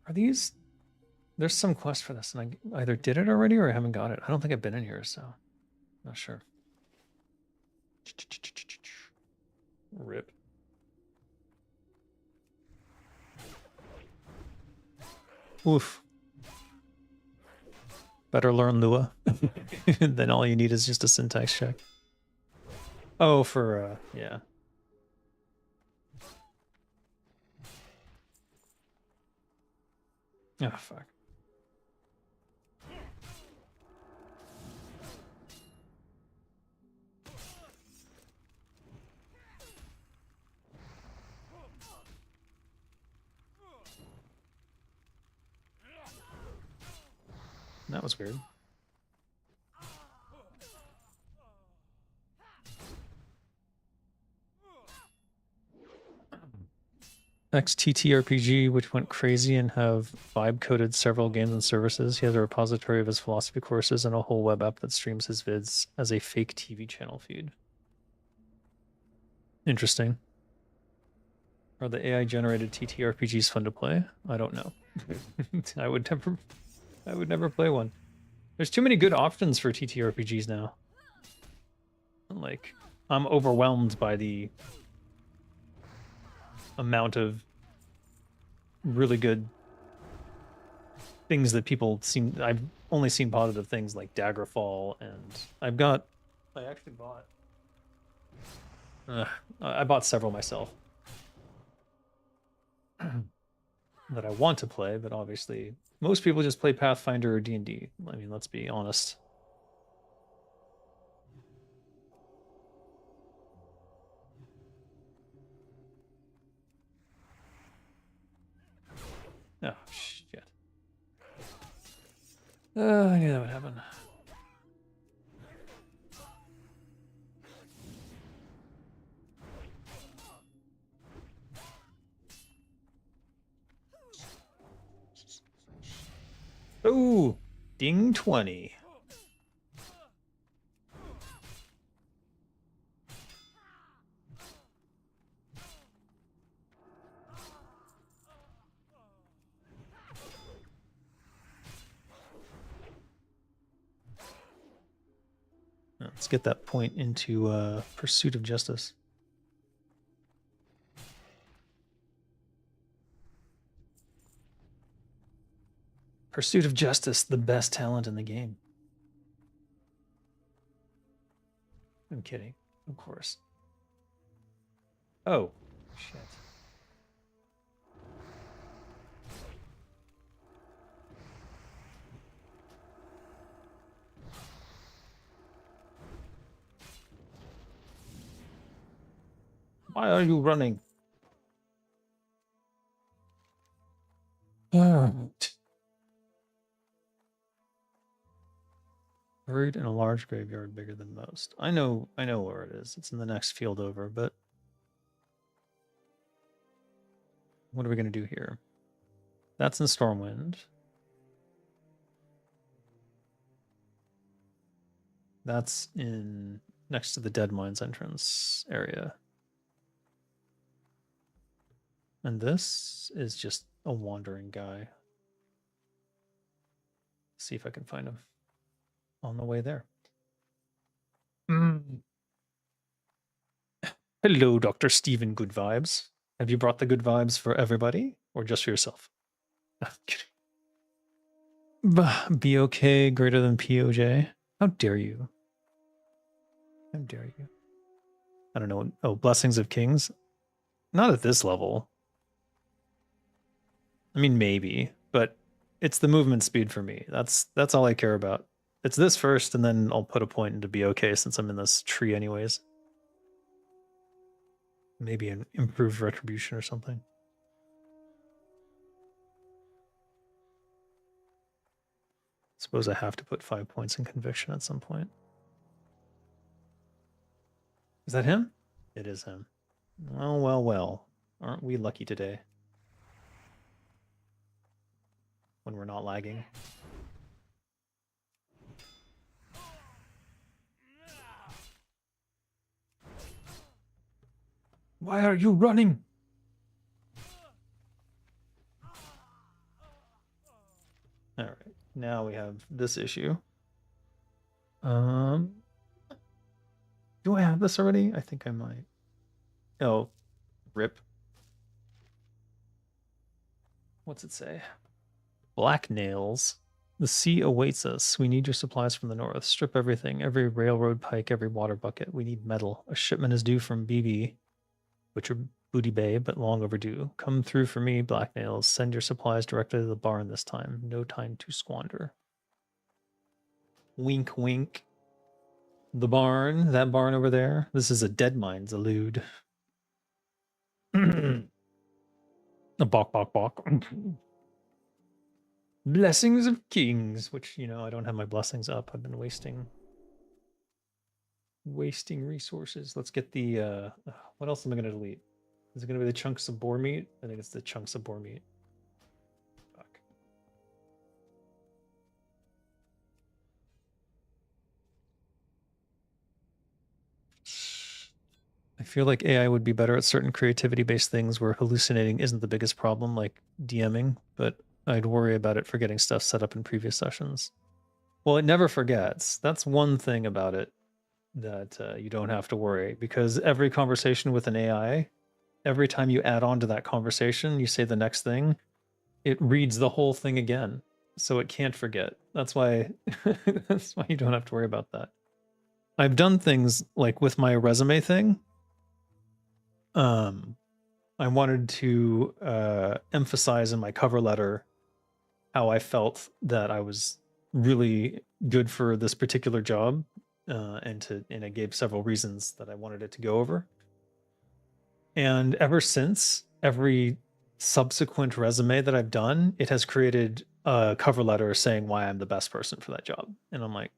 Are these... There's some quest for this, and I either did it already or I haven't got it. I don't think I've been in here, so... Not sure. Rip. Oof. Better learn Lua. Then all you need is just a syntax check. Oh, for, yeah. Oh, fuck. That was weird. XTTRPG, which went crazy and have vibe-coded several games and services. He has a repository of his philosophy courses and a whole web app that streams his vids as a fake TV channel feed. Interesting. Are the AI-generated TTRPGs fun to play? I don't know. I would never play one. There's too many good options for TTRPGs now. Like, I'm overwhelmed by the amount of really good things that people seem... I've only seen positive things like Daggerfall, and I actually bought... I bought several myself. That I want to play, but obviously most people just play Pathfinder or D&D. I mean, let's be honest. Oh, shit. I knew that would happen. Ooh, ding 20. Let's get that point into Pursuit of Justice. Pursuit of Justice, the best talent in the game. I'm kidding, of course. Oh, shit. Why are you running? Buried in a large graveyard bigger than most. I know where it is. It's in the next field over, but what are we gonna do here? That's in Stormwind. That's in next to the Dead Mines entrance area. And this is just a wandering guy. See if I can find him on the way there. Hello, Dr. Stephen Good Vibes. Have you brought the good vibes for everybody or just for yourself? I'm kidding. Be okay greater than POJ? How dare you? How dare you? I don't know. Oh, Blessings of Kings? Not at this level. I mean, maybe, but it's the movement speed for me. That's all I care about. It's this first, and then I'll put a point into be okay since I'm in this tree anyways. Maybe an improved retribution or something. Suppose I have to put 5 points in conviction at some point. Is that him? It is him. Well, well, well. Aren't we lucky today? When we're not lagging. Why are you running? All right. Now we have this issue. Do I have this already? I think I might. Oh, rip. What's it say? Black nails. The sea awaits us. We need your supplies from the north. Strip everything, every railroad pike, every water bucket. We need metal. A shipment is due from BB, which are Booty Bay, but long overdue. Come through for me, Black Nails. Send your supplies directly to the barn this time. No time to squander. Wink, wink. The barn, that barn over there. This is a Dead Mines allude. A bok, bok, bok. Blessings of Kings, which, you know, I don't have my blessings up. I've been wasting resources. Let's get the, what else am I going to delete? Is it going to be the chunks of boar meat? I think it's the chunks of boar meat. Fuck. I feel like AI would be better at certain creativity-based things where hallucinating isn't the biggest problem, like DMing, but I'd worry about it forgetting stuff set up in previous sessions. Well, it never forgets. That's one thing about it that you don't have to worry, because every conversation with an AI, every time you add on to that conversation, you say the next thing, it reads the whole thing again, so it can't forget. That's why that's why you don't have to worry about that. I've done things like with my resume thing. I wanted to emphasize in my cover letter how I felt that I was really good for this particular job, and I gave several reasons that I wanted it to go over. And ever since, every subsequent resume that I've done, it has created a cover letter saying why I'm the best person for that job. And I'm like,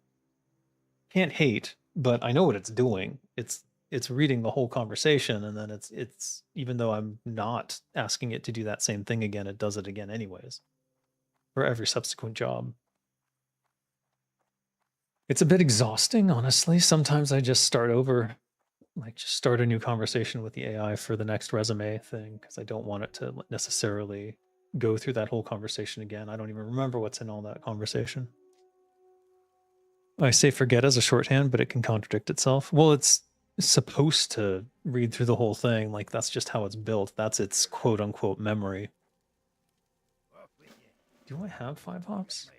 can't hate, but I know what it's doing. It's reading the whole conversation, and then it's even though I'm not asking it to do that same thing again, it does it again anyways for every subsequent job. It's a bit exhausting, honestly. Sometimes I just start over, like just start a new conversation with the AI for the next resume thing, because I don't want it to necessarily go through that whole conversation again. I don't even remember what's in all that conversation. I say forget as a shorthand, but it can contradict itself. Well, it's supposed to read through the whole thing. Like, that's just how it's built. That's its quote unquote memory. Do I have 5 hops?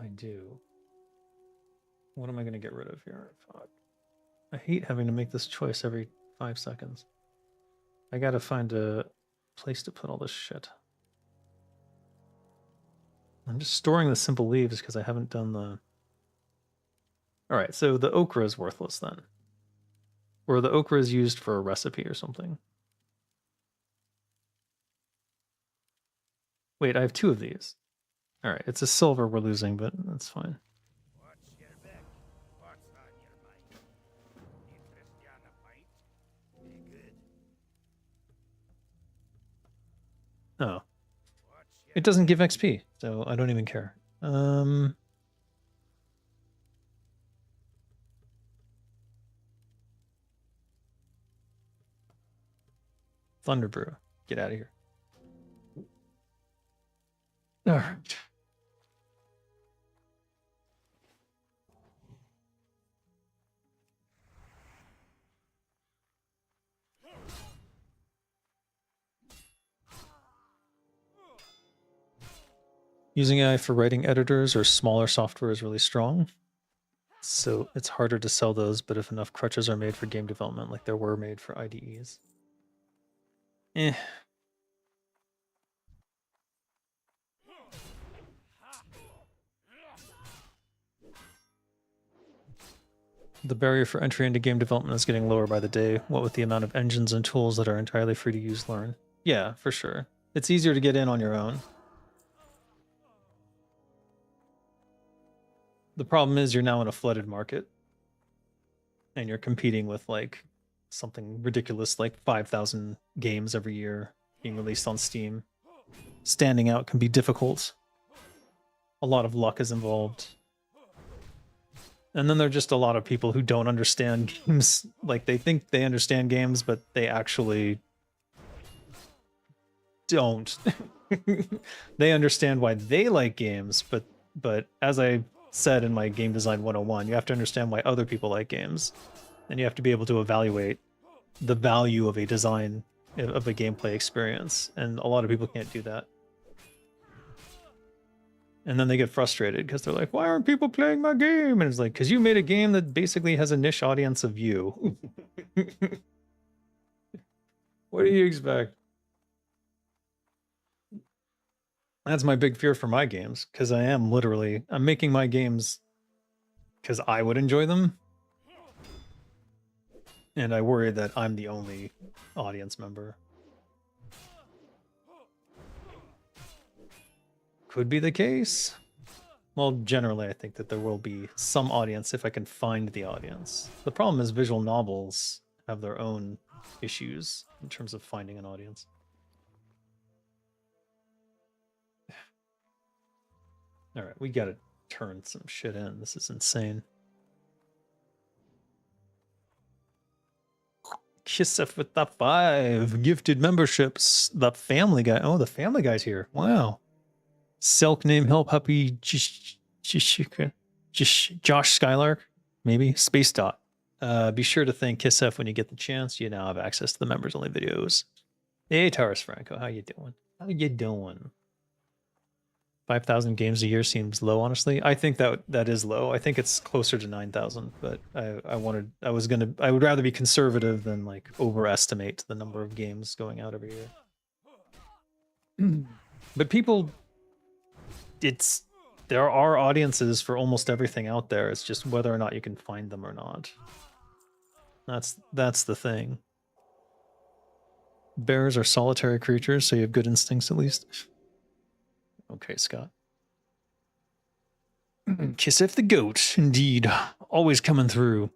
I do. What am I going to get rid of here? Fuck. I hate having to make this choice every 5 seconds. I got to find a place to put all this shit. I'm just storing the simple leaves because I haven't done the... All right, so the okra is worthless then. Or the okra is used for a recipe or something. Wait, I have 2 of these. All right, it's a silver we're losing, but that's fine. Oh. It doesn't give XP, so I don't even care. Thunderbrew, get out of here. All right. Using AI for writing editors or smaller software is really strong. So it's harder to sell those, but if enough crutches are made for game development like there were made for IDEs. The barrier for entry into game development is getting lower by the day, what with the amount of engines and tools that are entirely free to use learn. Yeah, for sure. It's easier to get in on your own. The problem is you're now in a flooded market. And you're competing with like something ridiculous like 5,000 games every year being released on Steam. Standing out can be difficult. A lot of luck is involved. And then there are just a lot of people who don't understand games. Like they think they understand games, but they actually don't. They understand why they like games, but as I said in my Game Design 101, you have to understand why other people like games. And you have to be able to evaluate the value of a design, of a gameplay experience. And a lot of people can't do that. And then they get frustrated because they're like, why aren't people playing my game? And it's like, because you made a game that basically has a niche audience of you. What do you expect? That's my big fear for my games, because I'm making my games because I would enjoy them. And I worry that I'm the only audience member. Could be the case. Well, generally, I think that there will be some audience if I can find the audience. The problem is visual novels have their own issues in terms of finding an audience. All right, we gotta turn some shit in. This is insane. Kissef with the 5 gifted memberships. The Family Guy. Oh, the Family Guy's here. Wow. Silk name help happy Josh Skylark. Maybe Space Dot. Be sure to thank Kissef when you get the chance. You now have access to the members only videos. Hey Taurus Franco, how you doing? How you doing? 5,000 games a year seems low, honestly. I think that is low. I think it's closer to 9,000, but I would rather be conservative than like overestimate the number of games going out every year. But people, there are audiences for almost everything out there. It's just whether or not you can find them or not. That's the thing. Bears are solitary creatures, so you have good instincts at least. Okay, Scott. Kissef the goat, indeed. Always coming through.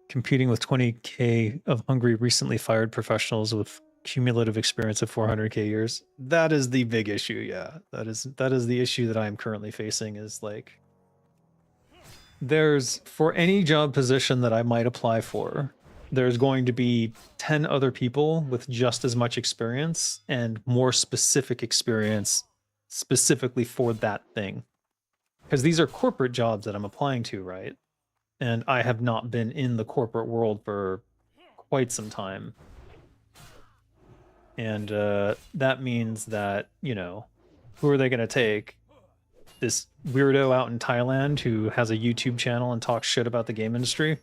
Competing with 20k of hungry, recently fired professionals with cumulative experience of 400k years. That is the big issue, yeah. That is the issue that I am currently facing, is like, there's, for any job position that I might apply for, there's going to be 10 other people with just as much experience and more specific experience specifically for that thing. Because these are corporate jobs that I'm applying to, right? And I have not been in the corporate world for quite some time. And that means that, you know, who are they going to take? This weirdo out in Thailand who has a YouTube channel and talks shit about the game industry?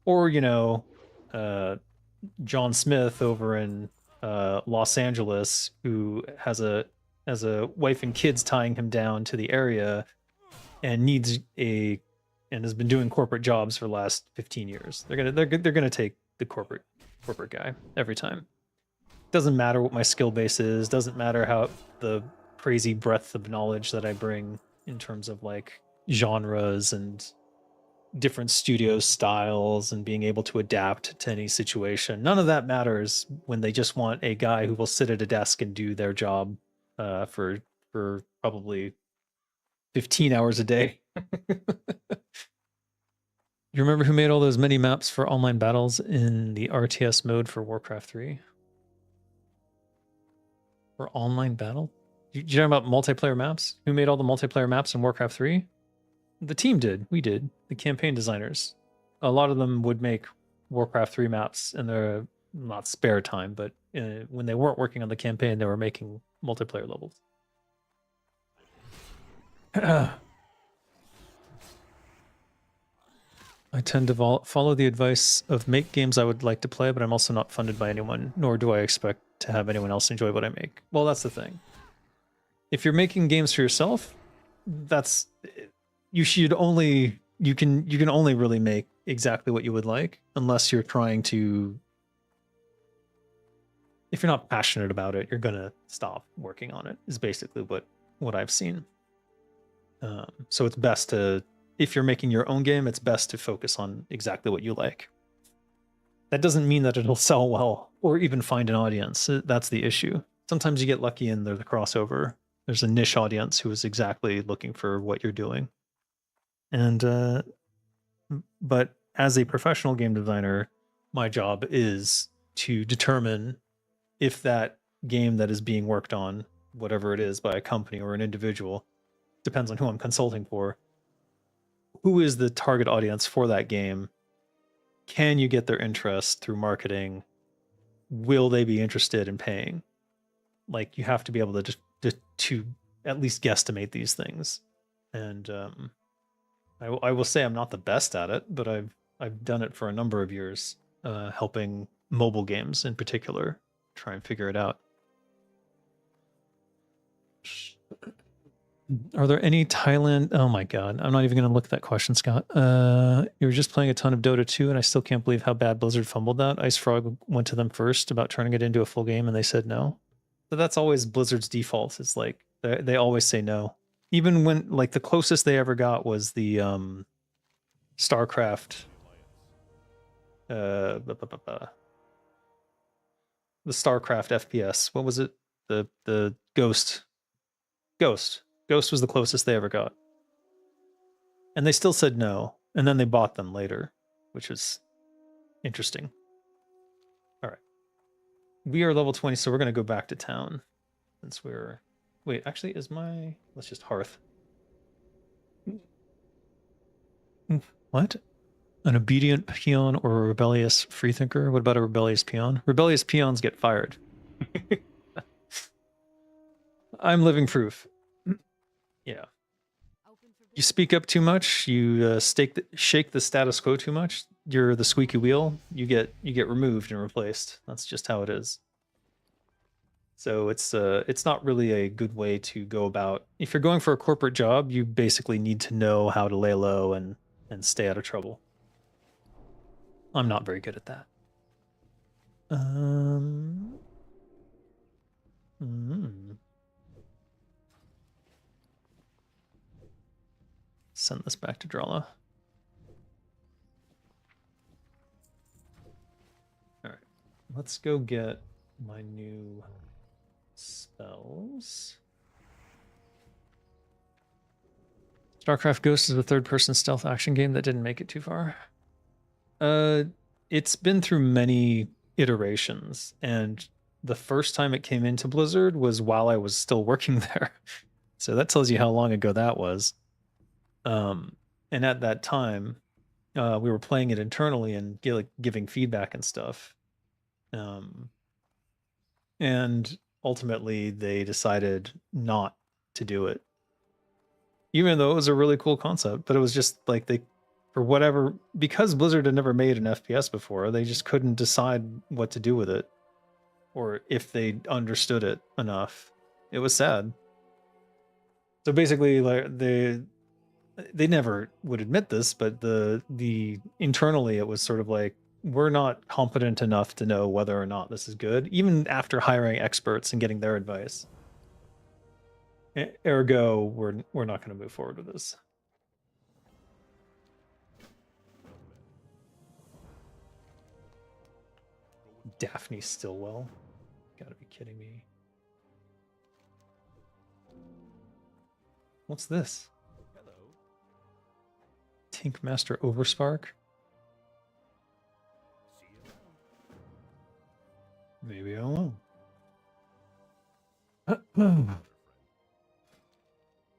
Or, you know, John Smith over in Los Angeles who has a wife and kids tying him down to the area and has been doing corporate jobs for the last 15 years. They're gonna take the corporate guy every time. Doesn't matter what my skill base is, doesn't matter how the crazy breadth of knowledge that I bring in terms of like genres and different studio styles and being able to adapt to any situation. None of that matters when they just want a guy who will sit at a desk and do their job for probably 15 hours a day. You remember who made all those mini maps for online battles in the RTS mode for Warcraft 3? For online battle? You talking about multiplayer maps? Who made all the multiplayer maps in Warcraft 3? The team did. We did. The campaign designers. A lot of them would make Warcraft 3 maps in their not spare time, but when they weren't working on the campaign, they were making multiplayer levels. I tend to follow the advice of make games I would like to play, but I'm also not funded by anyone, nor do I expect to have anyone else enjoy what I make. Well, that's the thing. If you're making games for yourself, that's you can only really make exactly what you would like unless you're trying to. If you're not passionate about it, you're gonna stop working on it. Is basically what I've seen. So it's best to, if you're making your own game, it's best to focus on exactly what you like. That doesn't mean that it'll sell well or even find an audience. That's the issue. Sometimes you get lucky and there's a crossover. There's a niche audience who is exactly looking for what you're doing. And but as a professional game designer, my job is to determine if that game that is being worked on, whatever it is, by a company or an individual, depends on who I'm consulting for, who is the target audience for that game? Can you get their interest through marketing? Will they be interested in paying? Like, you have to be able to at least guesstimate these things. And I will say I'm not the best at it, but I've done it for a number of years, helping mobile games in particular try and figure it out. Are there any Thailand? Oh my God. I'm not even going to look at that question, Scott. You were just playing a ton of Dota 2, and I still can't believe how bad Blizzard fumbled that. Ice Frog went to them first about turning it into a full game, and they said no. But that's always Blizzard's default. It's like they always say no. Even when, like, the closest they ever got was the StarCraft. The StarCraft FPS. What was it? The Ghost. Ghost was the closest they ever got. And they still said no. And then they bought them later, which is interesting. All right. We are level 20, so we're going to go back to town. Since we're... Wait, actually, is my... Let's just hearth. What? An obedient peon or a rebellious freethinker? What about a rebellious peon? Rebellious peons get fired. I'm living proof. Yeah. You speak up too much, you shake the status quo too much, you're the squeaky wheel, you get removed and replaced. That's just how it is. So it's not really a good way to go about. If you're going for a corporate job, you basically need to know how to lay low and stay out of trouble. I'm not very good at that. Send this back to Drala. All right, let's go get my new spells. StarCraft Ghost is a third-person stealth action game that didn't make it too far. It's been through many iterations, and the first time it came into Blizzard was while I was still working there. So that tells you how long ago that was. And at that time, we were playing it internally and giving feedback and stuff. And ultimately, they decided not to do it, even though it was a really cool concept. But it was just like because Blizzard had never made an FPS before, they just couldn't decide what to do with it, or if they understood it enough. It was sad. So basically, like they never would admit this, but the internally it was sort of like, we're not competent enough to know whether or not this is good, even after hiring experts and getting their advice. Ergo, we're not going to move forward with this. Daphne Stillwell? Gotta be kidding me. What's this? Hello. Tinkmaster Overspark? See you around. Maybe I will.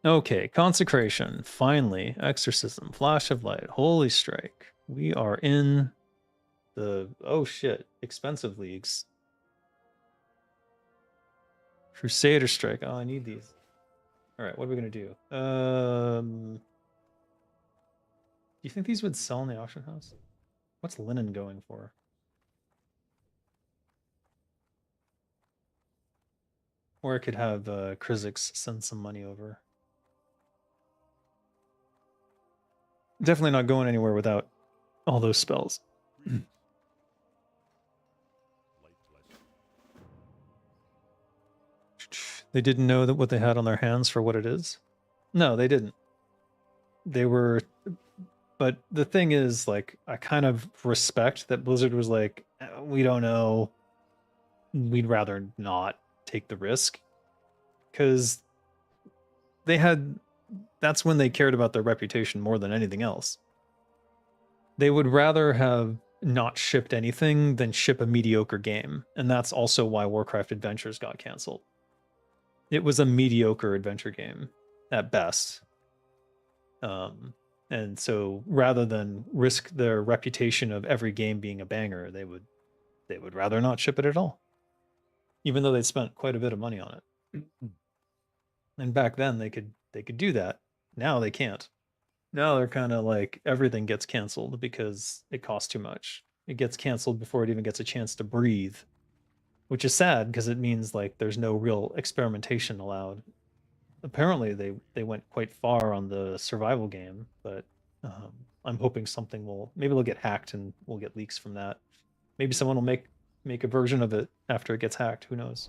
Okay, consecration. Finally, exorcism, flash of light, holy strike. We are in the oh shit, expensive leagues. Crusader strike. Oh, I need these. All right, what are we gonna do? Do you think these would sell in the auction house? What's linen going for? Or I could have Krizix send some money over. Definitely not going anywhere without all those spells. Light bless you. They didn't know that what they had on their hands for what it is. No, they didn't. They were, but the thing is, like, I kind of respect that Blizzard was like, we don't know. We'd rather not take the risk because they had. That's when they cared about their reputation more than anything else. They would rather have not shipped anything than ship a mediocre game, and that's also why Warcraft Adventures got canceled. It was a mediocre adventure game at best. And so rather than risk their reputation of every game being a banger, they would rather not ship it at all. Even though they'd spent quite a bit of money on it. And back then they could do that. Now they can't. Now they're kind of like everything gets canceled because it costs too much. It gets canceled before it even gets a chance to breathe, which is sad because it means like there's no real experimentation allowed. Apparently they went quite far on the survival game, but I'm hoping something will, maybe they'll get hacked and we'll get leaks from that. Maybe someone will make a version of it after it gets hacked. Who knows?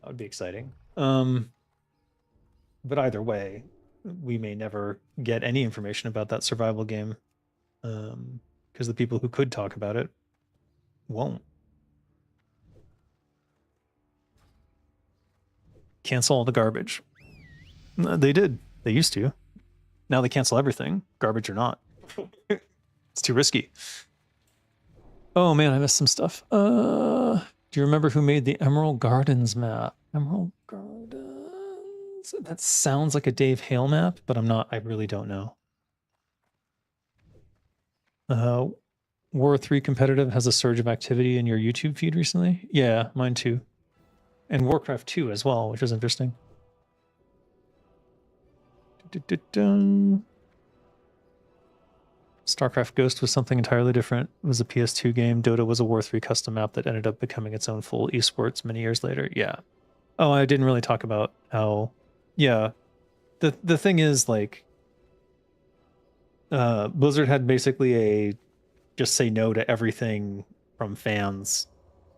That would be exciting. But either way, we may never get any information about that survival game because the people who could talk about it won't. Cancel all the garbage. They did. They used to. Now they cancel everything, garbage or not. It's too risky. Oh man, I missed some stuff. Do you remember who made the Emerald Gardens map? Emerald Gardens. That sounds like a Dave Hale map, but I'm not. I really don't know. War 3 competitive has a surge of activity in your YouTube feed recently. Yeah, mine too. And Warcraft 2 as well, which is interesting. StarCraft Ghost was something entirely different. It was a PS2 game. Dota was a War 3 custom map that ended up becoming its own full esports many years later. Yeah. Oh, I didn't really talk about how... Yeah. The thing is, like... Blizzard had basically a just say no to everything from fans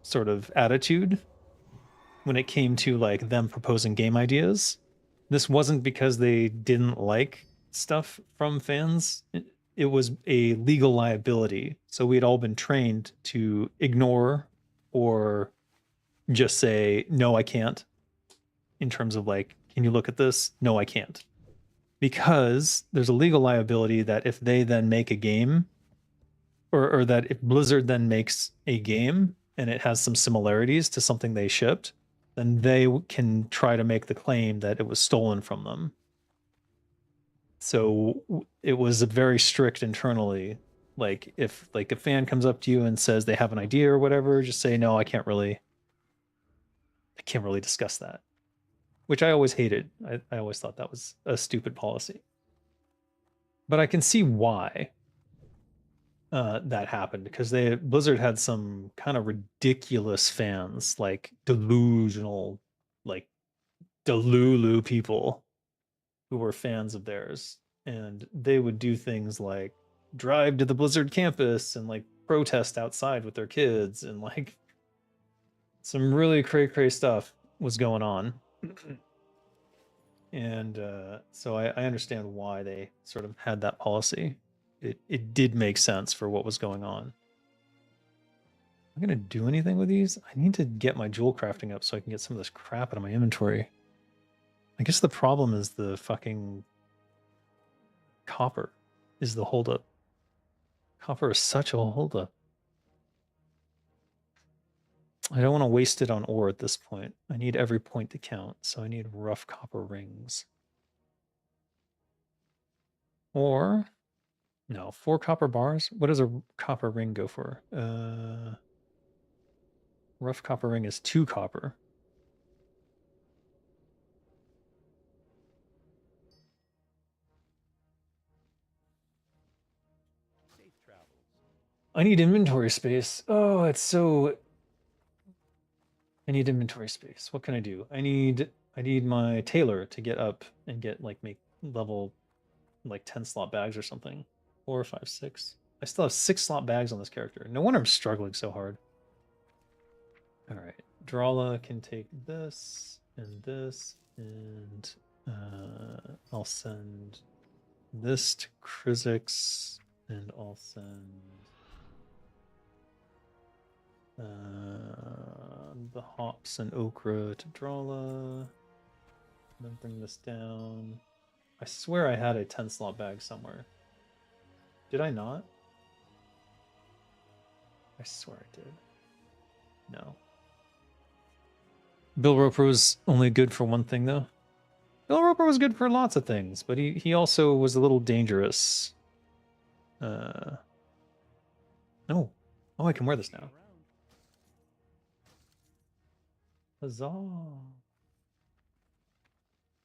sort of attitude when it came to, like, them proposing game ideas. This wasn't because they didn't like stuff from fans. It was a legal liability. So we had all been trained to ignore or just say, no, I can't. In terms of like, can you look at this? No, I can't. Because there's a legal liability that if they then make a game, or that if Blizzard then makes a game and it has some similarities to something they shipped, then they can try to make the claim that it was stolen from them. So it was a very strict internally. Like if like a fan comes up to you and says they have an idea or whatever, just say, no, I can't really discuss that. Which I always hated. I always thought that was a stupid policy. But I can see why that happened, because Blizzard had some kind of ridiculous fans, like delusional, like Delulu people who were fans of theirs, and they would do things like drive to the Blizzard campus and like protest outside with their kids, and like some really cray stuff was going on. And so I understand why they sort of had that policy. It did make sense for what was going on. I'm gonna do anything with these? I need to get my jewel crafting up so I can get some of this crap out of my inventory. I guess the problem is the fucking copper is the holdup. Copper is such a holdup. I don't want to waste it on ore at this point. I need every point to count, so I need rough copper rings. Or, no, 4 copper bars? What does a copper ring go for? Rough copper ring is 2 copper. Safe travels. I need inventory space. Oh, it's so... I need inventory space. What can I do? I need my tailor to get up and get like make level like 10 slot bags or something. 4, 5, 6. I still have 6 slot bags on this character. No wonder I'm struggling so hard. All right, Drala can take this, and I'll send this to Krizix, and I'll send the hops and okra to Drala. Then bring this down. I swear I had a 10 slot bag somewhere. Did I not? I swear I did. No. Bill Roper was only good for one thing, though. Bill Roper was good for lots of things, but he also was a little dangerous. No. Oh, I can wear this now. Huzzah.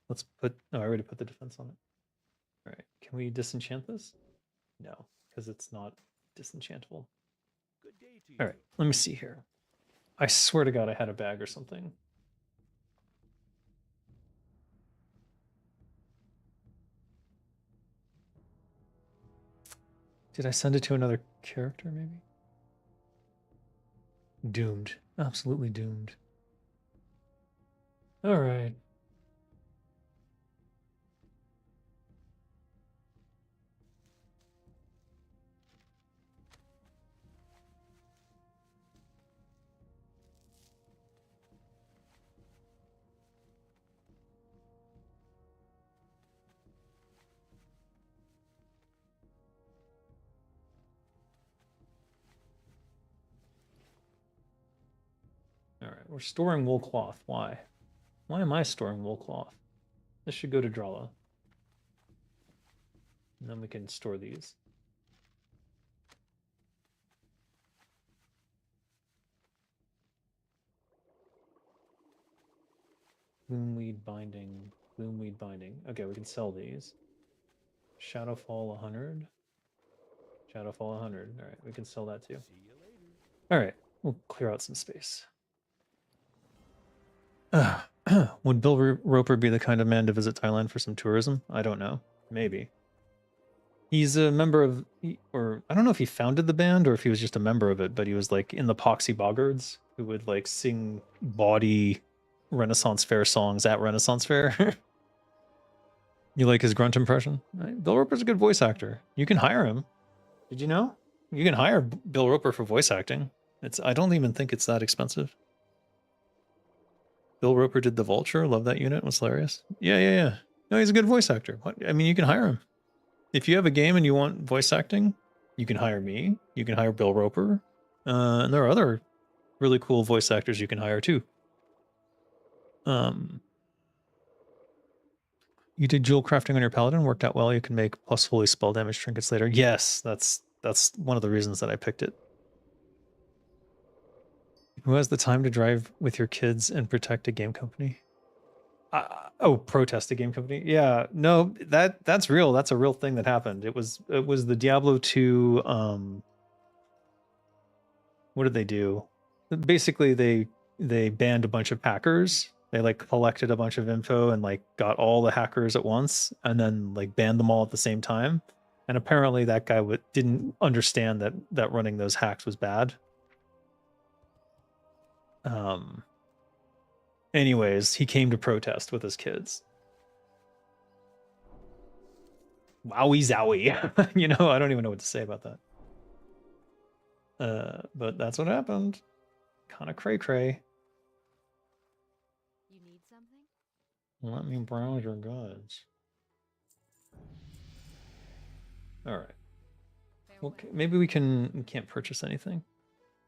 Let's put... Oh, I already put the defense on it. All right. Can we disenchant this? No, because it's not disenchantable. Good day to you. All right. Let me see here. I swear to God I had a bag or something. Did I send it to another character, maybe? Doomed. Absolutely doomed. All right. All right. We're storing wool cloth. Why? Why am I storing wool cloth? This should go to Drala. And then we can store these. Gloomweed binding. Gloomweed binding. Okay, we can sell these. Shadowfall 100. Shadowfall 100. All right, we can sell that too. See you later. All right, we'll clear out some space. Would Bill Roper be the kind of man to visit Thailand for some tourism? I don't know. Maybe. He's a member of, or I don't know if he founded the band or if he was just a member of it, but he was like in the Poxy Boggards who would like sing bawdy Renaissance Fair songs at Renaissance Fair. You like his grunt impression? Right? Bill Roper's a good voice actor. You can hire him. Did you know? You can hire Bill Roper for voice acting. I don't even think it's that expensive. Bill Roper did The Vulture. Love that unit. It was hilarious. Yeah. No, he's a good voice actor. What? I mean, you can hire him. If you have a game and you want voice acting, you can hire me. You can hire Bill Roper. And there are other really cool voice actors you can hire too. You did jewel crafting on your paladin. Worked out well. You can make plus fully spell damage trinkets later. Yes, that's one of the reasons that I picked it. Who has the time to drive with your kids and protect a game company? Protest a game company. Yeah, no, that's real. That's a real thing that happened. It was the Diablo 2. What did they do? Basically, they banned a bunch of hackers. They like collected a bunch of info and like got all the hackers at once, and then like banned them all at the same time. And apparently, that guy didn't understand that running those hacks was bad. Anyways, he came to protest with his kids. Wowie zowie. You know, I don't even know what to say about that. But that's what happened. Kind of cray cray. You need something? Let me browse your goods. All right. Well, Farewell. maybe we can't purchase anything.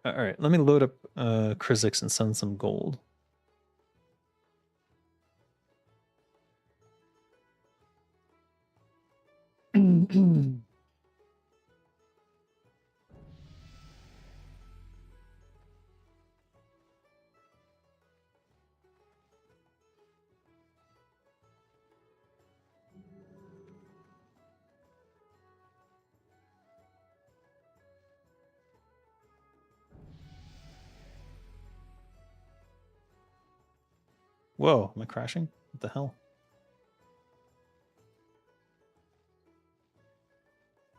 All right, let me load up Krizix and send some gold. Whoa, am I crashing? What the hell?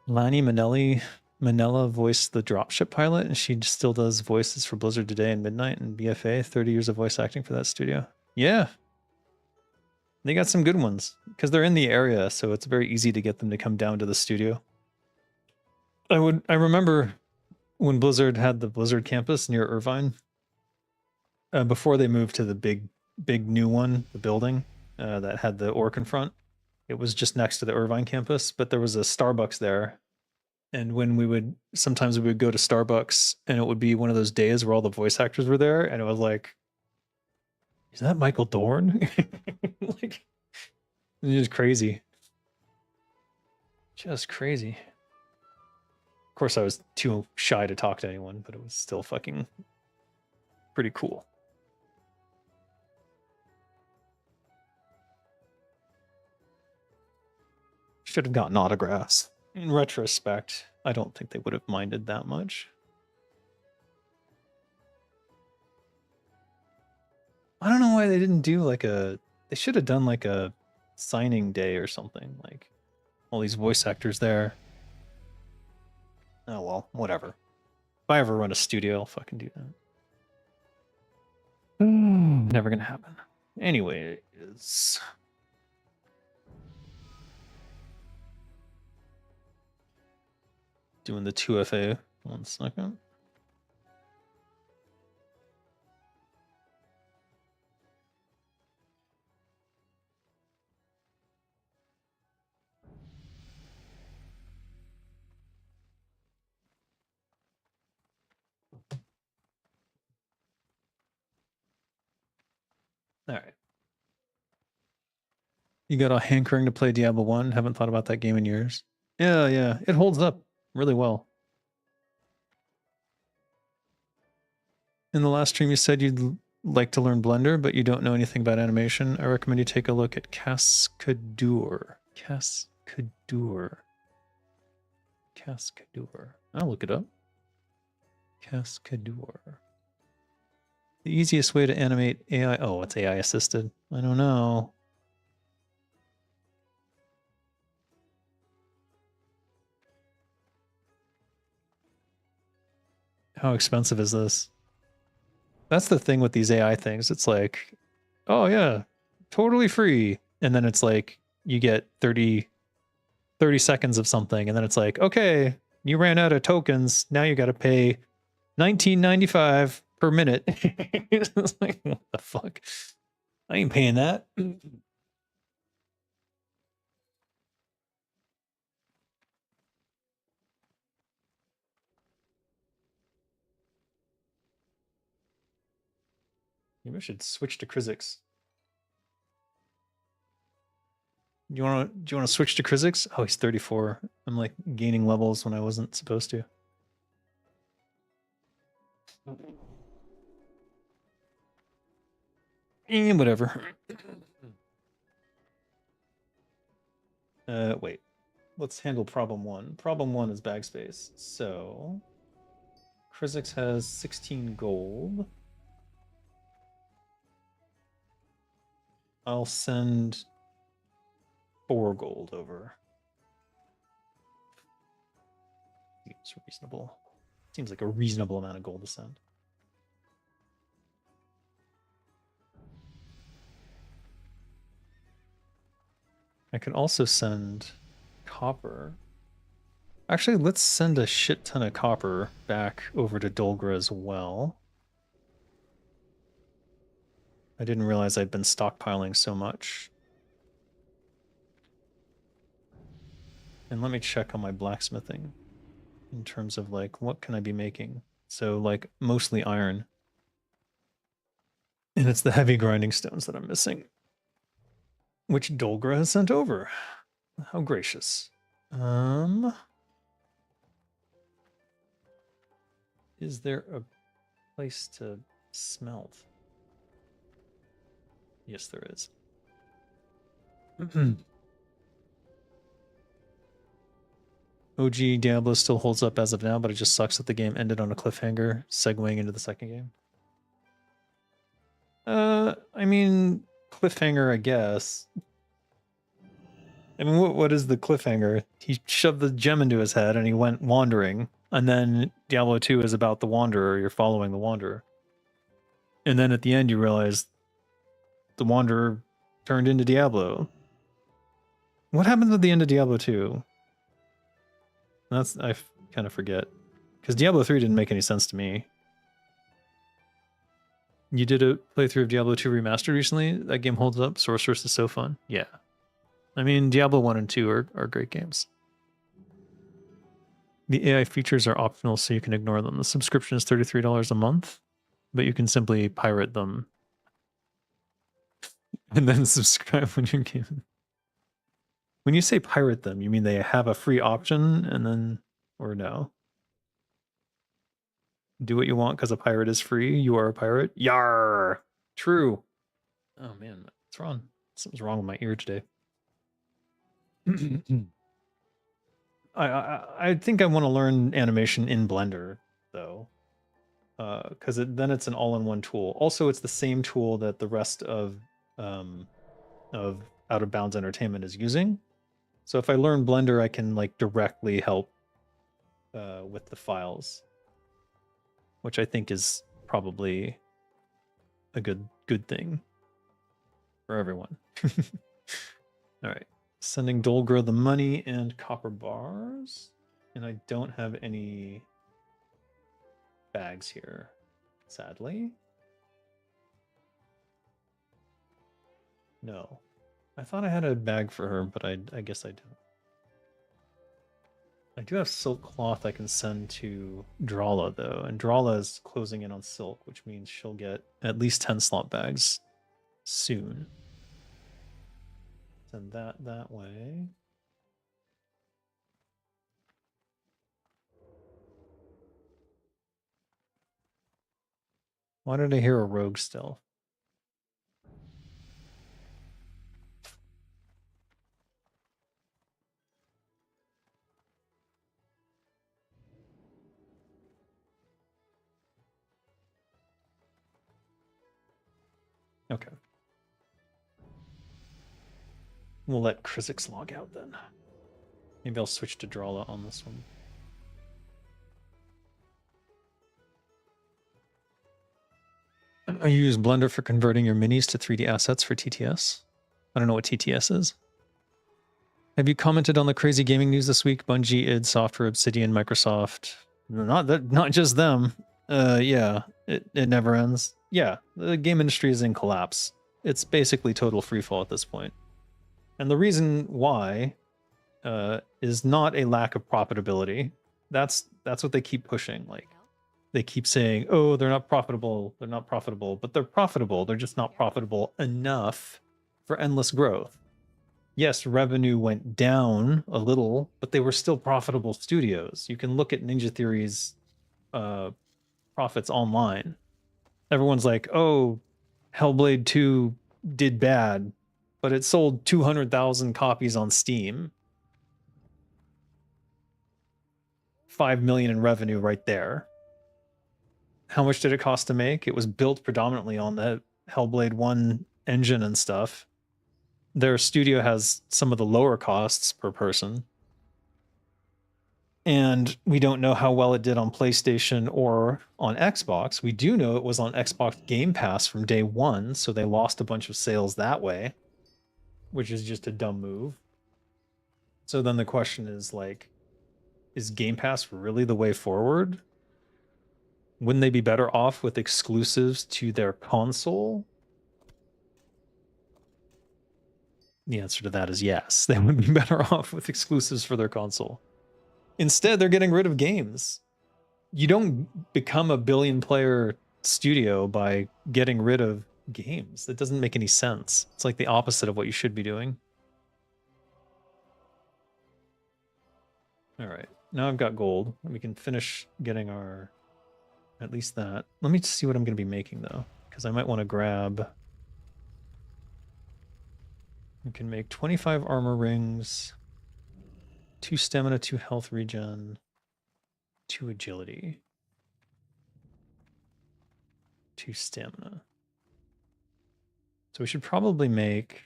Lani Manella voiced the dropship pilot, and she still does voices for Blizzard Today and Midnight and BFA. 30 years of voice acting for that studio. Yeah. They got some good ones because they're in the area, so it's very easy to get them to come down to the studio. I remember when Blizzard had the Blizzard campus near Irvine, before they moved to the big new one, the building that had the Orc in front. It was just next to the Irvine campus, but there was a Starbucks there. And when sometimes we would go to Starbucks and it would be one of those days where all the voice actors were there. And it was like, is that Michael Dorn? Like, it's just crazy. Just crazy. Of course, I was too shy to talk to anyone, but it was still fucking pretty cool. Should have gotten autographs. In retrospect, I don't think they would have minded that much. I don't know why they didn't do like they should have done like a signing day or something, like all these voice actors there. Oh well, whatever. If I ever run a studio, I'll fucking do that. Never gonna happen. Anyway, it's doing the 2FA. 1 second. All right. You got a hankering to play Diablo 1? Haven't thought about that game in years. Yeah. It holds up really well. In the last stream, you said you'd like to learn Blender, but you don't know anything about animation. I recommend you take a look at Cascadeur. Cascadeur. I'll look it up. Cascadeur. The easiest way to animate AI. Oh, it's AI assisted. I don't know. How expensive is this? That's the thing with these AI things. It's like, oh yeah, totally free. And then it's like you get 30 seconds of something. And then it's like, okay, you ran out of tokens. Now you got to pay $19.95 per minute. It's like, what the fuck? I ain't paying that. Maybe I should switch to Krizix. Do you want to switch to Krizix? Oh, he's 34. I'm like gaining levels when I wasn't supposed to. Whatever. Wait. Let's handle problem 1. Problem 1 is bag space. So Krizix has 16 gold. I'll send 4 gold over. Seems reasonable. Seems like a reasonable amount of gold to send. I can also send copper. Actually, let's send a shit ton of copper back over to Dolgra as well. I didn't realize I'd been stockpiling so much. And let me check on my blacksmithing in terms of like, what can I be making? So like mostly iron. And it's the heavy grinding stones that I'm missing, which Dolgra has sent over. How gracious. Is there a place to smelt? Yes, there is. OG Diablo still holds up as of now, but it just sucks that the game ended on a cliffhanger, segueing into the second game. I mean, cliffhanger, I guess. I mean, what is the cliffhanger? He shoved the gem into his head and he went wandering. And then Diablo 2 is about the Wanderer. You're following the Wanderer. And then at the end, you realize the Wanderer turned into Diablo. What happens at the end of Diablo 2? I kind of forget. Because Diablo 3 didn't make any sense to me. You did a playthrough of Diablo 2 Remastered recently? That game holds up. Sorceress is so fun. Yeah. I mean, Diablo 1 and 2 are great games. The AI features are optional, so you can ignore them. The subscription is $33 a month, but you can simply pirate them and then subscribe when you can. When you say pirate them, you mean they have a free option and then, or no? Do what you want because a pirate is free. You are a pirate. Yar! True. Oh man, what's wrong? Something's wrong with my ear today. I think I want to learn animation in Blender though, because then it's an all-in-one tool. Also, it's the same tool that the rest of Out of Bounds Entertainment is using. So if I learn Blender, I can like directly help with the files, which I think is probably a good thing for everyone. All right. Sending Dolgra the money and copper bars. And I don't have any bags here, sadly. No. I thought I had a bag for her, but I guess I don't. I do have silk cloth I can send to Drala, though. And Drala is closing in on silk, which means she'll get at least 10 slot bags soon. Send that way. Why did I hear a rogue still? Okay. We'll let Krizix log out then. Maybe I'll switch to Drala on this one. You use Blender for converting your minis to 3D assets for TTS? I don't know what TTS is. Have you commented on the crazy gaming news this week? Bungie, id Software, Obsidian, Microsoft. Not just them. Yeah, it never ends. Yeah, the game industry is in collapse. It's basically total freefall at this point. And the reason why is not a lack of profitability. That's what they keep pushing. Like they keep saying, "Oh, they're not profitable. They're not profitable," but they're profitable. They're just not profitable enough for endless growth. Yes, revenue went down a little, but they were still profitable studios. You can look at Ninja Theory's profits online. Everyone's like, "Oh, Hellblade 2 did bad, but it sold 200,000 copies on Steam. 5 million in revenue right there." How much did it cost to make? It was built predominantly on the Hellblade 1 engine and stuff. Their studio has some of the lower costs per person. And we don't know how well it did on PlayStation or on Xbox. We do know it was on Xbox Game Pass from day one, so they lost a bunch of sales that way, which is just a dumb move. So then the question is like, is Game Pass really the way forward? Wouldn't they be better off with exclusives to their console? The answer to that is yes. They would be better off with exclusives for their console. Instead, they're getting rid of games. you don't become a billion player studio by getting rid of games. That doesn't make any sense. It's like the opposite of what you should be doing. All right, now I've got gold. We can finish getting our, at least that. Let me see what I'm going to be making though, because I might want to grab. We can make 25 armor rings, 2 stamina, 2 health regen, 2 agility, 2 stamina. So we should probably make.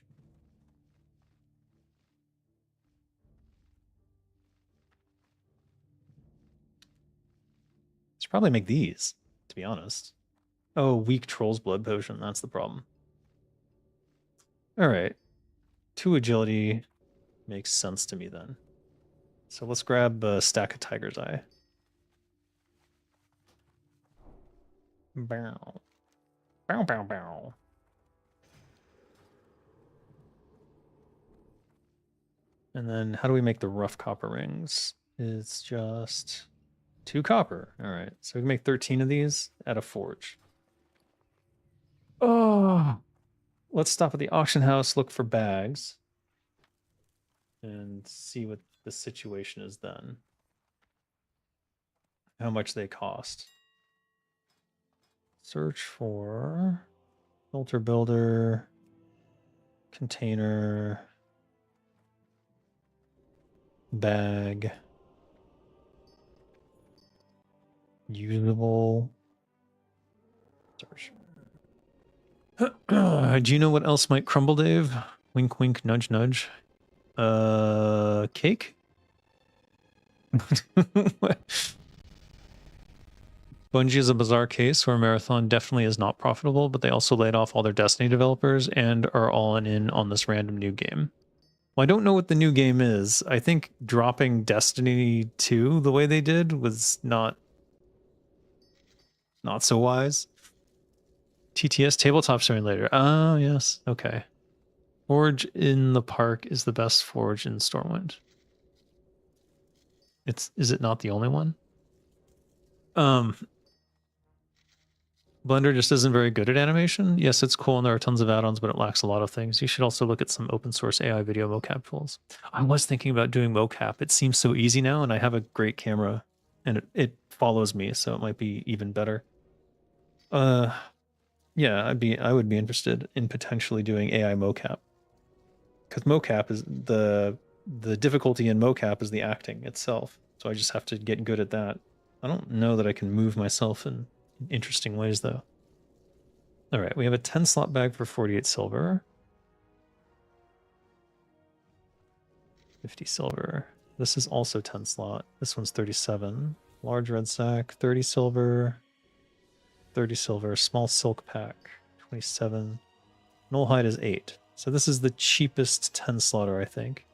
Let's probably make these, to be honest. Oh, weak Troll's Blood Potion. That's the problem. All right. 2 agility makes sense to me then. So let's grab a stack of Tiger's Eye. Bow. Bow, bow, bow. And then how do we make the rough copper rings? It's just 2 copper. All right. So we can make 13 of these at a forge. Oh. Let's stop at the auction house, look for bags, and see what the situation is then. How much they cost. Search for filter builder, container, bag, usable. Search. Do you know what else might crumble, Dave? Wink, wink, nudge, nudge. Cake? Bungie is a bizarre case where Marathon definitely is not profitable, but they also laid off all their Destiny developers and are all in on this random new game. Well, I don't know what the new game is. I think dropping Destiny 2 the way they did was not so wise. TTS tabletop starting later. Oh, yes. Okay. Forge in the Park is the best forge in Stormwind. Is it not the only one? Blender just isn't very good at animation. Yes, it's cool and there are tons of add-ons, but it lacks a lot of things. You should also look at some open source AI video mocap tools. I was thinking about doing mocap. It seems so easy now, and I have a great camera, and it follows me, so it might be even better. Yeah, I would be interested in potentially doing AI mocap. Because mocap is the difficulty in mocap is the acting itself. So I just have to get good at that. I don't know that I can move myself in interesting ways though. All right, we have a 10 slot bag for 48 silver. 50 silver. This is also 10 slot. This one's 37. Large red sack, 30 silver. 30 silver. Small silk pack, 27. Null hide is 8. So this is the cheapest 10 slotter, I think.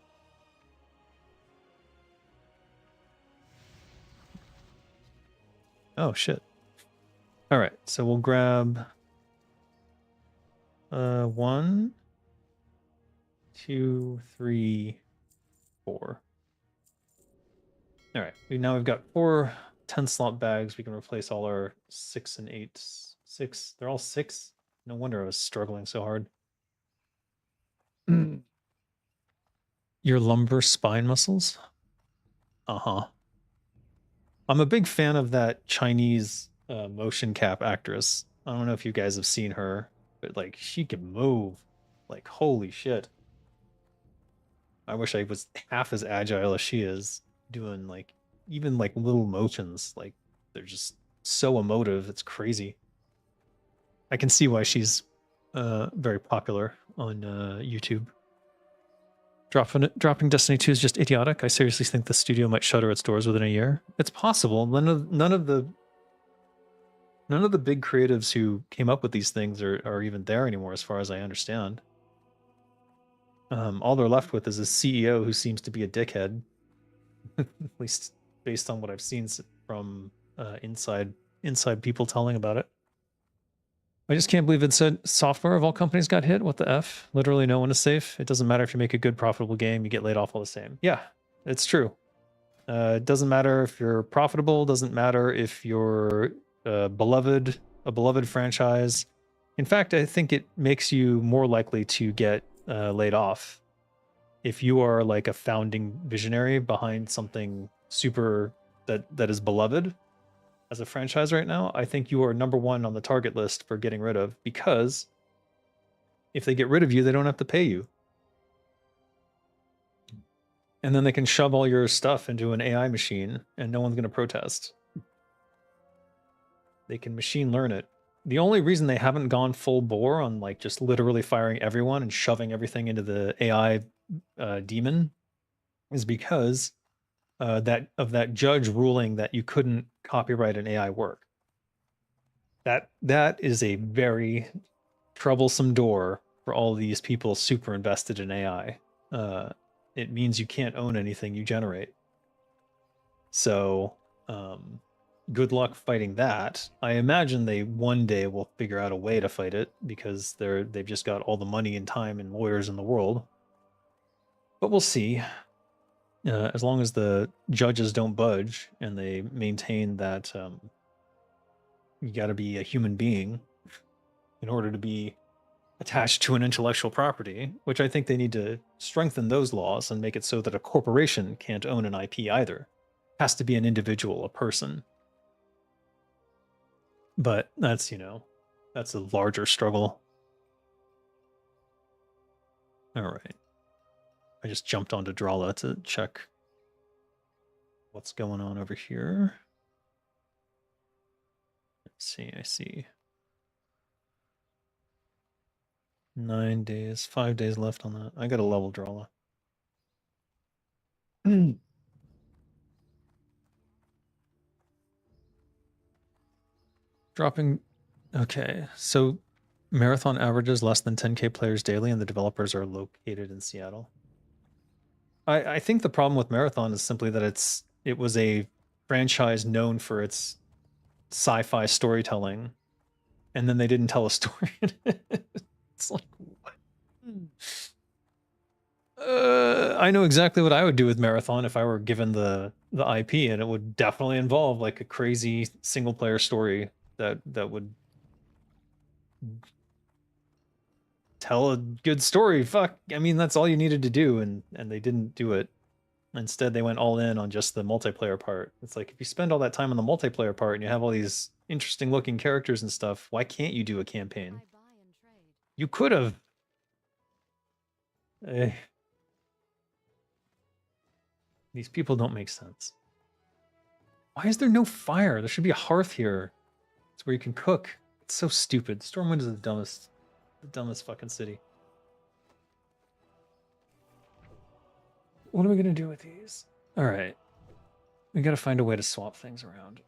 Oh, shit. All right, so we'll grab 1, 2, 3, 4. All right, now we've got 4 10-slot bags. We can replace all our 6 and 8. 6, they're all 6? No wonder I was struggling so hard. Your lumbar spine muscles? Uh-huh. I'm a big fan of that Chinese motion cap actress. I don't know if you guys have seen her, but like she can move. Like holy shit. I wish I was half as agile as she is, doing like even like little motions. Like they're just so emotive. It's crazy. I can see why she's very popular on YouTube. Dropping Destiny 2 is just idiotic. I seriously think the studio might shutter its doors within a year. It's possible. None of the big creatives who came up with these things are even there anymore, as far as I understand. All they're left with is a CEO who seems to be a dickhead, at least based on what I've seen from inside people telling about it. I just can't believe it said software of all companies got hit. What the F? Literally no one is safe. It doesn't matter if you make a good, profitable game, you get laid off all the same. Yeah, it's true. It doesn't matter if you're profitable. Doesn't matter if you're a beloved franchise. In fact, I think it makes you more likely to get laid off if you are like a founding visionary behind something super that is beloved as a franchise right now. I think you are number one on the target list for getting rid of, because if they get rid of you, they don't have to pay you. And then they can shove all your stuff into an AI machine and no one's going to protest. They can machine learn it. The only reason they haven't gone full bore on like just literally firing everyone and shoving everything into the AI demon is because that judge ruling that you couldn't copyright an AI work. That is a very troublesome door for all these people super invested in AI. It means you can't own anything you generate. So good luck fighting that. I imagine they one day will figure out a way to fight it because they've just got all the money and time and lawyers in the world. But we'll see. As long as the judges don't budge and they maintain that you got to be a human being in order to be attached to an intellectual property, which I think they need to strengthen those laws and make it so that a corporation can't own an IP either. It has to be an individual, a person. But that's, that's a larger struggle. All right. I just jumped onto Drala to check what's going on over here. Let's see, I see. 9 days, 5 days left on that. I got a level Drala. Dropping. Okay, so Marathon averages less than 10K players daily, and the developers are located in Seattle. I think the problem with Marathon is simply that it was a franchise known for its sci-fi storytelling, and then they didn't tell a story. It's like, what? I know exactly what I would do with Marathon if I were given the IP, and it would definitely involve like a crazy single player story that would tell a good story. Fuck, I mean, that's all you needed to do, and they didn't do it. Instead, they went all in on just the multiplayer part. It's like, if you spend all that time on the multiplayer part and you have all these interesting looking characters and stuff, why can't you do a campaign? I buy and trade. You could have. These people don't make sense. Why is there no fire? There should be a hearth here. It's where you can cook. It's so stupid. Stormwind is the dumbest fucking city. What are we gonna do with these? All right, we gotta find a way to swap things around.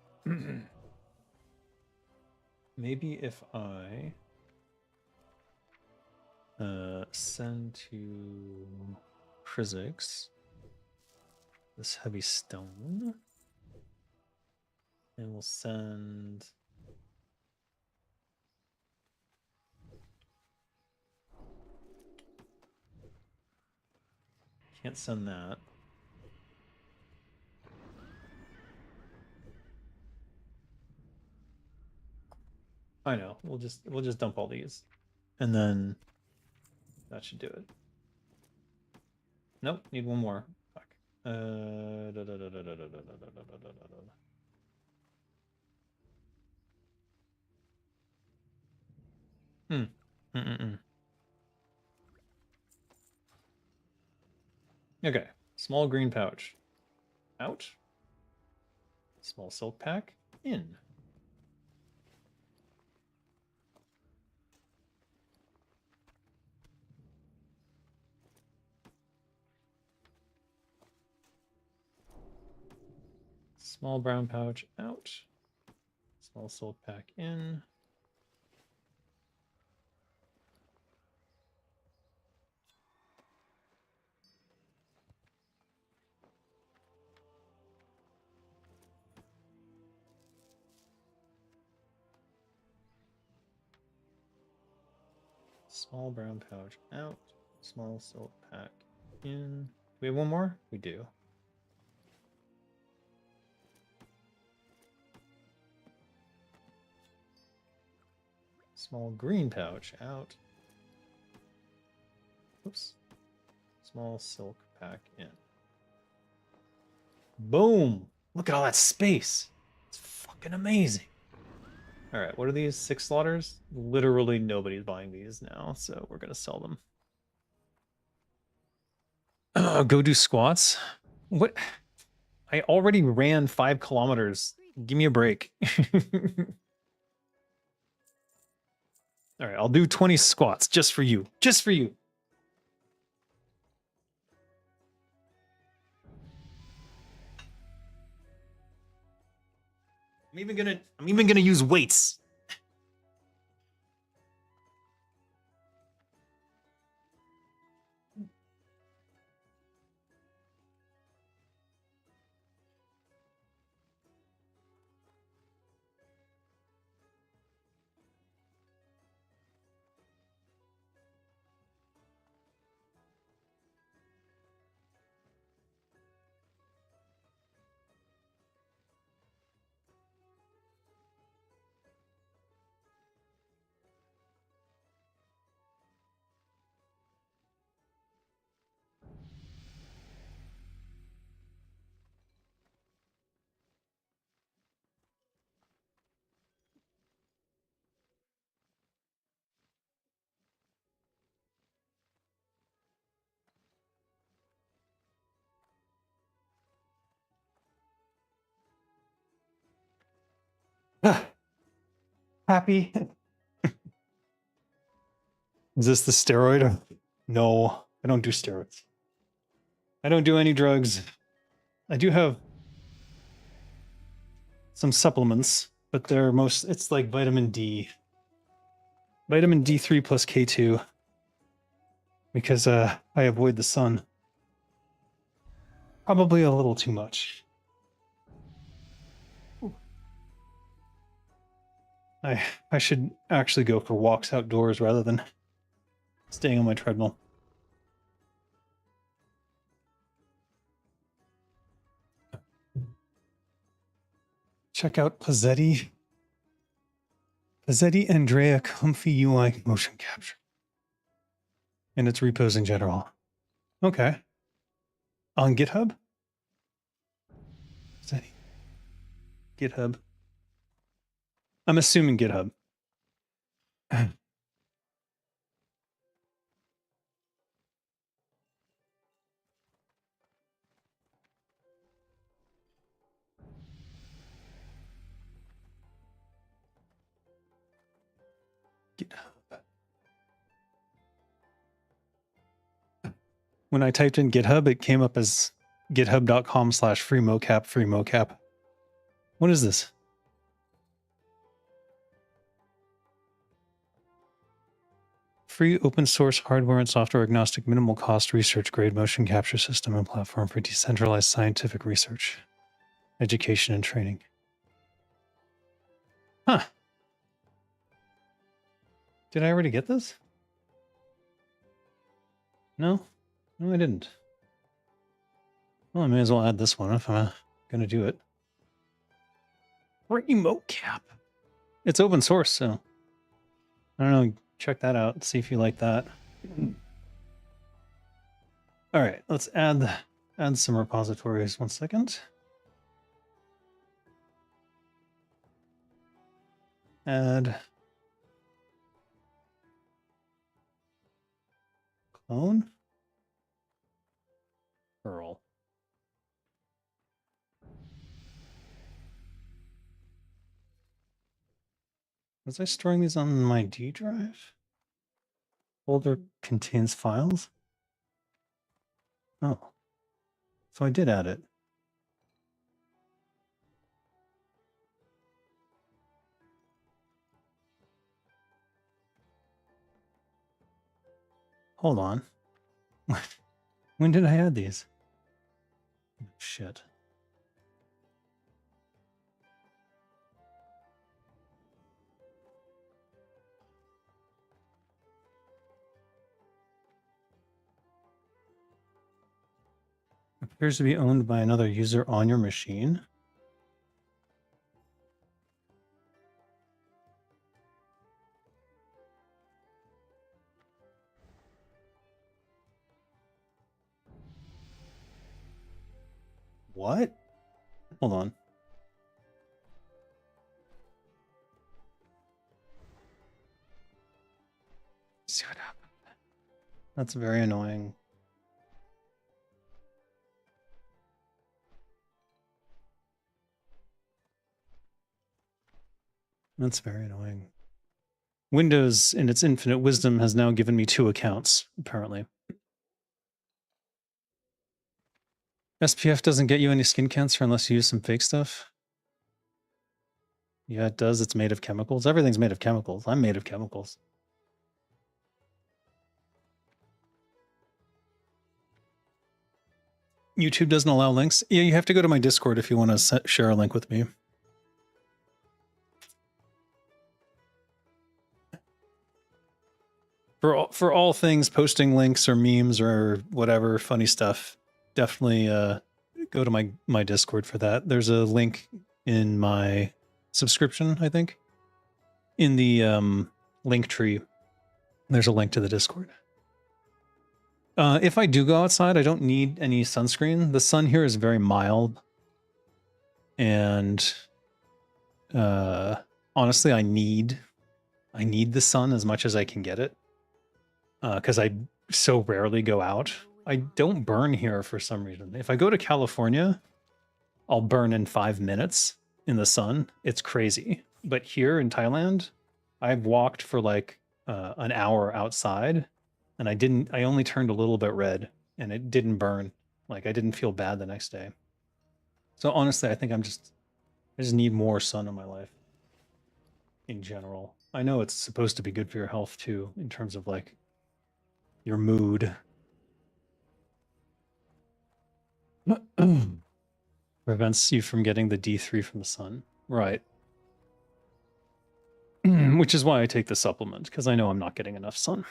Maybe if I send to Physics this heavy stone, and we'll send can't send that. I know. We'll just dump all these, and then that should do it. Nope, need one more. Fuck. Okay, small green pouch. Out. Small silk pack. In. Small brown pouch. Out. Small silk pack. In. Small brown pouch out. Small silk pack in. Do we have one more? We do. Small green pouch out. Oops. Small silk pack in. Boom! Look at all that space. It's fucking amazing. All right, what are these? 6 slaughters? Literally nobody's buying these now, so we're gonna sell them. Go do squats. What? I already ran 5 kilometers. Give me a break. All right, I'll do 20 squats just for you. Just for you. I'm even gonna use weights. Happy. Is this the steroid? No, I don't do steroids. I don't do any drugs. I do have some supplements, but they're it's like vitamin D. Vitamin D3 plus K2. Because I avoid the sun. Probably a little too much. I should actually go for walks outdoors rather than staying on my treadmill. Check out Pazzetti. Pazzetti Andrea Comfy UI motion capture. And its repos in general. Okay. On GitHub? Pazzetti. GitHub. I'm assuming GitHub. GitHub. When I typed in GitHub, it came up as github.com/free mocap. What is this? Free open source hardware and software agnostic minimal cost research grade motion capture system and platform for decentralized scientific research, education, and training. Huh. Did I already get this? No? No, I didn't. Well, I may as well add this one if I'm going to do it. Free mocap. It's open source, so I don't know. Check that out. See if you like that. All right, let's add some repositories. 1 second. Add clone Perl. Was I storing these on my D drive? Folder contains files? Oh. So I did add it. Hold on. When did I add these? Shit. Appears to be owned by another user on your machine. What? Hold on. See what happened. That's very annoying. That's very annoying. Windows, in its infinite wisdom, has now given me 2 accounts, apparently. SPF doesn't get you any skin cancer unless you use some fake stuff. Yeah, it does. It's made of chemicals. Everything's made of chemicals. I'm made of chemicals. YouTube doesn't allow links. Yeah, you have to go to my Discord if you want to share a link with me. For all things posting links or memes or whatever funny stuff, definitely go to my Discord for that. There's a link in my subscription, I think. In the link tree, there's a link to the Discord. If I do go outside, I don't need any sunscreen. The sun here is very mild. And honestly, I need the sun as much as I can get it. Because I so rarely go out. I don't burn here for some reason. If I go to California, I'll burn in 5 minutes in the sun. It's crazy. But here in Thailand, I've walked for like an hour outside, and I only turned a little bit red, and it didn't burn. Like, I didn't feel bad the next day. So honestly, I think I just need more sun in my life in general. I know it's supposed to be good for your health too, in terms of like your mood. Prevents you from getting the D3 from the sun. Right. Which is why I take the supplement, because I know I'm not getting enough sun.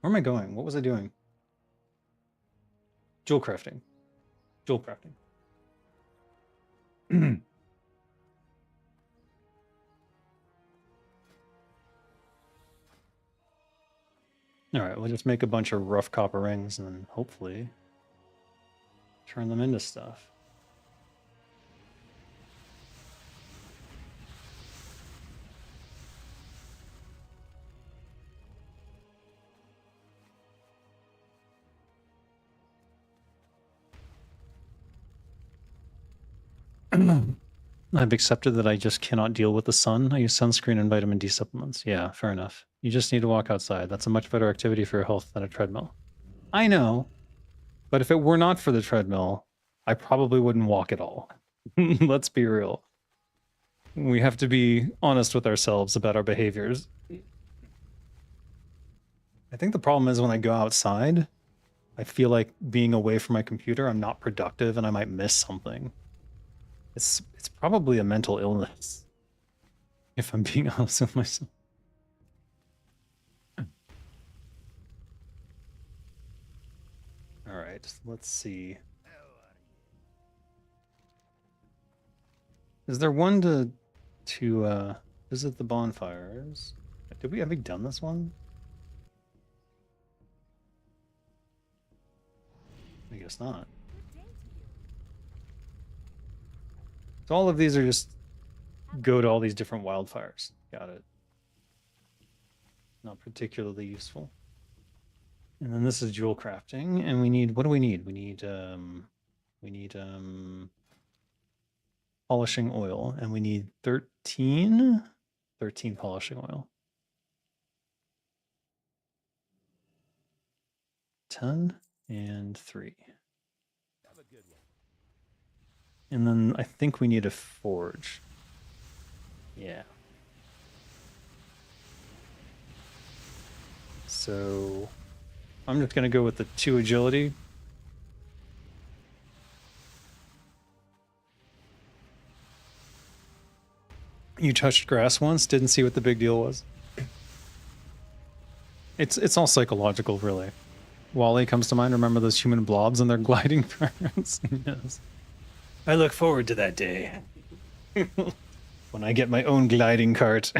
Where am I going? What was I doing? Jewel crafting. Jewel crafting. All right, we'll just make a bunch of rough copper rings and then hopefully turn them into stuff. I've accepted that I just cannot deal with the sun. I use sunscreen and vitamin D supplements. Yeah, fair enough. You just need to walk outside. That's a much better activity for your health than a treadmill. I know. But if it were not for the treadmill, I probably wouldn't walk at all. Let's be real. We have to be honest with ourselves about our behaviors. I think the problem is when I go outside, I feel like being away from my computer, I'm not productive and I might miss something. It's probably a mental illness, if I'm being honest with myself. All right, let's see. Is there one to visit the bonfires? Have we done this one? I guess not. So all of these are just go to all these different wildfires. Got it. Not particularly useful. And then this is jewel crafting, and we need, what do we need? We need polishing oil, and we need 13 polishing oil. 10 and 3. Have a good one. And then I think we need a forge. Yeah. So I'm just gonna go with the 2 agility. You touched grass once, didn't see what the big deal was. It's all psychological, really. Wally comes to mind. Remember those human blobs and their gliding patterns? Yes. I look forward to that day. When I get my own gliding cart.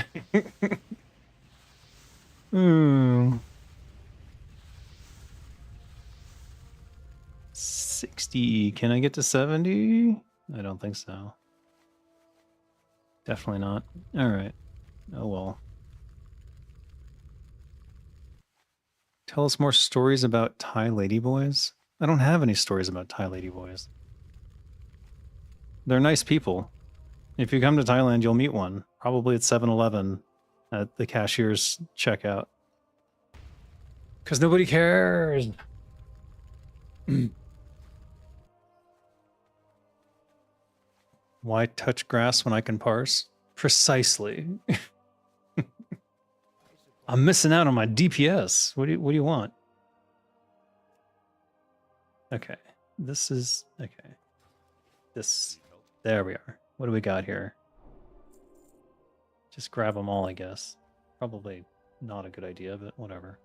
60. Can I get to 70? I don't think so. Definitely not. All right. Oh well. Tell us more stories about Thai ladyboys. I don't have any stories about Thai ladyboys. They're nice people. If you come to Thailand, you'll meet one. Probably at 7-Eleven at the cashier's checkout. Because nobody cares. Why touch grass when I can parse? Precisely. I'm missing out on my DPS. What do you want? Okay. This is okay. There we are. What do we got here? Just grab them all, I guess. Probably not a good idea, but whatever.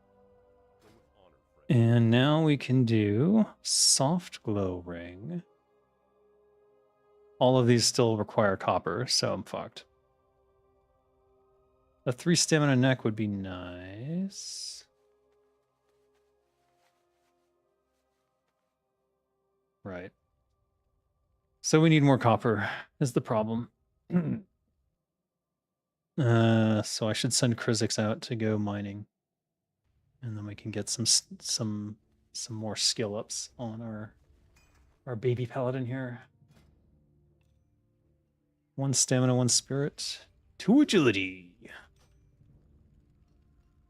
And now we can do soft glow ring. All of these still require copper, so I'm fucked. A 3 stamina neck would be nice. Right. So we need more copper is the problem. So I should send Krizix out to go mining. And then we can get some more skill ups on our baby paladin here. 1 stamina, 1 spirit, 2 agility.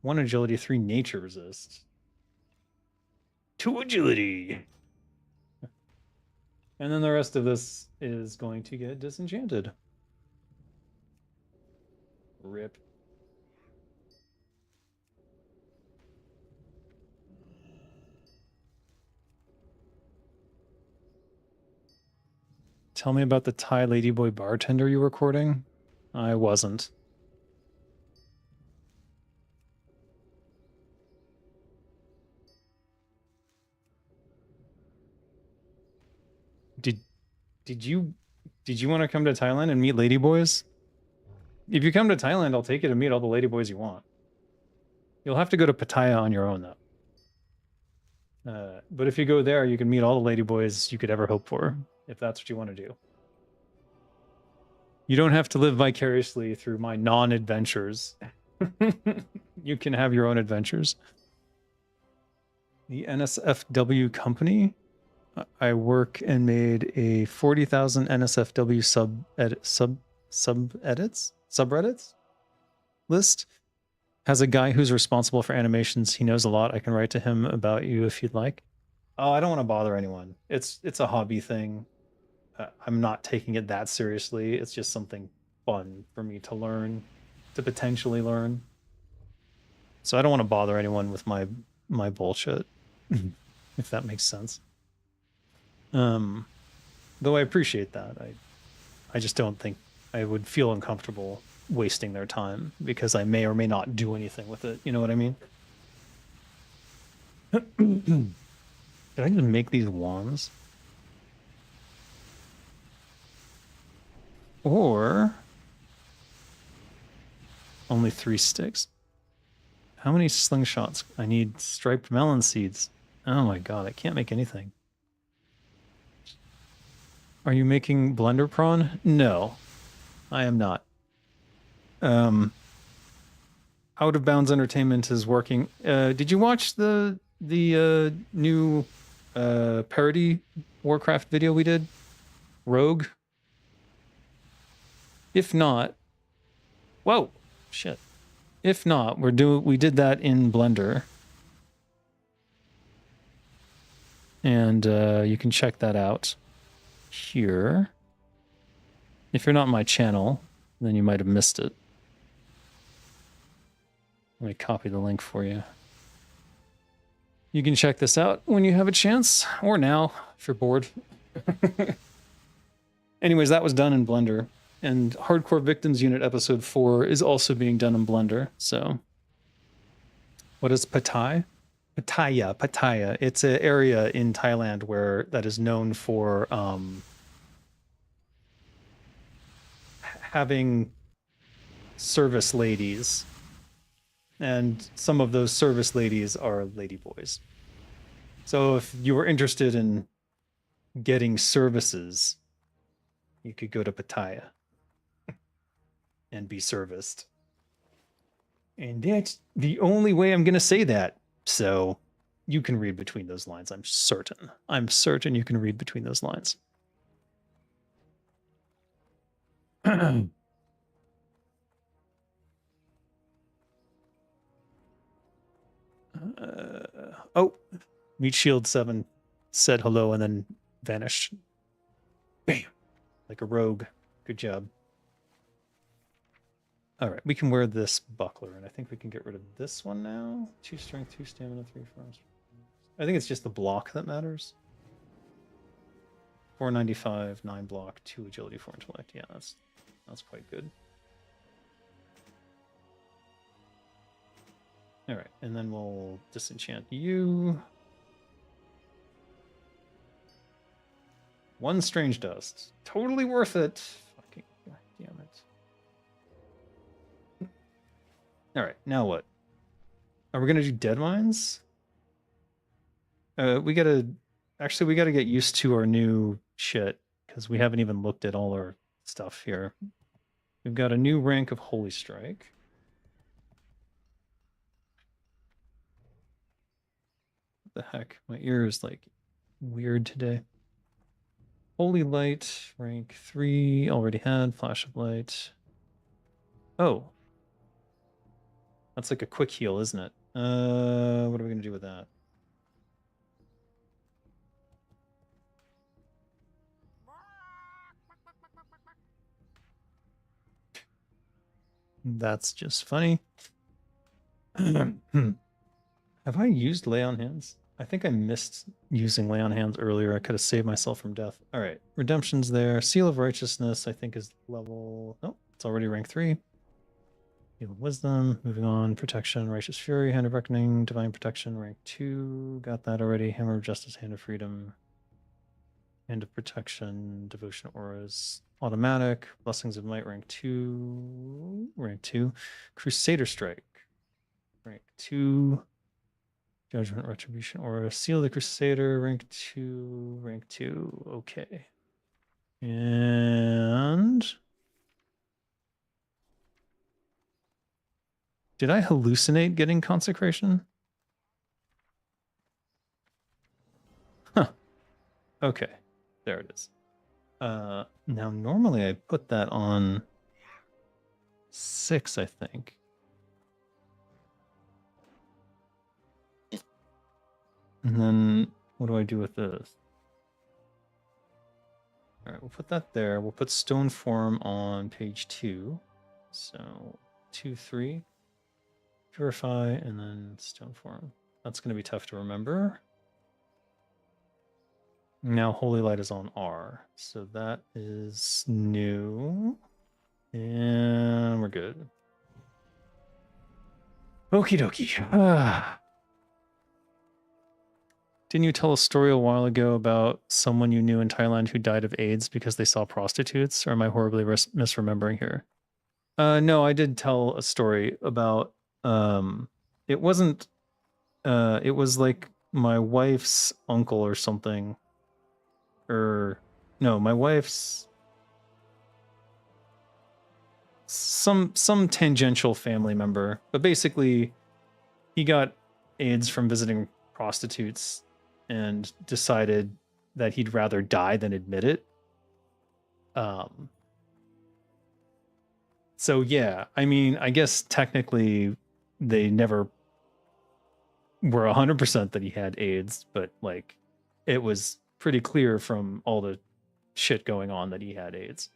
1 agility, 3 nature resist. 2 agility. And then the rest of this is going to get disenchanted. Rip. Tell me about the Thai ladyboy bartender you were courting. I wasn't. Did you want to come to Thailand and meet ladyboys? If you come to Thailand, I'll take you to meet all the ladyboys you want. You'll have to go to Pattaya on your own, though. But if you go there, you can meet all the ladyboys you could ever hope for, if that's what you want to do. You don't have to live vicariously through my non-adventures. You can have your own adventures. The NSFW company? I work and made a 40,000 NSFW subreddits list. Has a guy who's responsible for animations. He knows a lot. I can write to him about you if you'd like. Oh, I don't want to bother anyone. It's a hobby thing. I'm not taking it that seriously. It's just something fun for me to learn, to potentially learn. So I don't want to bother anyone with my bullshit, if that makes sense. Though I appreciate that. I just don't think I would feel uncomfortable wasting their time because I may or may not do anything with it. You know what I mean? Did I just make these wands? Or only 3 sticks? How many slingshots? I need striped melon seeds. Oh my god, I can't make anything. Are you making blender prawn? No, I am not. Out of Bounds Entertainment is working. Did you watch the new parody Warcraft video we did? Rogue? If not, whoa, shit. If not, we did that in Blender. And you can check that out here. If you're not on my channel, then you might have missed it. Let me copy the link for you. You can check this out when you have a chance, or now, if you're bored. Anyways, that was done in Blender. And Hardcore Victims Unit Episode 4 is also being done in Blender, so... What is Pattaya? Pattaya. It's an area in Thailand where that is known for having service ladies. And some of those service ladies are ladyboys. So if you were interested in getting services, you could go to Pattaya and be serviced. And that's the only way I'm going to say that. So you can read between those lines, I'm certain. I'm certain you can read between those lines. Oh, Meat Shield 7 said hello and then vanished. Bam! Like a rogue. Good job. All right, we can wear this buckler, and I think we can get rid of this one now. 2 strength, 2 stamina, 3 frost. I think it's just the block that matters. 495, 9 block, 2 agility, 4 intellect. Yeah, that's quite good. All right, and then we'll disenchant you. 1 strange dust. Totally worth it. Fucking goddamn it. All right, now what? Are we gonna do dead mines? We gotta get used to our new shit because we haven't even looked at all our stuff here. We've got a new rank of Holy Strike. What the heck? My ear is like weird today. Holy Light, rank 3, already had. Flash of Light. Oh. That's like a quick heal, isn't it? What are we going to do with that? That's just funny. Have I used Lay on Hands? I think I missed using Lay on Hands earlier. I could have saved myself from death. All right, Redemption's there. Seal of Righteousness, I think, is level... Oh, it's already rank 3. Seal of Wisdom, moving on. Protection, Righteous Fury, Hand of Reckoning, Divine Protection, rank 2. Got that already. Hammer of Justice, Hand of Freedom, Hand of Protection, Devotion Auras, Automatic, Blessings of Might, rank 2. Rank 2. Crusader Strike, rank 2. Judgment, Retribution, Aura, Seal of the Crusader, rank 2, rank 2. Okay. And... did I hallucinate getting Consecration? Huh. Okay. There it is. Now, normally I put that on 6, I think. And then what do I do with this? All right, we'll put that there. We'll put Stone Form on page 2. So 2, 3. Purify, and then Stone Form. That's going to be tough to remember. Now Holy Light is on R. So that is new. And we're good. Okie dokie. Didn't you tell a story a while ago about someone you knew in Thailand who died of AIDS because they saw prostitutes? Or am I horribly misremembering here? No, I did tell a story about, it wasn't, it was like my wife's uncle or something. Or, no, my wife's, some tangential family member. But basically, he got AIDS from visiting prostitutes and decided that he'd rather die than admit it. So yeah, I mean, I guess technically they never were 100% that he had AIDS, but like it was pretty clear from all the shit going on that he had AIDS.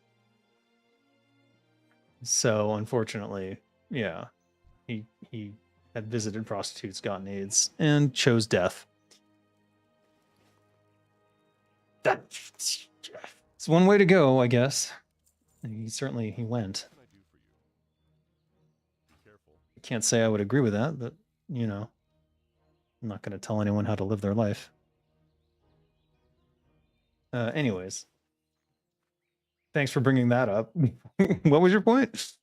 So unfortunately, yeah, he had visited prostitutes, gotten AIDS, and chose death. That's one way to go, I guess. And he went. What can I do for you? Be careful. I can't say I would agree with that, but you know, I'm not going to tell anyone how to live their life. Anyways, thanks for bringing that up. What was your point?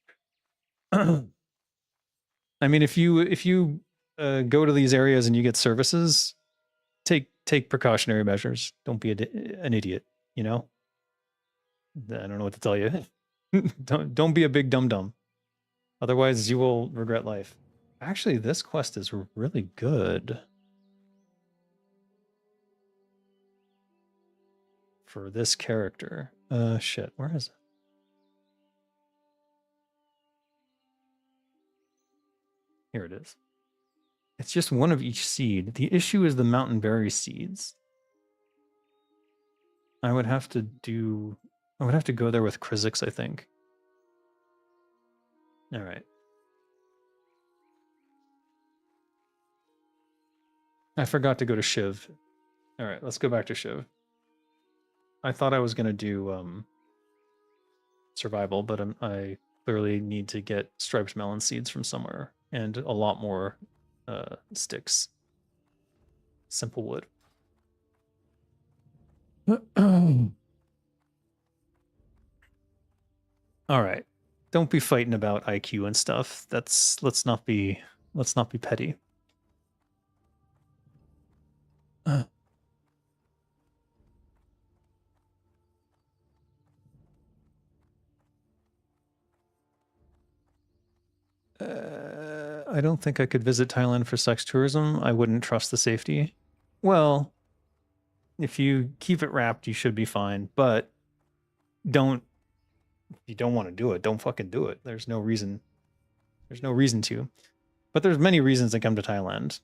I mean, if you go to these areas and you get services, take take precautionary measures. Don't be an idiot, you know? I don't know what to tell you. Don't be a big dum-dum. Otherwise, you will regret life. Actually, this quest is really good. For this character. Shit, where is it? Here it is. It's just one of each seed. The issue is the mountain berry seeds. I would have to go there with Krizix, I think. All right. I forgot to go to Shiv. All right, let's go back to Shiv. I thought I was going to do survival, but I clearly need to get striped melon seeds from somewhere and a lot more sticks. Simple wood. All right. Don't be fighting about IQ and stuff. Let's not be petty. I don't think I could visit Thailand for sex tourism. I wouldn't trust the safety. Well, if you keep it wrapped, you should be fine. But if you don't want to do it, don't fucking do it. There's no reason. There's no reason to. But there's many reasons to come to Thailand.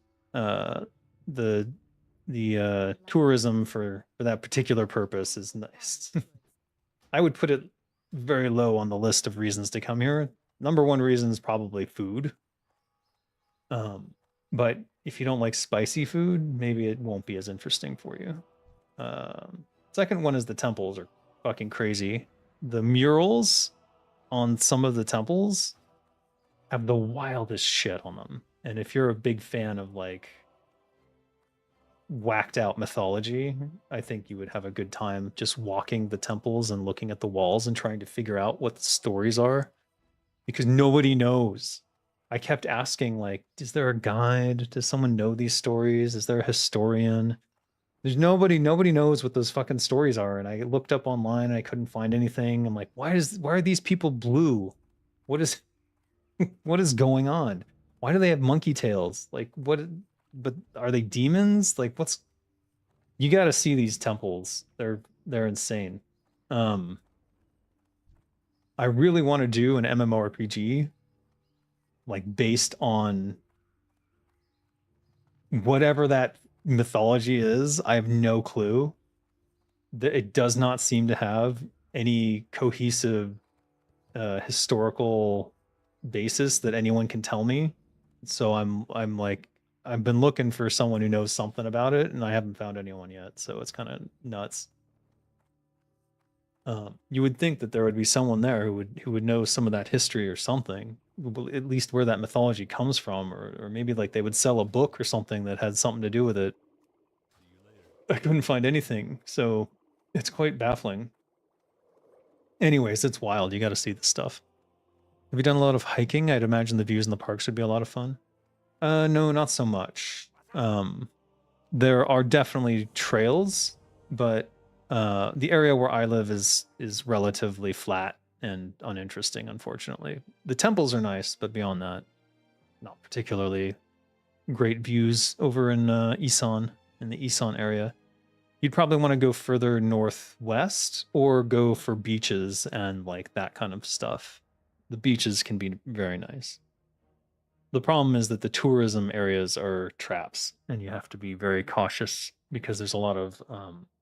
The tourism for that particular purpose is nice. I would put it very low on the list of reasons to come here. Number one reason is probably food. But if you don't like spicy food, maybe it won't be as interesting for you. Second one is the temples are fucking crazy. The murals on some of the temples have the wildest shit on them. And if you're a big fan of like whacked out mythology, I think you would have a good time just walking the temples and looking at the walls and trying to figure out what the stories are, because nobody knows. I kept asking, like, is there a guide? Does someone know these stories? Is there a historian? There's nobody knows what those fucking stories are. And I looked up online and I couldn't find anything. I'm like, why are these people blue? What is going on? Why do they have monkey tails? Like, what? But are they demons? Like, you got to see these temples. They're insane. I really want to do an MMORPG like based on whatever that mythology is. I have no clue. It does not seem to have any cohesive historical basis that anyone can tell me. So I'm like, I've been looking for someone who knows something about it, and I haven't found anyone yet. So it's kind of nuts. You would think that there would be someone there who would know some of that history or something, at least where that mythology comes from, or maybe like they would sell a book or something that had something to do with it. I couldn't find anything, so it's quite baffling. Anyways, it's wild. You got to see this stuff. Have you done a lot of hiking? I'd imagine the views in the parks would be a lot of fun. No, not so much. There are definitely trails, but the area where I live is relatively flat and uninteresting, unfortunately. The temples are nice, but beyond that, not particularly great views over in Isan, in the Isan area. You'd probably want to go further northwest or go for beaches and like that kind of stuff. The beaches can be very nice. The problem is that the tourism areas are traps, and you have to be very cautious because there's a lot of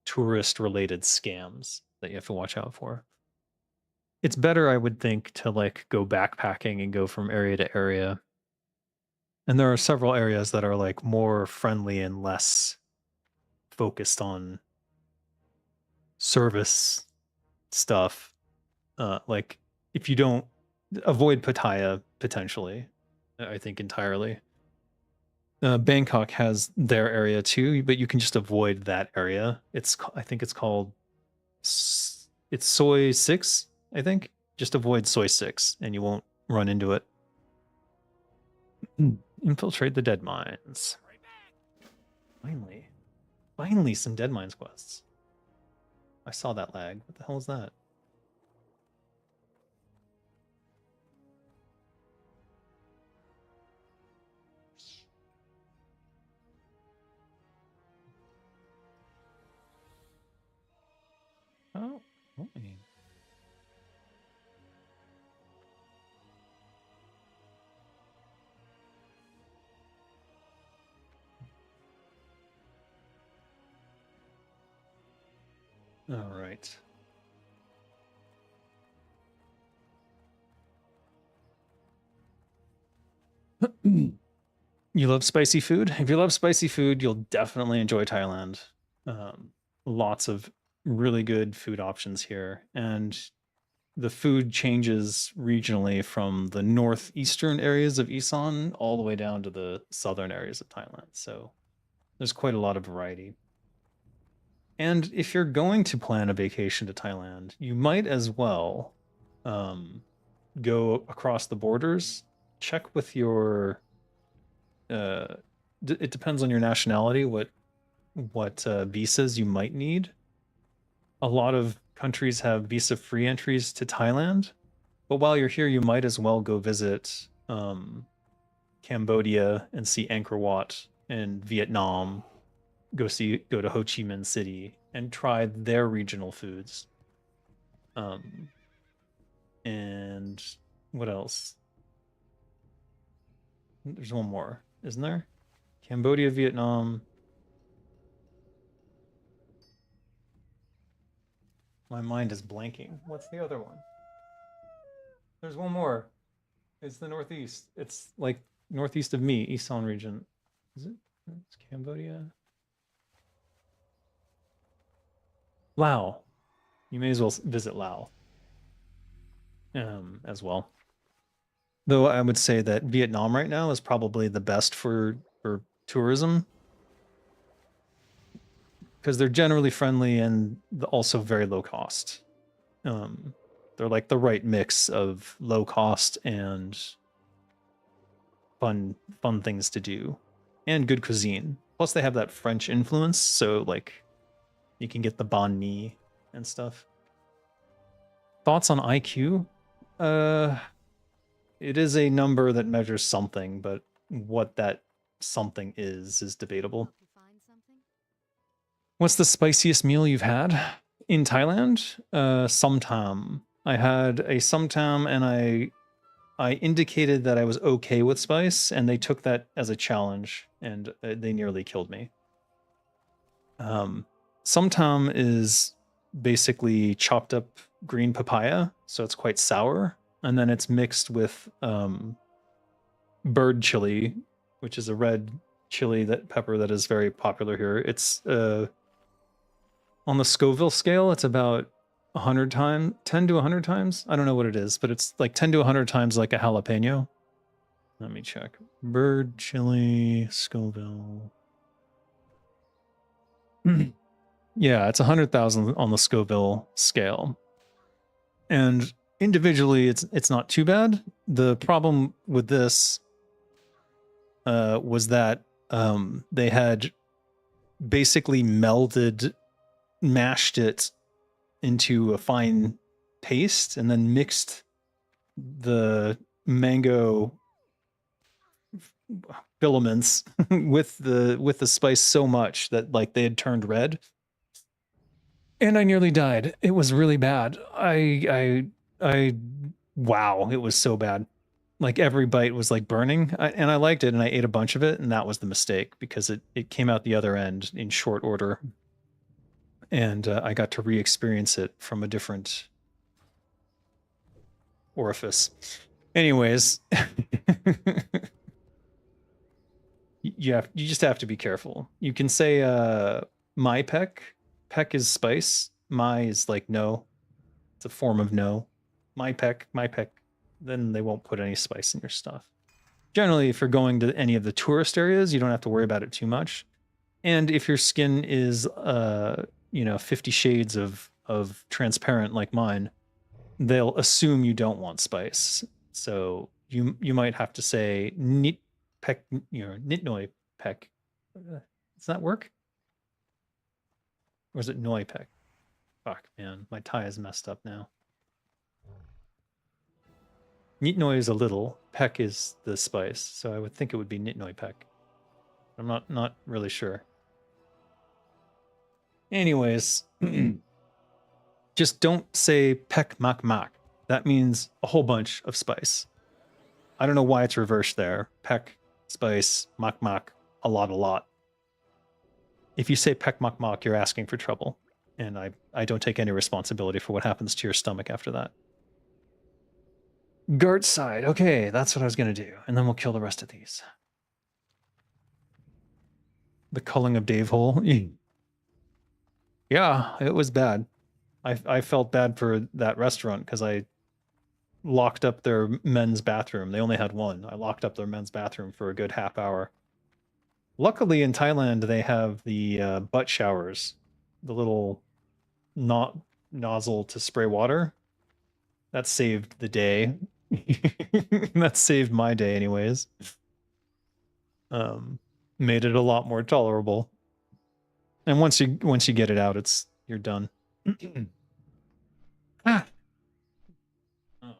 tourist-related scams that you have to watch out for. It's better, I would think, to like go backpacking and go from area to area. And there are several areas that are like more friendly and less focused on service stuff. Like if you don't avoid Pattaya potentially, I think entirely. Bangkok has their area too, but you can just avoid that area. I think it's called it's Soi 6, I think. Just avoid Soi 6 and you won't run into it. Infiltrate the dead mines. Finally. Finally, some Dead Mines quests. I saw that lag. What the hell is that? Oh, okay. All right. You love spicy food? If you love spicy food, you'll definitely enjoy Thailand. Lots of really good food options here. And the food changes regionally from the northeastern areas of Isan all the way down to the southern areas of Thailand. So there's quite a lot of variety. And if you're going to plan a vacation to Thailand, you might as well go across the borders. Check with your. It depends on your nationality what visas you might need. A lot of countries have visa-free entries to Thailand, but while you're here, you might as well go visit Cambodia and see Angkor Wat, and Vietnam. Go to Ho Chi Minh City and try their regional foods. And what else? There's one more, isn't there? Cambodia, Vietnam. My mind is blanking. What's the other one? There's one more. It's the Northeast. It's like northeast of me, Isan region. Is it? It's Cambodia. Laos. You may as well visit Laos as well. Though I would say that Vietnam right now is probably the best for tourism because they're generally friendly and also very low cost. They're like the right mix of low cost and fun things to do and good cuisine. Plus they have that French influence, so like you can get the banh mi and stuff. Thoughts on IQ? It is a number that measures something, but what that something is debatable. Help you find something? What's the spiciest meal you've had in Thailand? Somtam. I had a somtam and I indicated that I was okay with spice, and they took that as a challenge, and they nearly killed me. Somtam is basically chopped up green papaya, so it's quite sour, and then it's mixed with bird chili, which is a red chili pepper that is very popular here. It's on the Scoville scale, it's about 10 to 100 times. I don't know what it is, but it's like 10 to 100 times like a jalapeno. Let me check. Bird chili Scoville. Yeah, it's 100,000 on the Scoville scale. And individually, it's not too bad. The problem with this was that they had basically mashed it into a fine paste and then mixed the mango filaments with the spice so much that like they had turned red. And I nearly died. It was really bad. Wow, it was so bad. Like every bite was like burning, and I liked it, and I ate a bunch of it, and that was the mistake because it came out the other end in short order, and I got to re-experience it from a different orifice. Anyways, you just have to be careful. You can say my peck. Peck is spice. My is like no. It's a form of no. My peck. Then they won't put any spice in your stuff. Generally, if you're going to any of the tourist areas, you don't have to worry about it too much. And if your skin is 50 shades of transparent like mine, they'll assume you don't want spice. So you might have to say nit peck, nitnoi peck. Does that work? Or is it Noi Peck? Fuck, man. My tie is messed up now. Nitnoi is a little. Peck is the spice. So I would think it would be Nitnoi Peck. I'm not really sure. Anyways, just don't say Peck Mak Mak. That means a whole bunch of spice. I don't know why it's reversed there. Peck, spice, Mak Mak, a lot. If you say Peck Mak Mak, you're asking for trouble. And I don't take any responsibility for what happens to your stomach after that. Gart side. Okay, that's what I was going to do. And then we'll kill the rest of these. The culling of Dave Hole. Yeah, it was bad. I felt bad for that restaurant because I locked up their men's bathroom. They only had one. I locked up their men's bathroom for a good half hour. Luckily in Thailand, they have the butt showers. The little nozzle to spray water. That saved the day. That saved my day anyways. Made it a lot more tolerable. And once you get it out, you're done. Ah. Oh.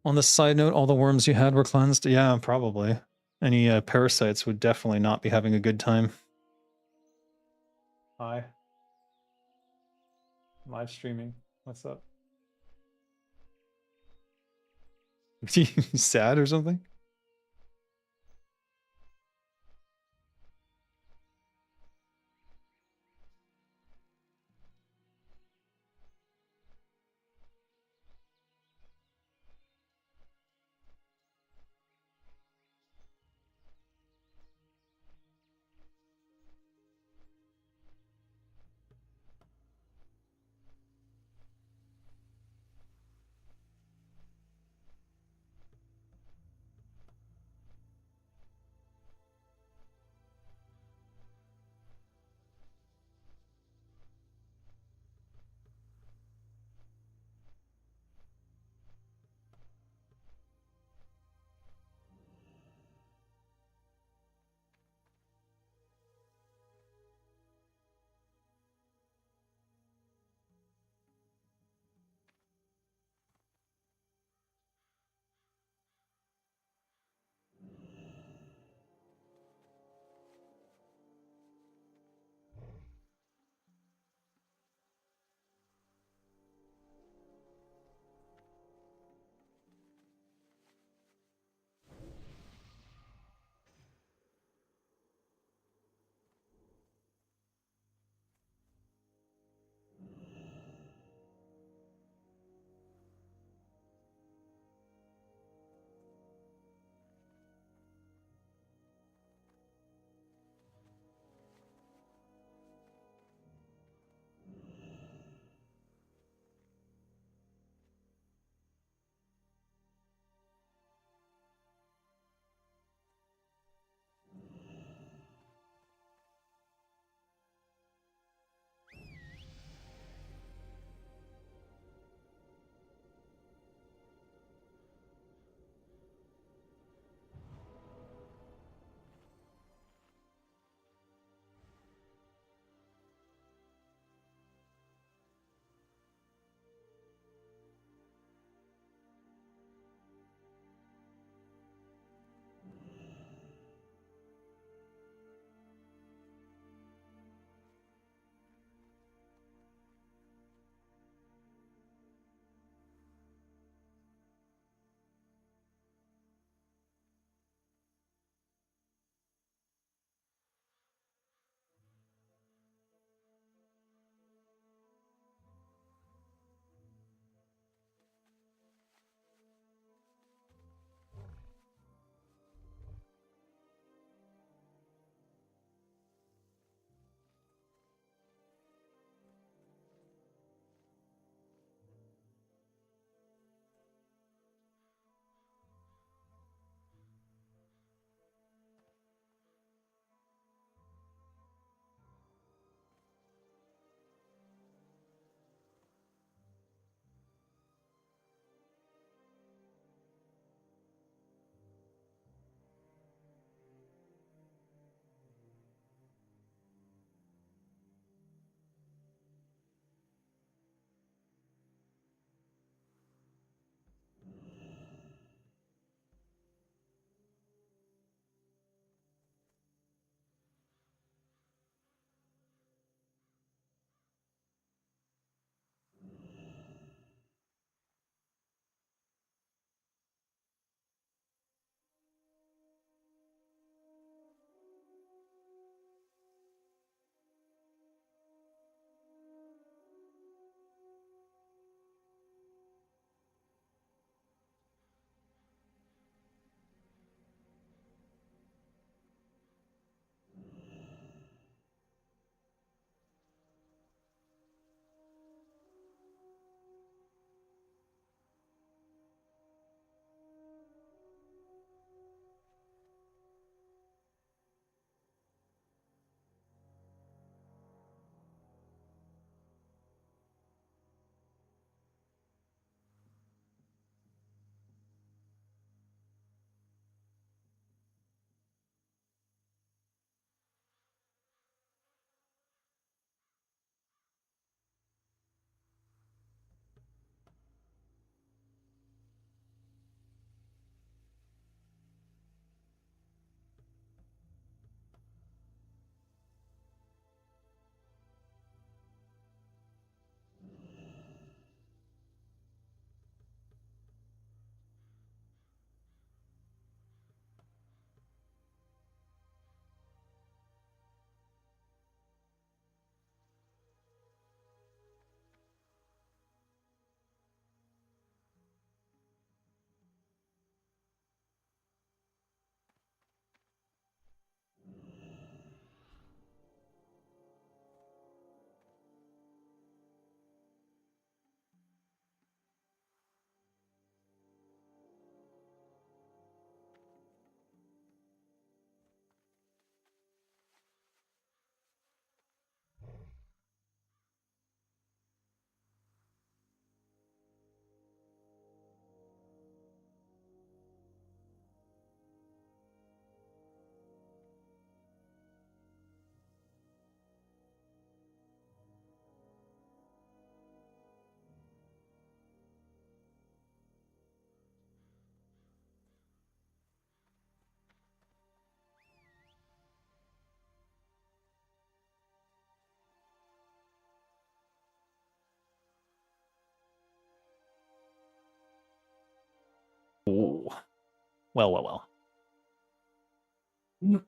On the side note, all the worms you had were cleansed? Yeah, probably. Any parasites would definitely not be having a good time. Hi. Live streaming. What's up? You sad or something? Oh, well. You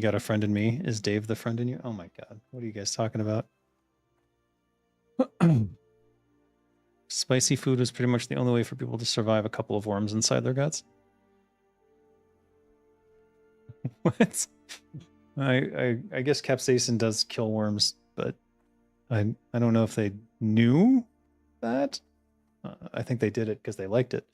got a friend in me? Is Dave the friend in you? Oh my god. What are you guys talking about? Spicy food was pretty much the only way for people to survive a couple of worms inside their guts. What? I guess capsaicin does kill worms, but I don't know if they knew that. I think they did it because they liked it.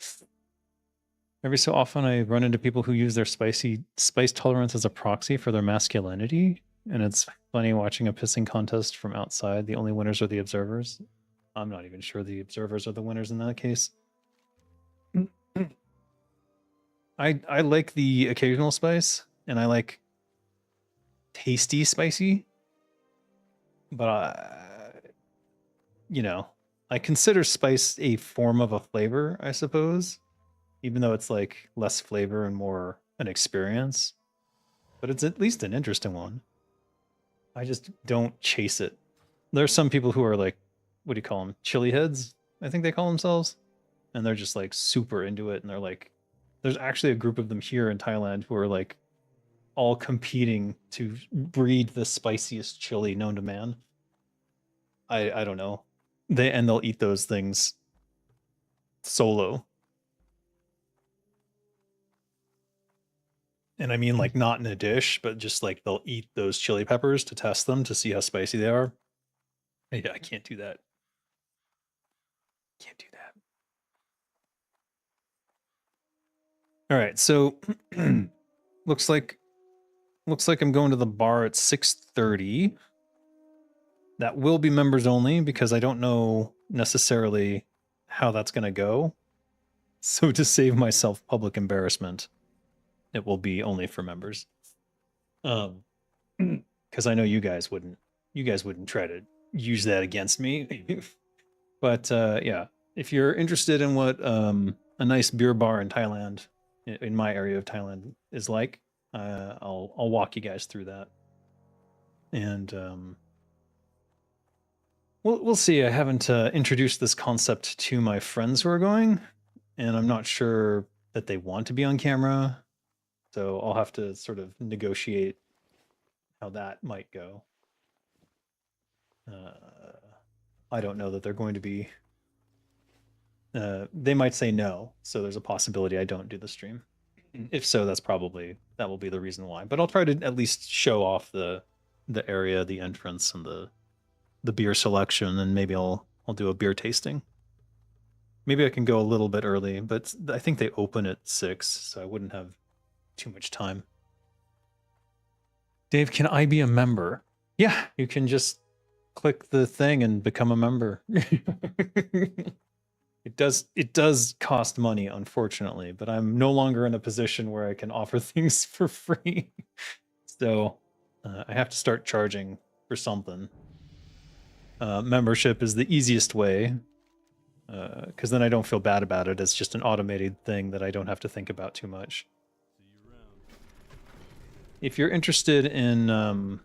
Every so often, I run into people who use their spice tolerance as a proxy for their masculinity, and it's funny watching a pissing contest from outside. The only winners are the observers. I'm not even sure the observers are the winners in that case. I like the occasional spice, and I like tasty spicy, but you know, I consider spice a form of a flavor, I suppose, even though it's like less flavor and more an experience. But it's at least an interesting one. I just don't chase it. There's some people who are like, what do you call them? Chili heads, I think they call themselves. And they're just like super into it. And they're like, there's actually a group of them here in Thailand who are like all competing to breed the spiciest chili known to man. I don't know. They'll eat those things solo. And I mean like not in a dish, but just like they'll eat those chili peppers to test them to see how spicy they are. Yeah, I can't do that. Can't do that. All right, so looks like I'm going to the bar at 6:30. That will be members only because I don't know necessarily how that's going to go. So to save myself public embarrassment, it will be only for members. Because I know you guys wouldn't try to use that against me. But yeah, if you're interested in what a nice beer bar in Thailand, in my area of Thailand, is like, I'll walk you guys through that. And we'll see. I haven't introduced this concept to my friends who are going, and I'm not sure that they want to be on camera. So I'll have to sort of negotiate how that might go. I don't know that they're going to be. They might say no, so there's a possibility I don't do the stream. If so, that will be the reason why. But I'll try to at least show off the area, the entrance, and the beer selection, and maybe I'll do a beer tasting. Maybe I can go a little bit early, but I think they open at 6, so I wouldn't have too much time. Dave, can I be a member? Yeah, you can just click the thing and become a member. It does cost money, unfortunately, but I'm no longer in a position where I can offer things for free. So I have to start charging for something. Membership is the easiest way, because then I don't feel bad about it. It's just an automated thing that I don't have to think about too much. See you around. If you're interested in...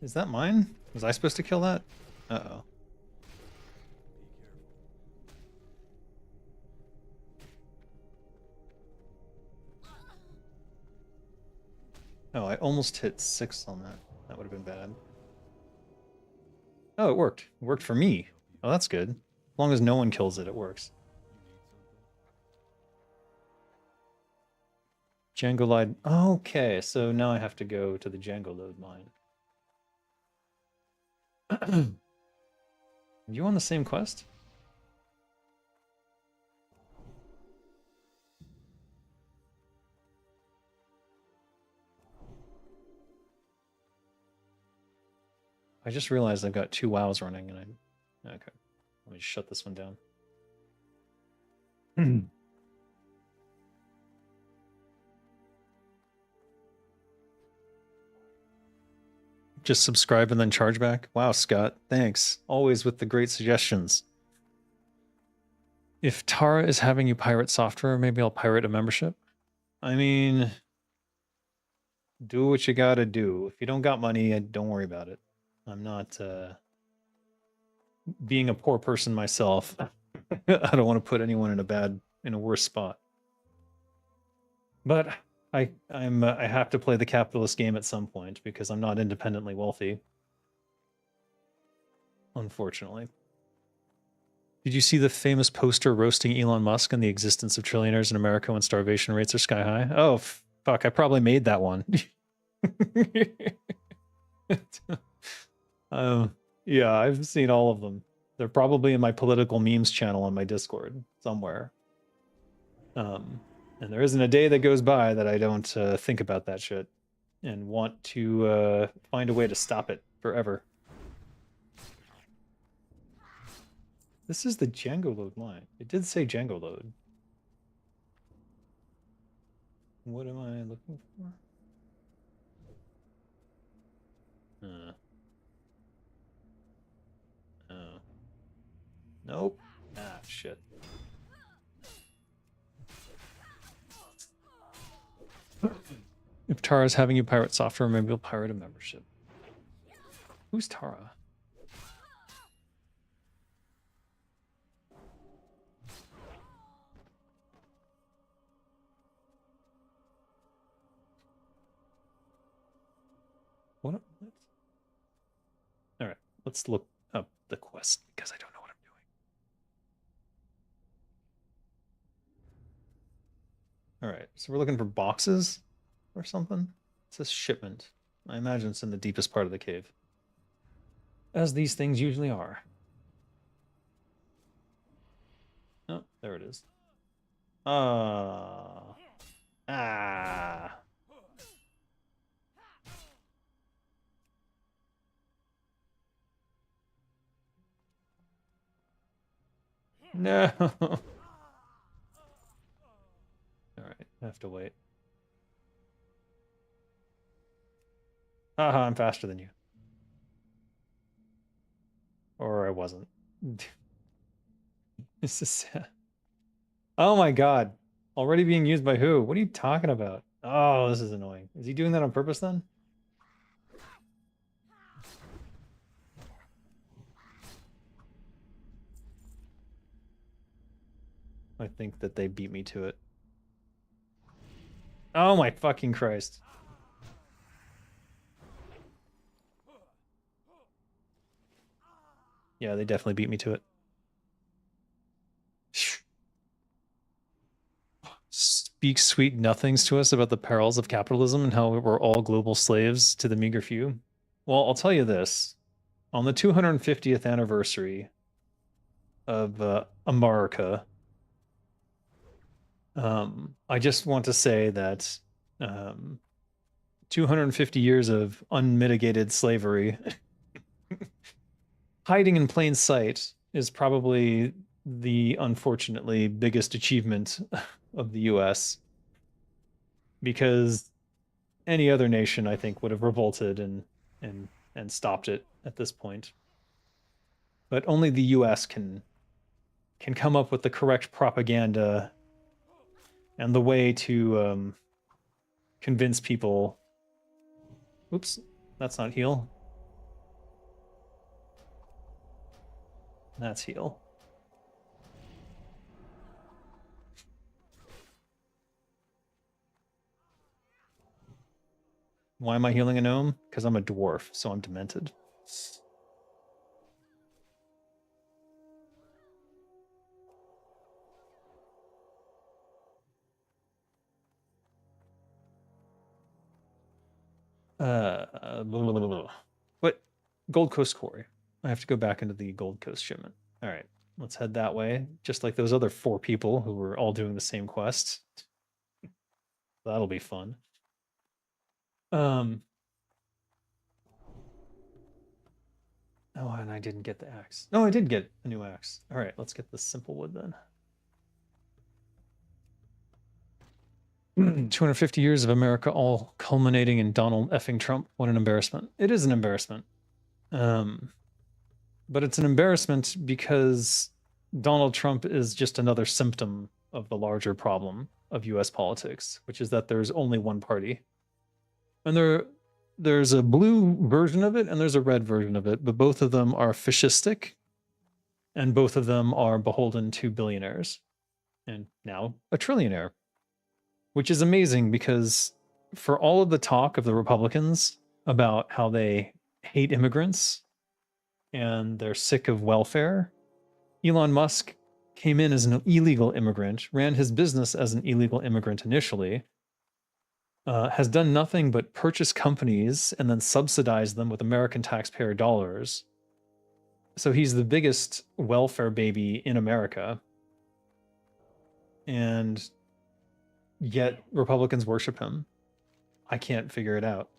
Is that mine? Was I supposed to kill that? Uh-oh. Oh, I almost hit 6 on that. That would have been bad. Oh, it worked. It worked for me. Oh, that's good. As long as no one kills it, it works. Django lied. Okay, so now I have to go to the Django load mine. Are you on the same quest? I just realized I've got 2 WoWs running, and okay. Let me shut this one down. Just subscribe and then charge back. Wow, Scott, thanks. Always with the great suggestions. If Tara is having you pirate software, maybe I'll pirate a membership. I mean, do what you gotta do. If you don't got money, don't worry about it. I'm not being a poor person myself, I don't want to put anyone in a worse spot. But I have to play the capitalist game at some point because I'm not independently wealthy. Unfortunately. Did you see the famous poster roasting Elon Musk and the existence of trillionaires in America when starvation rates are sky high? Oh, fuck, I probably made that one. Yeah, I've seen all of them. They're probably in my political memes channel on my Discord somewhere. And there isn't a day that goes by that I don't think about that shit and want to find a way to stop it forever. This is the Django load line. It did say Django load. What am I looking for? Oh. Nope. Ah, shit. If Tara's having you pirate software, maybe you'll pirate a membership. Who's Tara? What? All right, let's look up the quest because I don't know what I'm doing. All right, so we're looking for boxes or something. It says shipment. I imagine it's in the deepest part of the cave, as these things usually are. Oh, there it is. Ah. No. All right, I have to wait. Haha, I'm faster than you. Or I wasn't. This is sad. Oh my god. Already being used by who? What are you talking about? Oh, this is annoying. Is he doing that on purpose then? I think that they beat me to it. Oh my fucking Christ. Yeah, they definitely beat me to it. Speak sweet nothings to us about the perils of capitalism and how we're all global slaves to the meager few. Well, I'll tell you this. On the 250th anniversary of America, I just want to say that 250 years of unmitigated slavery hiding in plain sight is probably the unfortunately biggest achievement of the US, because any other nation I think would have revolted and stopped it at this point. But only the US can come up with the correct propaganda and the way to convince people. Oops, that's not heal. That's heal. Why am I healing a gnome? Because I'm a dwarf, so I'm demented. What? Gold Coast Quarry. I have to go back into the Gold Coast shipment. All right, let's head that way. Just like those other 4 people who were all doing the same quest. That'll be fun. Oh, and I didn't get the axe. No, I did get a new axe. All right, let's get the simple wood then. 250 years of America all culminating in Donald effing Trump. What an embarrassment. It is an embarrassment. But it's an embarrassment because Donald Trump is just another symptom of the larger problem of US politics, which is that there's only one party. And there's a blue version of it and there's a red version of it, but both of them are fascistic And both of them are beholden to billionaires and now a trillionaire, which is amazing because for all of the talk of the Republicans about how they hate immigrants and they're sick of welfare, Elon Musk came in as an illegal immigrant, ran his business as an illegal immigrant initially, has done nothing but purchase companies and then subsidize them with American taxpayer dollars. So he's the biggest welfare baby in America. And yet Republicans worship him. I can't figure it out.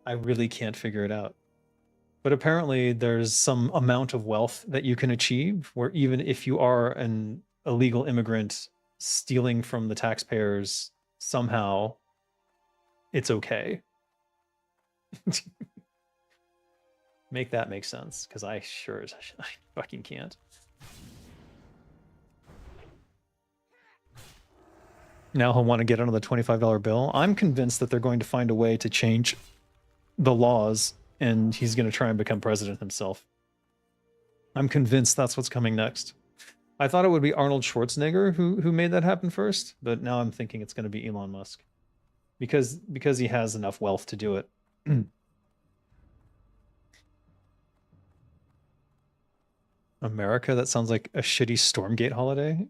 I really can't figure it out. But apparently there's some amount of wealth that you can achieve where even if you are an illegal immigrant stealing from the taxpayers somehow, it's okay. Make that make sense, because I fucking can't. Now he'll want to get another $25 bill. I'm convinced that they're going to find a way to change the laws and he's going to try and become president himself. I'm convinced that's what's coming next. I thought it would be Arnold Schwarzenegger who made that happen first, but now I'm thinking it's going to be Elon Musk because he has enough wealth to do it. America, that sounds like a shitty Stormgate holiday.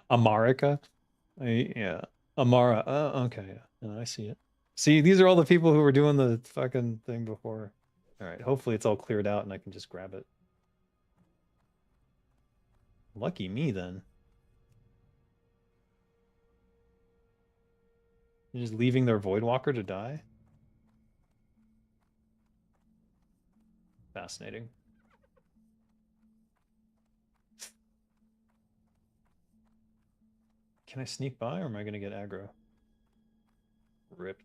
America. Yeah. Amara. Okay. Yeah. No, I see it. See, these are all the people who were doing the fucking thing before. All right. Hopefully it's all cleared out and I can just grab it. Lucky me then. You're just leaving their Voidwalker to die? Fascinating. Can I sneak by or am I going to get aggro? Rip.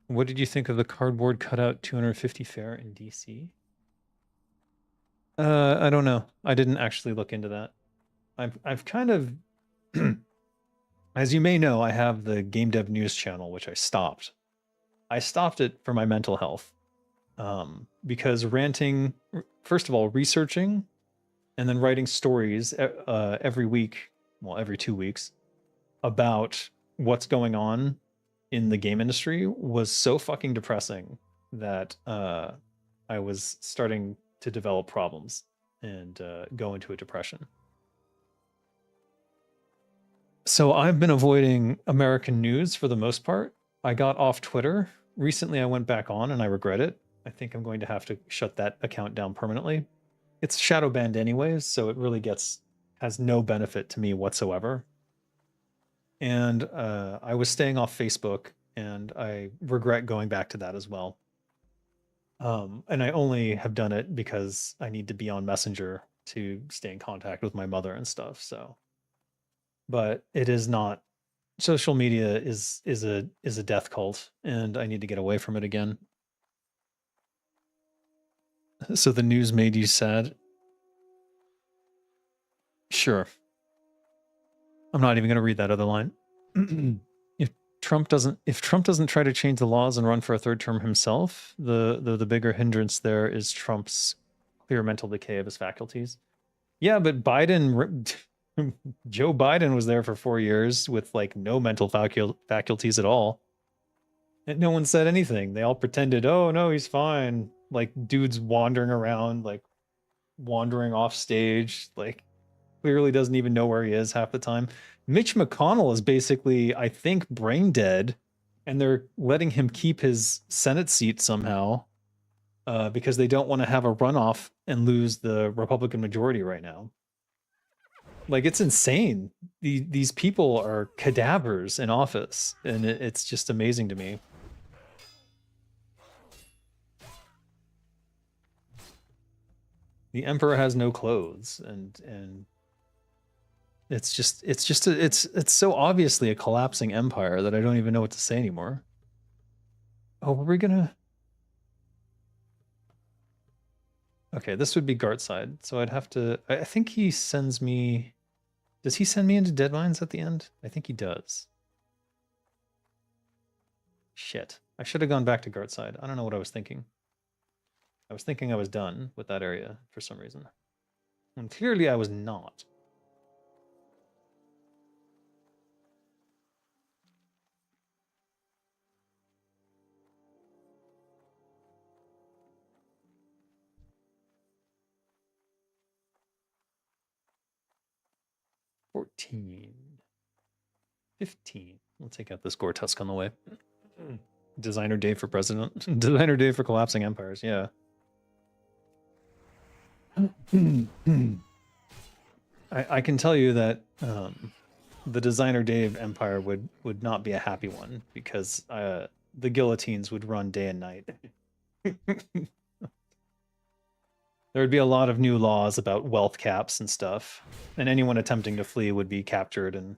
What did you think of the cardboard cutout 250 fair in DC? I don't know. I didn't actually look into that. I've kind of as you may know, I have the Game Dev News channel, which I stopped. I stopped it for my mental health. Because ranting, first of all, researching and then writing stories every week, well, every 2 weeks, about what's going on in the game industry was so fucking depressing that I was starting to develop problems and go into a depression. So I've been avoiding American news for the most part. I got off Twitter. Recently I went back on and I regret it. I think I'm going to have to shut that account down permanently. It's shadow banned anyways, so it really has no benefit to me whatsoever. And I was staying off Facebook and I regret going back to that as well. And I only have done it because I need to be on Messenger to stay in contact with my mother and stuff. So, but it is not. Social media is a death cult, and I need to get away from it again. So the news made you sad? Sure. I'm not even going to read that other line. If Trump doesn't try to change the laws and run for a third term himself, the bigger hindrance there is Trump's clear mental decay of his faculties. Yeah, but Joe Biden was there for 4 years with like no mental faculties at all. And no one said anything. They all pretended, oh no, he's fine. Like dudes wandering around, like wandering off stage, like clearly doesn't even know where he is half the time. Mitch McConnell is basically, I think, brain dead, and they're letting him keep his Senate seat somehow because they don't want to have a runoff and lose the Republican majority right now. Like, it's insane. These people are cadavers in office, and it's just amazing to me. The emperor has no clothes, and it's so obviously a collapsing empire that I don't even know what to say anymore. Oh, were we gonna? Okay, this would be Gartside, so I'd have to. I think he sends me. Does he send me into dead mines at the end? I think he does. Shit. I should have gone back to Gartside. I don't know what I was thinking. I was thinking I was done with that area for some reason. And clearly I was not. $14. $15. We'll take out this Gore Tusk on the way. Designer day for president. Designer day for collapsing empires, yeah. I can tell you that the designer day of empire would not be a happy one because the guillotines would run day and night. There would be a lot of new laws about wealth caps and stuff, and anyone attempting to flee would be captured and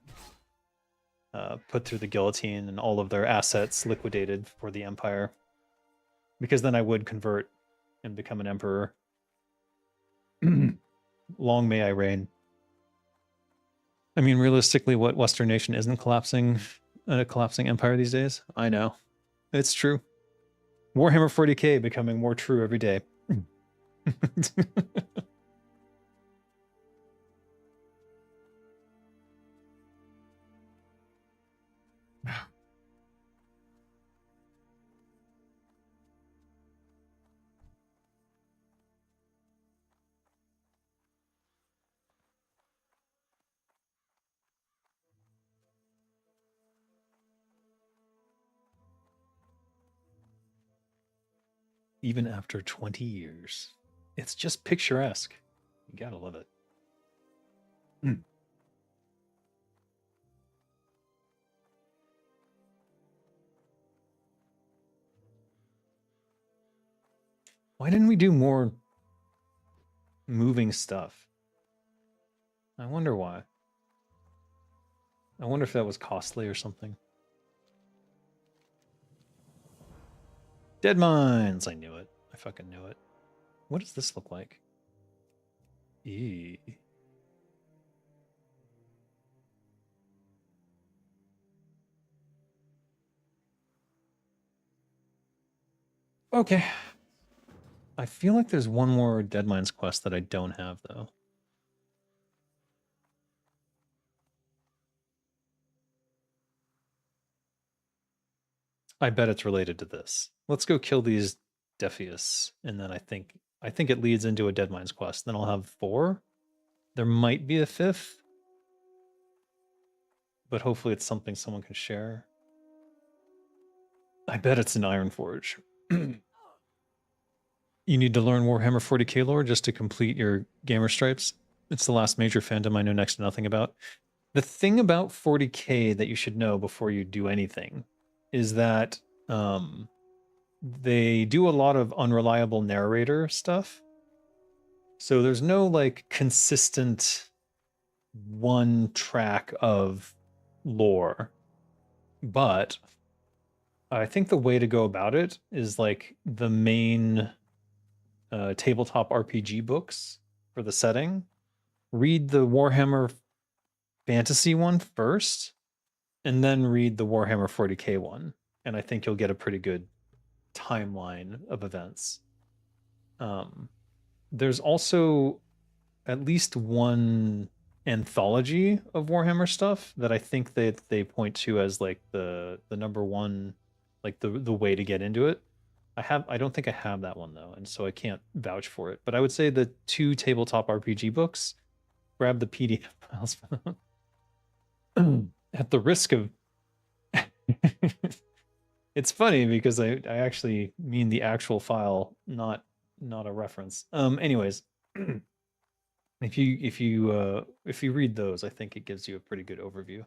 put through the guillotine and all of their assets liquidated for the empire. Because then I would convert and become an emperor. Long may I reign. I mean, realistically, what Western nation isn't collapsing a collapsing empire these days? I know. It's true. Warhammer 40k becoming more true every day. Even after 20 years. It's just picturesque. You gotta love it. Why didn't we do more moving stuff? I wonder why. I wonder if that was costly or something. Dead mines! I knew it. I fucking knew it. What does this look like? Eee. Okay. I feel like there's one more Dead Mines quest that I don't have, though. I bet it's related to this. Let's go kill these Defius, and then I think it leads into a Dead Mines quest. Then I'll have 4. There might be a 5th, but hopefully it's something someone can share. I bet it's an Iron Forge. You need to learn Warhammer 40k lore just to complete your gamer stripes. It's the last major fandom I know next to nothing about. The thing about 40k that you should know before you do anything is that they do a lot of unreliable narrator stuff. So there's no like consistent one track of lore. But I think the way to go about it is like the main tabletop RPG books for the setting. Read the Warhammer Fantasy one first, and then read the Warhammer 40k one. And I think you'll get a pretty good timeline of events. There's also at least one anthology of Warhammer stuff that I think that they point to as like the number one, like the way to get into it. I don't think I have that one though, and so I can't vouch for it. But I would say the 2 tabletop RPG books, grab the PDF files for them. At the risk of it's funny because I actually mean the actual file, not a reference. Anyways, if you read those, I think it gives you a pretty good overview.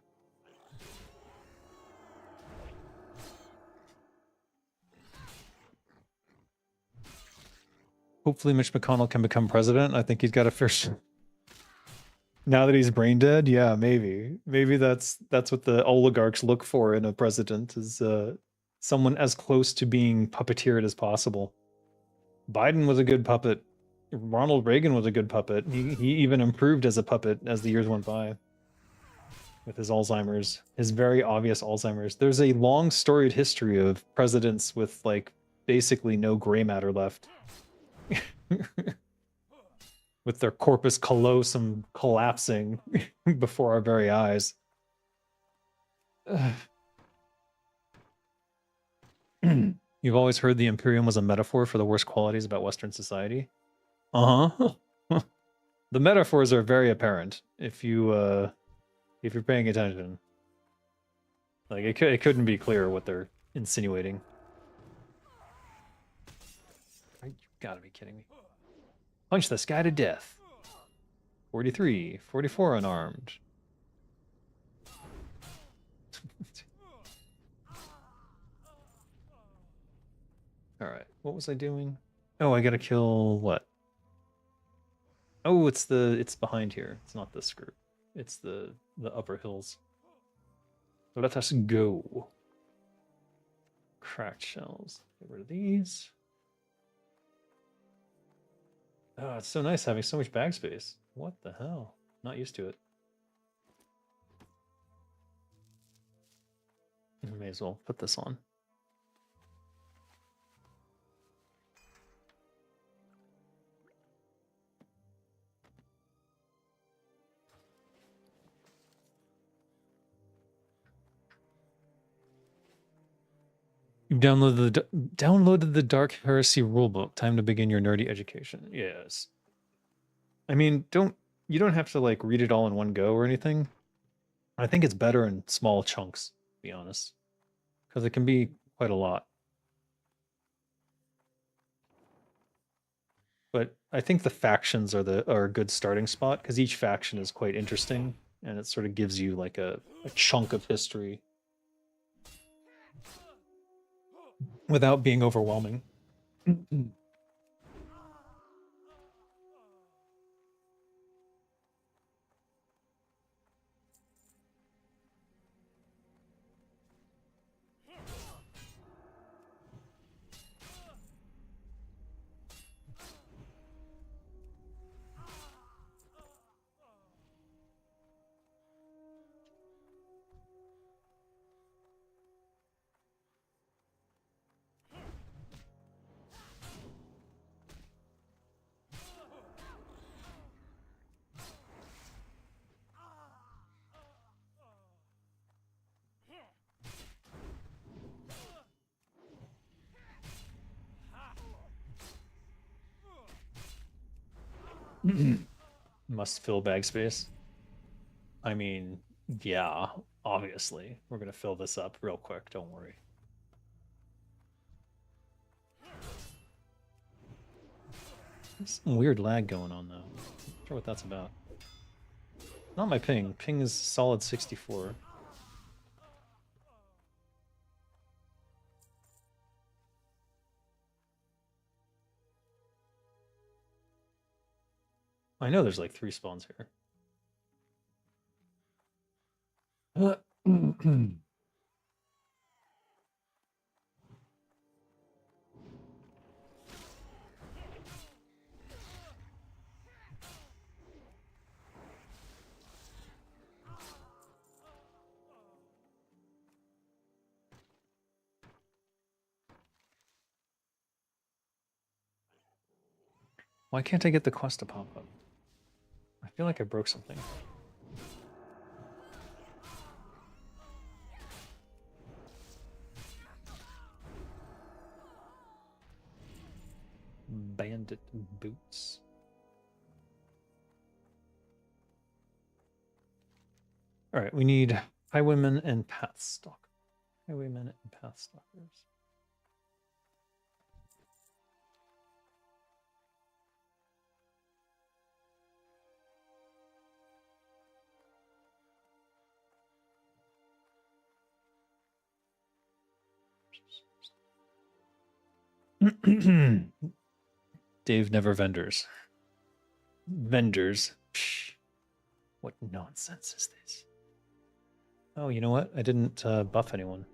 Hopefully Mitch McConnell can become president. I think he's got a fair now that he's brain dead. Yeah, maybe that's what the oligarchs look for in a president, is someone as close to being puppeteered as possible. Biden was a good puppet. Ronald Reagan was a good puppet. He even improved as a puppet as the years went by. with his Alzheimer's, his very obvious Alzheimer's. There's a long storied history of presidents with like basically no gray matter left. With their corpus callosum collapsing before our very eyes. You've always heard the Imperium was a metaphor for the worst qualities about Western society? Uh-huh. The metaphors are very apparent if you're paying attention. Like it couldn't be clearer what they're insinuating. You gotta be kidding me. Punch this guy to death. 43, 44 unarmed. All right, what was I doing? Oh, I gotta kill what? Oh, it's behind here. It's not this group. It's the upper hills. So let us go. Cracked shells. Get rid of these. Oh, it's so nice having so much bag space. What the hell? Not used to it. May as well put this on. You've downloaded the Dark Heresy rulebook. Time to begin your nerdy education. Yes. I mean, you don't have to like read it all in one go or anything. I think it's better in small chunks, to be honest, because it can be quite a lot. But I think the factions are a good starting spot because each faction is quite interesting and it sort of gives you like a chunk of history without being overwhelming. Must fill bag space. I mean, yeah, obviously. We're going to fill this up real quick, don't worry. There's some weird lag going on, though. Not sure what that's about. Not my ping. Ping is solid 64. I know there's like 3 spawns here. Why can't I get the quest to pop up? I feel like I broke something. Bandit boots. All right, we need highwaymen and pathstalkers. Highwaymen and pathstalkers. Dave never vendors. Vendors. Psh, what nonsense is this? Oh, you know what? I didn't buff anyone.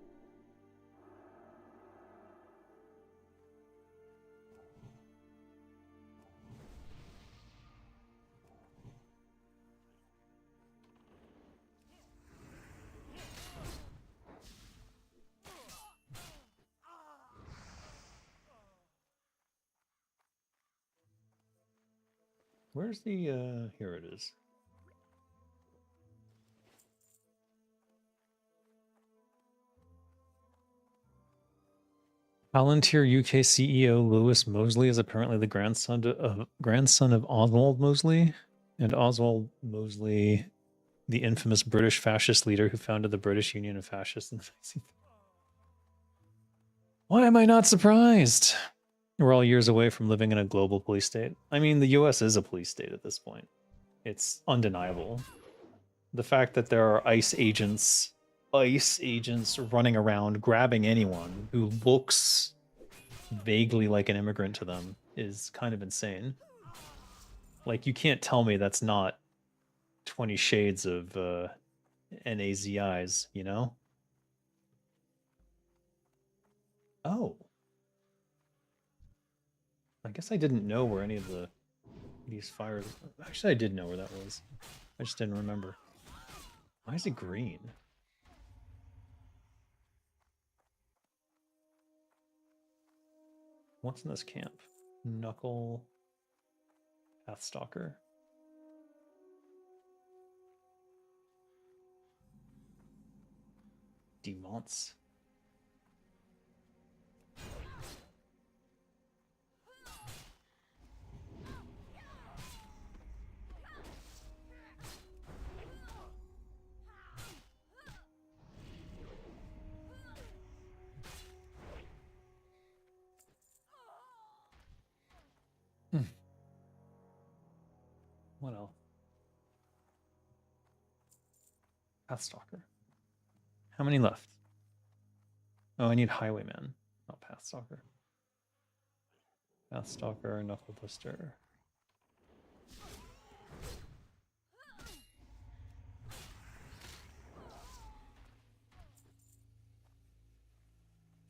Where's the here it is. Palantir UK CEO Lewis Mosley is apparently the grandson of Oswald Mosley, and Oswald Mosley, the infamous British fascist leader who founded the British Union of Fascists in the 19th. Why am I not surprised? We're all years away from living in a global police state. I mean, the US is a police state at this point. It's undeniable. The fact that there are ICE agents running around grabbing anyone who looks vaguely like an immigrant to them is kind of insane. Like, you can't tell me that's not 20 shades of NAZIs, you know? Oh. I guess I didn't know where any of these fires... Actually, I did know where that was. I just didn't remember. Why is it green? What's in this camp? Knuckle... Pathstalker. Demons. What else? Pathstalker. How many left? Oh, I need Highwayman, not Pathstalker. Pathstalker, Knuckle Blister.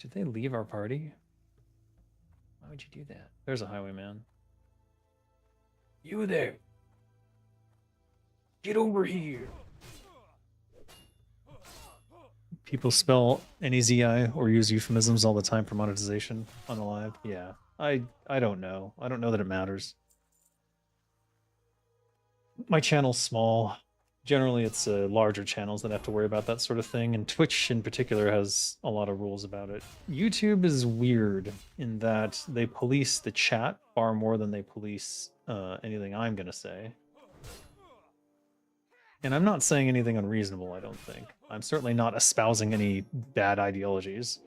Did they leave our party? Why would you do that? There's a Highwayman. You there! Get over here! People spell NEZI or use euphemisms all the time for monetization on the live. Yeah, I don't know. I don't know that it matters. My channel's small. Generally, it's larger channels that have to worry about that sort of thing, and Twitch in particular has a lot of rules about it. YouTube is weird in that they police the chat far more than they police anything I'm gonna say. And I'm not saying anything unreasonable, I don't think. I'm certainly not espousing any bad ideologies.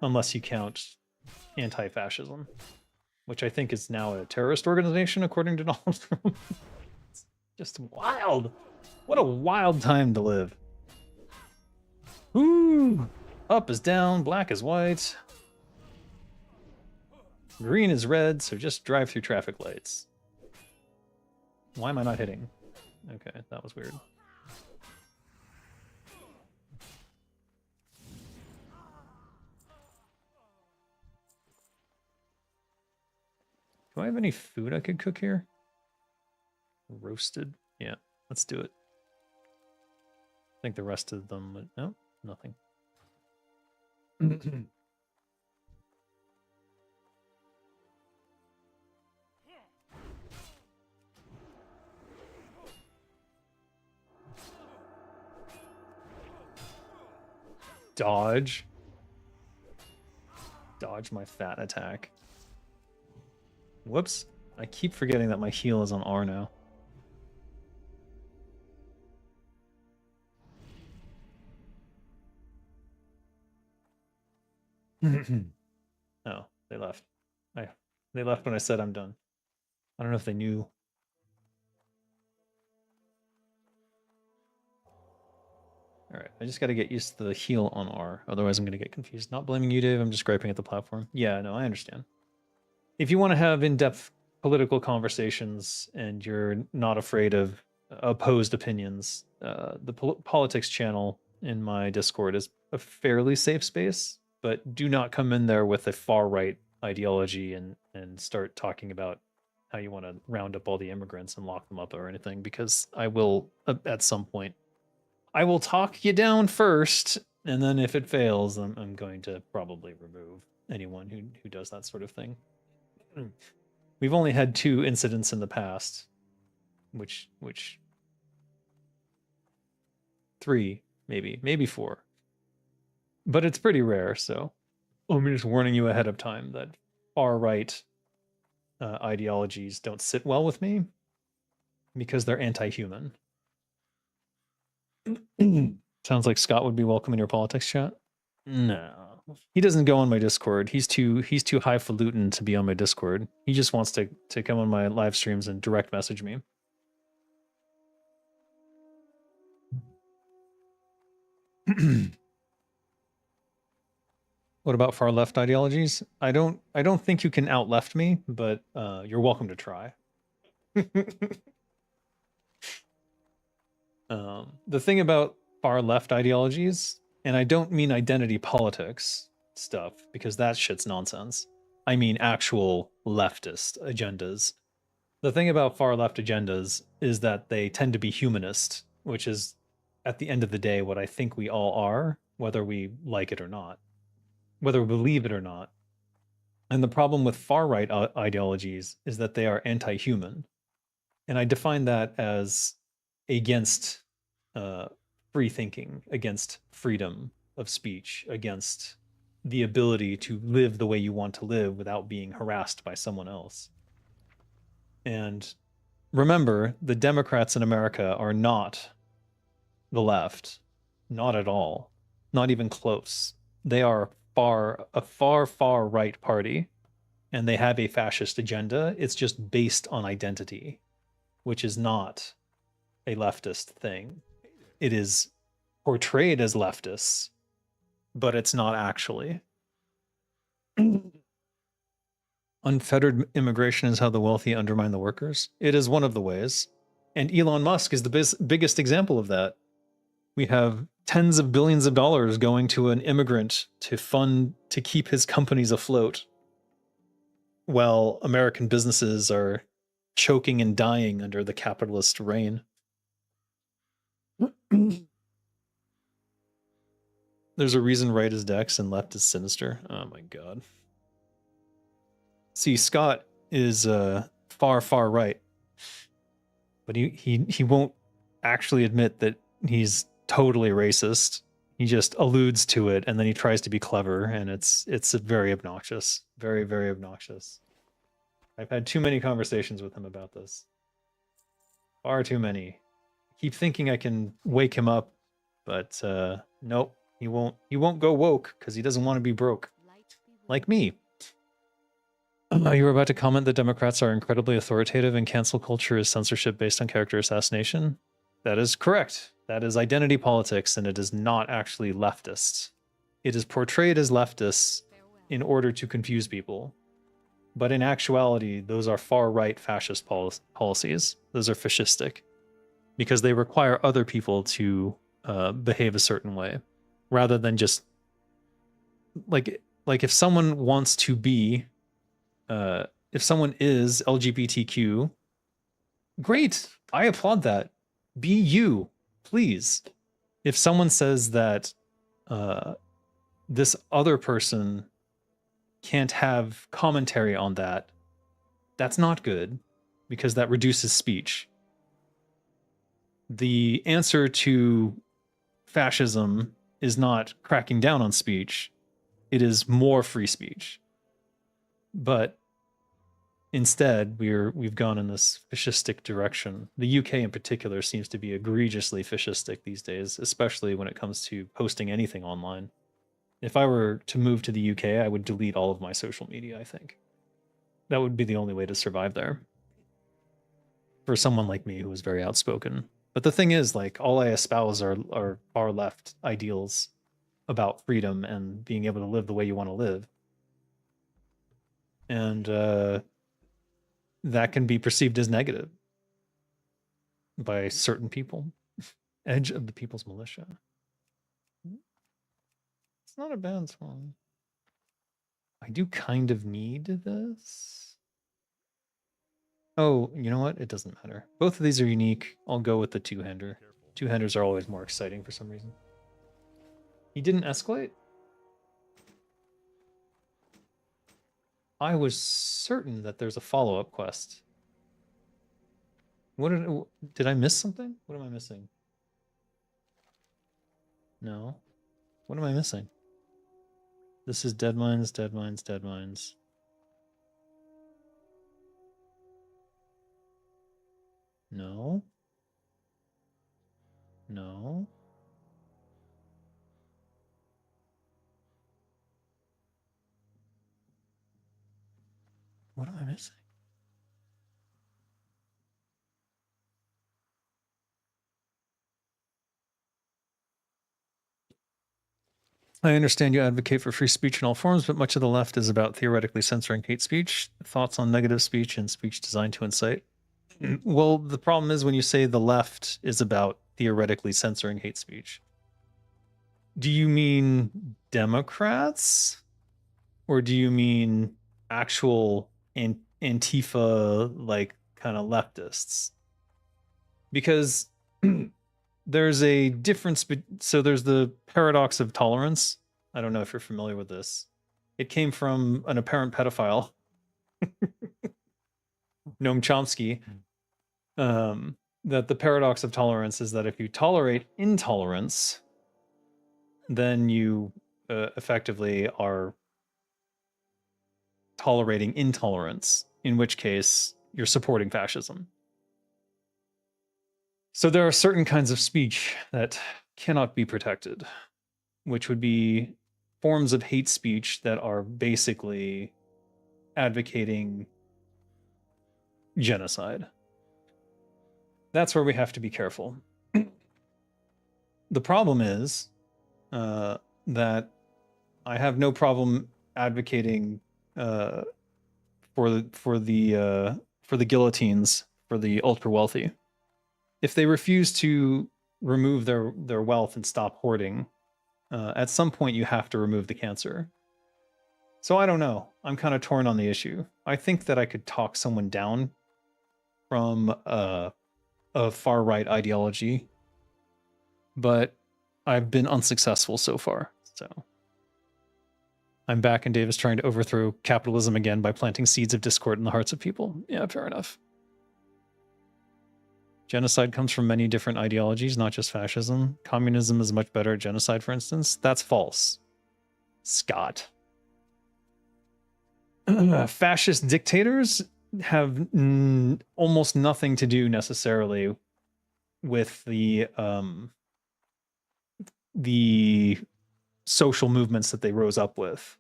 Unless you count anti-fascism, which I think is now a terrorist organization, according to Donald Trump. It's just wild. What a wild time to live. Ooh. Up is down, black is white. Green is red, so just drive through traffic lights. Why am I not hitting? Okay, that was weird. Do I have any food I could cook here? Roasted? Yeah, let's do it. I think the rest of them would... No, nothing. Dodge. Dodge my fat attack. Whoops. I keep forgetting that my heal is on R now. Oh, they left. They left when I said I'm done. I don't know if they knew. All right, I just got to get used to the heal on R. Otherwise, I'm going to get confused. Not blaming you, Dave. I'm just griping at the platform. Yeah, no, I understand. If you want to have in-depth political conversations and you're not afraid of opposed opinions, the politics channel in my Discord is a fairly safe space, but do not come in there with a far-right ideology and start talking about how you want to round up all the immigrants and lock them up or anything, because I will, at some point, I will talk you down first, and then if it fails, I'm going to probably remove anyone who does that sort of thing. We've only had 2 incidents in the past, which 3, maybe 4. But it's pretty rare, so I'm just warning you ahead of time that far right ideologies don't sit well with me because they're anti-human. Sounds like Scott would be welcome in your politics chat. No, he doesn't go on my Discord. He's too highfalutin to be on my Discord. He just wants to come on my live streams and direct message me. What about far left ideologies? I don't think you can out left me, but you're welcome to try. The thing about far left ideologies, and I don't mean identity politics stuff, because that shit's nonsense. I mean actual leftist agendas. The thing about far left agendas is that they tend to be humanist, which is, at the end of the day, what I think we all are, whether we like it or not, whether we believe it or not. And the problem with far right ideologies is that they are anti-human. And I define that as against free thinking, against freedom of speech, against the ability to live the way you want to live without being harassed by someone else. And remember, the Democrats in America are not the left, not at all, not even close. They are a far right party, and they have a fascist agenda. It's just based on identity, which is not a leftist thing. It is portrayed as leftists, but it's not actually. Unfettered immigration is how the wealthy undermine the workers. It is one of the ways. And Elon Musk is the biggest example of that. We have tens of billions of dollars going to an immigrant to keep his companies afloat, while American businesses are choking and dying under the capitalist reign. There's a reason right is Dex and left is sinister. Oh my god. See, Scott is far right, but he won't actually admit that he's totally racist. He just alludes to it, and then he tries to be clever, and it's very obnoxious, very obnoxious. I've had too many conversations with him about this. Far too many. I keep thinking I can wake him up, but nope, he won't. He won't go woke because he doesn't want to be broke, like me. You were about to comment that Democrats are incredibly authoritative and cancel culture is censorship based on character assassination. That is correct. That is identity politics, and it is not actually leftist. It is portrayed as leftist in order to confuse people. But in actuality, those are far-right fascist policies. Those are fascistic, because they require other people to behave a certain way, rather than just like if someone wants to be, if someone is LGBTQ, great, I applaud that. Be you, please. If someone says that this other person can't have commentary on that, that's not good, because that reduces speech. The answer to fascism is not cracking down on speech, it is more free speech. But instead, we've gone in this fascistic direction. The UK in particular seems to be egregiously fascistic these days, especially when it comes to posting anything online. If I were to move to the UK, I would delete all of my social media, I think. That would be the only way to survive there. For someone like me who is very outspoken. But the thing is, like, all I espouse are far left ideals about freedom and being able to live the way you want to live. And that can be perceived as negative by certain people. Edge of the People's Militia. It's not a bad song. I do kind of need this. Oh, you know what? It doesn't matter. Both of these are unique. I'll go with the two-hander. Two-handers are always more exciting for some reason. He didn't escalate? I was certain that there's a follow-up quest. What did I miss something? What am I missing? No. What am I missing? This is Dead Mines, Dead Mines, Dead Mines. No. No. What am I missing? I understand you advocate for free speech in all forms, but much of the left is about theoretically censoring hate speech. Thoughts on negative speech and speech designed to incite? Well, the problem is when you say the left is about theoretically censoring hate speech. Do you mean Democrats? Or do you mean actual Antifa, like, kind of leftists? Because there's a difference. So there's the paradox of tolerance. I don't know if you're familiar with this. It came from an apparent pedophile, Noam Chomsky. That the paradox of tolerance is that if you tolerate intolerance, then you effectively are tolerating intolerance, in which case you're supporting fascism. So there are certain kinds of speech that cannot be protected, which would be forms of hate speech that are basically advocating genocide. That's where we have to be careful. The problem is that I have no problem advocating for the guillotines for the ultra wealthy. If they refuse to remove their wealth and stop hoarding, at some point you have to remove the cancer. So I don't know. I'm kind of torn on the issue. I think that I could talk someone down from a far right ideology, but I've been unsuccessful so far. So I'm back, and Dave is trying to overthrow capitalism again by planting seeds of discord in the hearts of people. Yeah, fair enough. Genocide comes from many different ideologies, not just fascism. Communism is much better at genocide, for instance. That's false, Scott. Fascist dictators have almost nothing to do necessarily with the social movements that they rose up with.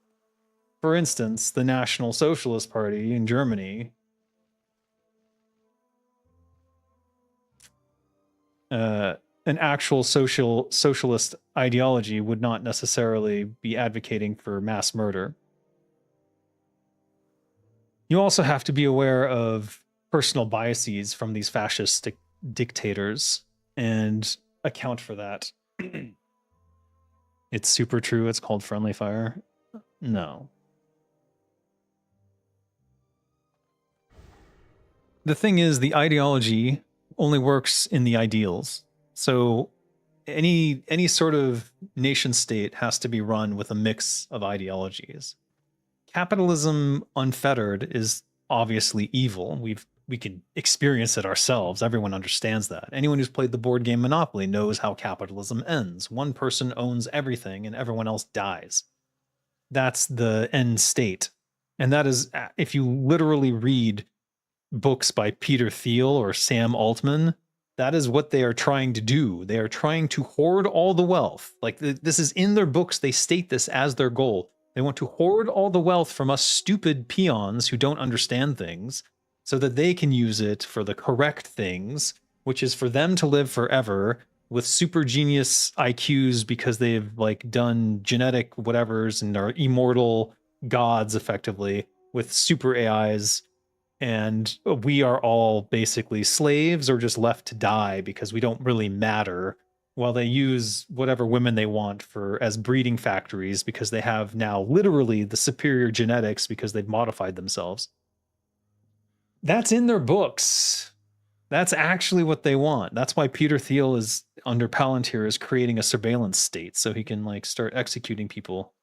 For instance, the National Socialist Party in Germany an actual socialist ideology would not necessarily be advocating for mass murder. You also have to be aware of personal biases from these fascist dictators and account for that. It's super true. It's called friendly fire. No. The thing is, the ideology only works in the ideals. So any sort of nation state has to be run with a mix of ideologies. Capitalism unfettered is obviously evil. We can experience it ourselves. Everyone understands that. Anyone who's played the board game Monopoly knows how capitalism ends. One person owns everything and everyone else dies. That's the end state. And that is, if you literally read books by Peter Thiel or Sam Altman, that is what they are trying to do. They are trying to hoard all the wealth. Like, this is in their books. They state this as their goal. They want to hoard all the wealth from us stupid peons who don't understand things so that they can use it for the correct things, which is for them to live forever with super genius IQs because they've like done genetic whatevers and are immortal gods effectively with super AIs. And we are all basically slaves or just left to die because we don't really matter, while they use whatever women they want for as breeding factories because they have now literally the superior genetics because they've modified themselves. That's in their books. That's actually what they want. That's why Peter Thiel is under Palantir is creating a surveillance state so he can like start executing people.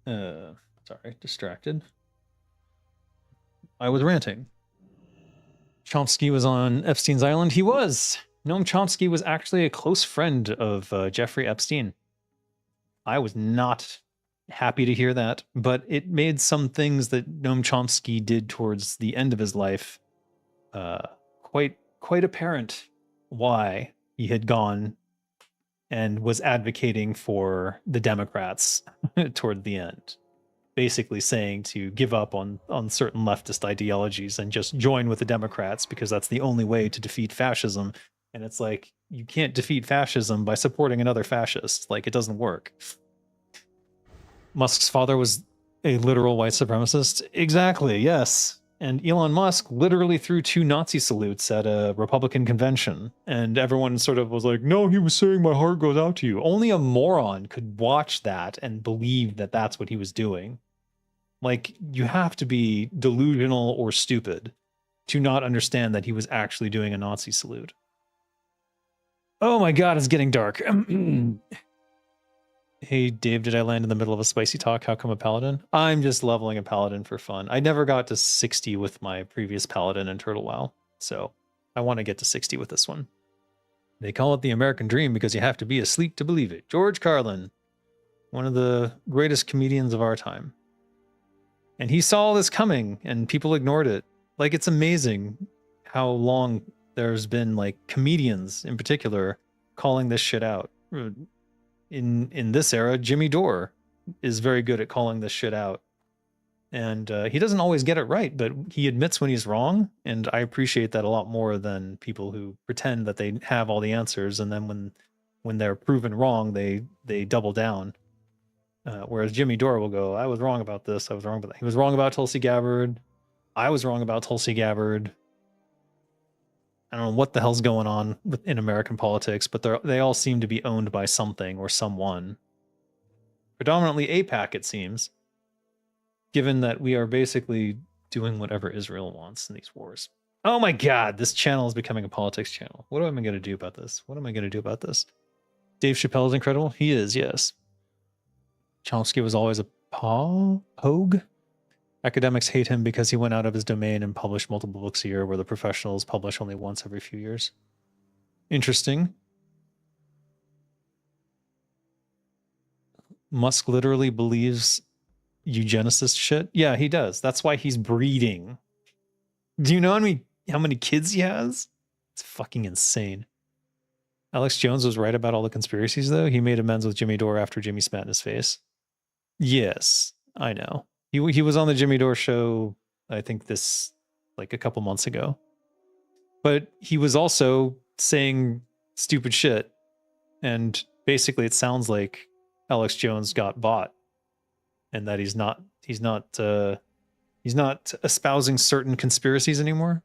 Sorry, distracted. I was ranting. Chomsky was on Epstein's island. He was. Noam Chomsky was actually a close friend of Jeffrey Epstein. I was not happy to hear that, but it made some things that Noam Chomsky did towards the end of his life quite apparent why he had gone and was advocating for the Democrats toward the end, basically saying to give up on certain leftist ideologies and just join with the Democrats because that's the only way to defeat fascism. And it's like, you can't defeat fascism by supporting another fascist. Like, it doesn't work. Musk's father was a literal white supremacist. Exactly, yes. And Elon Musk literally threw 2 Nazi salutes at a Republican convention. And everyone sort of was like, no, he was saying my heart goes out to you. Only a moron could watch that and believe that that's what he was doing. Like, you have to be delusional or stupid to not understand that he was actually doing a Nazi salute. Oh my god, it's getting dark. Hey, Dave, did I land in the middle of a spicy talk? How come a paladin? I'm just leveling a paladin for fun. I never got to 60 with my previous paladin in Turtle WoW, so I want to get to 60 with this one. They call it the American dream because you have to be asleep to believe it. George Carlin, one of the greatest comedians of our time. And he saw this coming and people ignored it. Like, it's amazing how long there's been, like, comedians in particular calling this shit out. In this era, Jimmy Dore is very good at calling this shit out. And he doesn't always get it right, but he admits when he's wrong. And I appreciate that a lot more than people who pretend that they have all the answers. And then when they're proven wrong, they double down. Whereas Jimmy Dore will go, I was wrong about this. I was wrong about that. He was wrong about Tulsi Gabbard. I was wrong about Tulsi Gabbard. I don't know what the hell's going on in American politics, but they all seem to be owned by something or someone. Predominantly AIPAC, it seems, given that we are basically doing whatever Israel wants in these wars. Oh my god, this channel is becoming a politics channel. What am I going to do about this? What am I going to do about this? Dave Chappelle is incredible? He is, yes. Chomsky was always a pogue. Academics hate him because he went out of his domain and published multiple books a year, where the professionals publish only once every few years. Interesting. Musk literally believes eugenicist shit. Yeah, he does. That's why he's breeding. Do you know how many kids he has? It's fucking insane. Alex Jones was right about all the conspiracies, though. He made amends with Jimmy Dore after Jimmy spat in his face. Yes, I know. He was on the Jimmy Dore show, I think like a couple months ago. But he was also saying stupid shit. And basically it sounds like Alex Jones got bought. And that he's not espousing certain conspiracies anymore.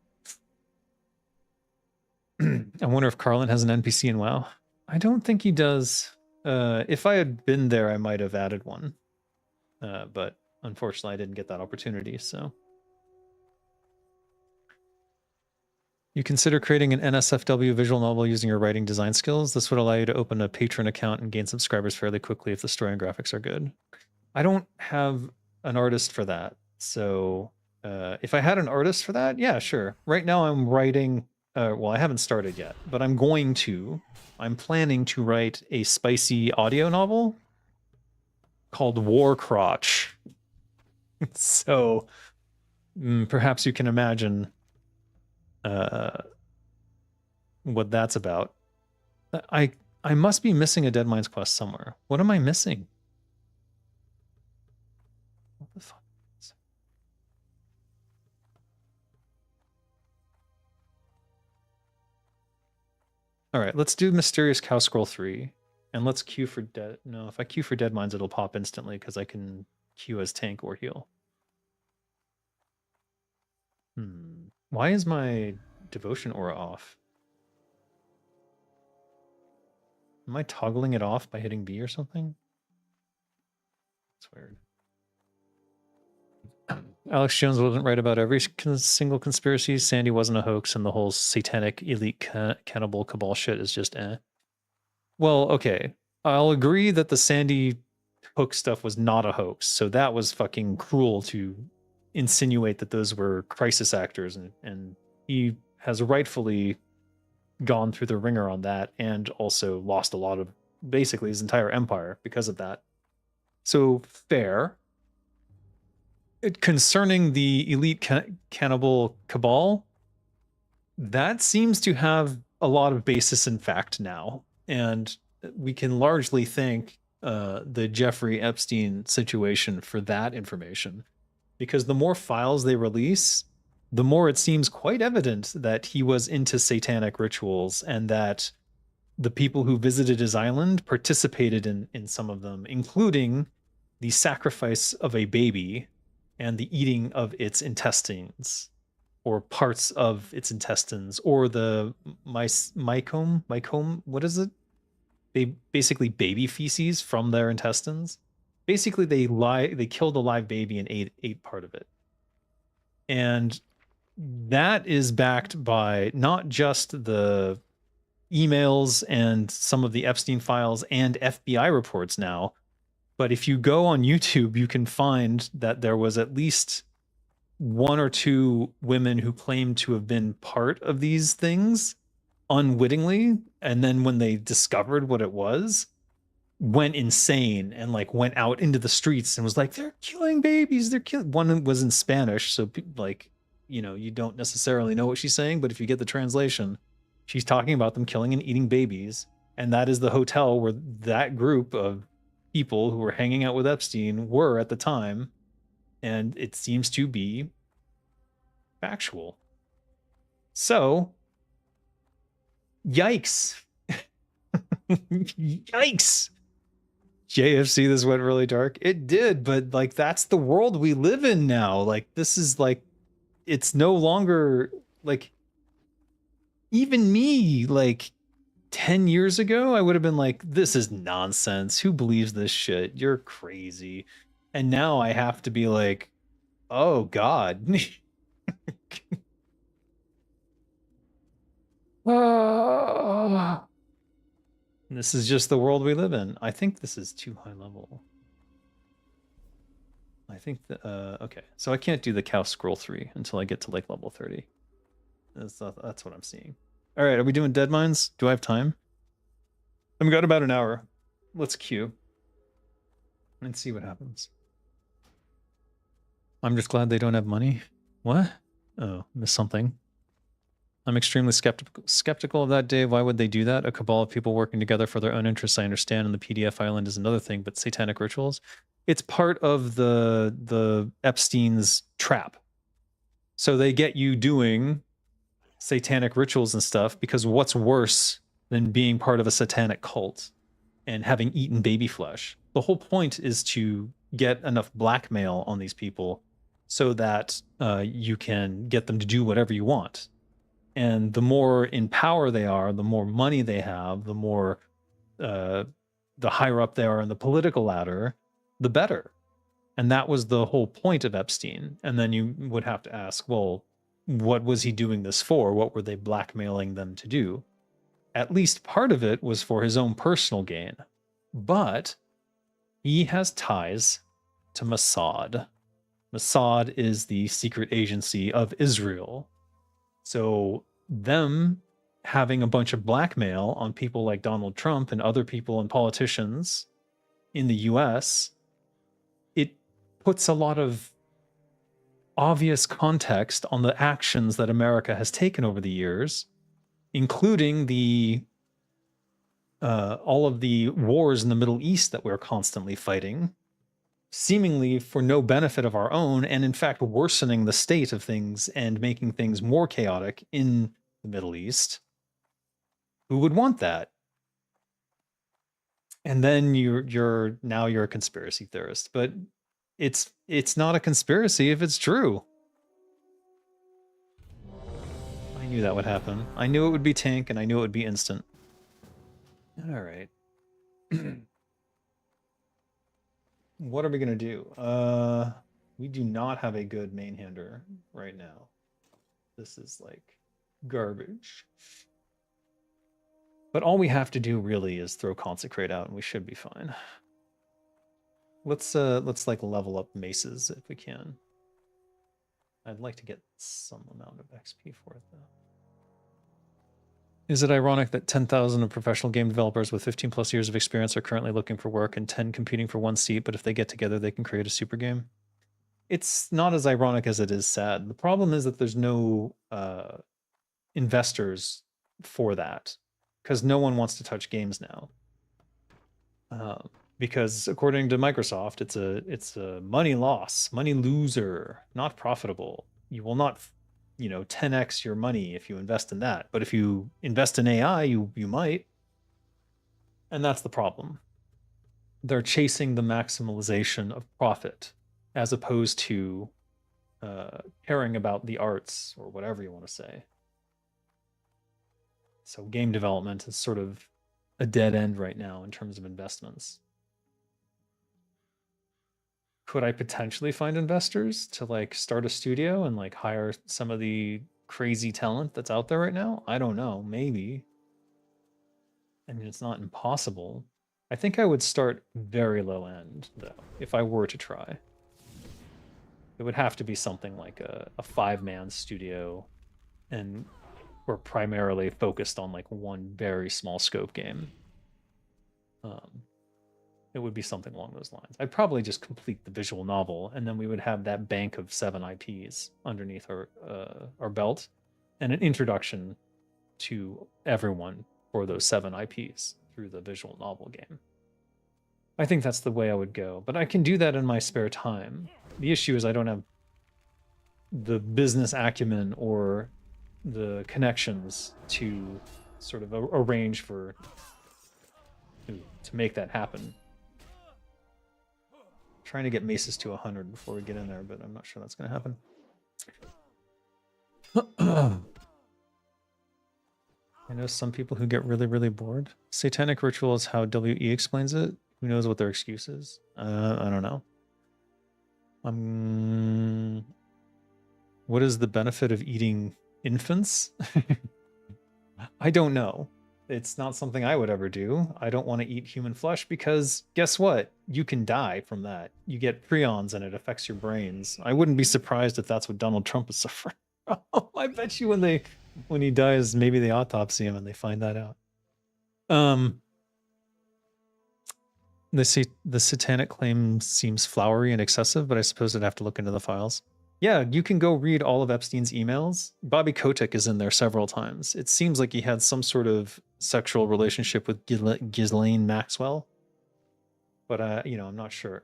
I wonder if Carlin has an NPC in WoW. I don't think he does. If I had been there, I might have added one. But unfortunately, I didn't get that opportunity, so. You consider creating an NSFW visual novel using your writing design skills. This would allow you to open a Patreon account and gain subscribers fairly quickly if the story and graphics are good. I don't have an artist for that. So if I had an artist for that, yeah, sure. Right now I'm writing, well, I haven't started yet, but I'm planning to write a spicy audio novel called War Crotch. So perhaps you can imagine what that's about. I must be missing a Dead Minds quest somewhere. What am I missing? What the fuck? All right, let's do Mysterious Cow Scroll 3. And let's queue for Dead... No, if I queue for Dead Minds, it'll pop instantly because I can queue as tank or heal. Why is my devotion aura off? Am I toggling it off by hitting B or something? That's weird. Alex Jones wasn't right about every single conspiracy. Sandy wasn't a hoax, and the whole satanic elite cannibal cabal shit is just eh. Well, okay. I'll agree that the Sandy Hook stuff was not a hoax. So that was fucking cruel to insinuate that those were crisis actors. And he has rightfully gone through the ringer on that and also lost a lot of basically his entire empire because of that. So fair. Concerning the elite cannibal cabal, that seems to have a lot of basis in fact now. And we can largely thank the Jeffrey Epstein situation for that information, because the more files they release, the more it seems quite evident that he was into satanic rituals and that the people who visited his island participated in some of them, including the sacrifice of a baby and the eating of its intestines or parts of its intestines or the mycome, what is it? Basically baby feces from their intestines. Basically they killed a live baby and ate part of it. And that is backed by not just the emails and some of the Epstein files and FBI reports now, but if you go on YouTube, you can find that there was at least one or two women who claimed to have been part of these things unwittingly, and then when they discovered what it was, went insane and like went out into the streets and was like, they're killing babies, they're killing. One was in Spanish, so like, you know, you don't necessarily know what she's saying, but if you get the translation, she's talking about them killing and eating babies. And that is the hotel where that group of people who were hanging out with Epstein were at the time. And it seems to be factual. So, yikes. Yikes. JFC, this went really dark. It did, but like that's the world we live in now. Like this is like, it's no longer like, even me, like 10 years ago, I would have been like, this is nonsense. Who believes this shit? You're crazy. And now I have to be like, oh God. This is just the world we live in. I think this is too high level. I think that, okay. So I can't do the cow scroll 3 until I get to like level 30. That's what I'm seeing. All right, are we doing dead mines? Do I have time? I've got about an hour. Let's queue and see what happens. I'm just glad they don't have money. What? Oh, missed something. I'm extremely skeptical of that, Dave. Why would they do that? A cabal of people working together for their own interests, I understand, and the PDF island is another thing, but satanic rituals? It's part of the Epstein's trap. So they get you doing satanic rituals and stuff, because what's worse than being part of a satanic cult and having eaten baby flesh? The whole point is to get enough blackmail on these people so that you can get them to do whatever you want. And the more in power they are, the more money they have, the more the higher up they are in the political ladder, the better. And that was the whole point of Epstein. And then you would have to ask, well, what was he doing this for? What were they blackmailing them to do? At least part of it was for his own personal gain. But he has ties to Mossad. Mossad is the secret agency of Israel. So them having a bunch of blackmail on people like Donald Trump and other people and politicians in the US, it puts a lot of obvious context on the actions that America has taken over the years, including the all of the wars in the Middle East that we're constantly fighting, seemingly for no benefit of our own, and in fact worsening the state of things and making things more chaotic in the Middle East. Who would want that? And then you're a conspiracy theorist, but it's not a conspiracy if it's true. I knew that would happen. I knew it would be tank, and I knew it would be instant. All right. What are we gonna do? We do not have a good main hander right now. This is like garbage. But all we have to do really is throw Consecrate out and we should be fine. Let's like level up maces if we can. I'd like to get some amount of XP for it though. Is it ironic that 10,000 of professional game developers with 15 plus years of experience are currently looking for work and 10 competing for one seat, but if they get together, they can create a super game? It's not as ironic as it is sad. The problem is that there's no investors for that because no one wants to touch games now. Because according to Microsoft, it's a money loss, money loser, not profitable. You will not, 10x your money if you invest in that. But if you invest in AI, you might. And that's the problem. They're chasing the maximalization of profit as opposed to caring about the arts or whatever you want to say. So game development is sort of a dead end right now in terms of investments. Could I potentially find investors to like start a studio and like hire some of the crazy talent that's out there right now? I don't know, maybe. I mean, it's not impossible. I think I would start very low end though, if I were to try. It would have to be something like a 5-man studio and we're primarily focused on like one very small scope game. It would be something along those lines. I'd probably just complete the visual novel, and then we would have that bank of 7 IPs underneath our belt, and an introduction to everyone for those 7 IPs through the visual novel game. I think that's the way I would go, but I can do that in my spare time. The issue is I don't have the business acumen or the connections to sort of arrange for to make that happen. Trying to get maces to 100 before we get in there, but I'm not sure that's going to happen. I know some people who get really, really bored. Satanic ritual is how WE explains it. Who knows what their excuse is? I don't know. What is the benefit of eating infants? I don't know. It's not something I would ever do. I don't want to eat human flesh because guess what? You can die from that. You get prions and it affects your brains. I wouldn't be surprised if that's what Donald Trump is suffering from. I bet you when he dies, maybe they autopsy him and they find that out. The satanic claim seems flowery and excessive, but I suppose I'd have to look into the files. Yeah, you can go read all of Epstein's emails. Bobby Kotick is in there several times. It seems like he had some sort of sexual relationship with Ghislaine Maxwell. But, I'm not sure.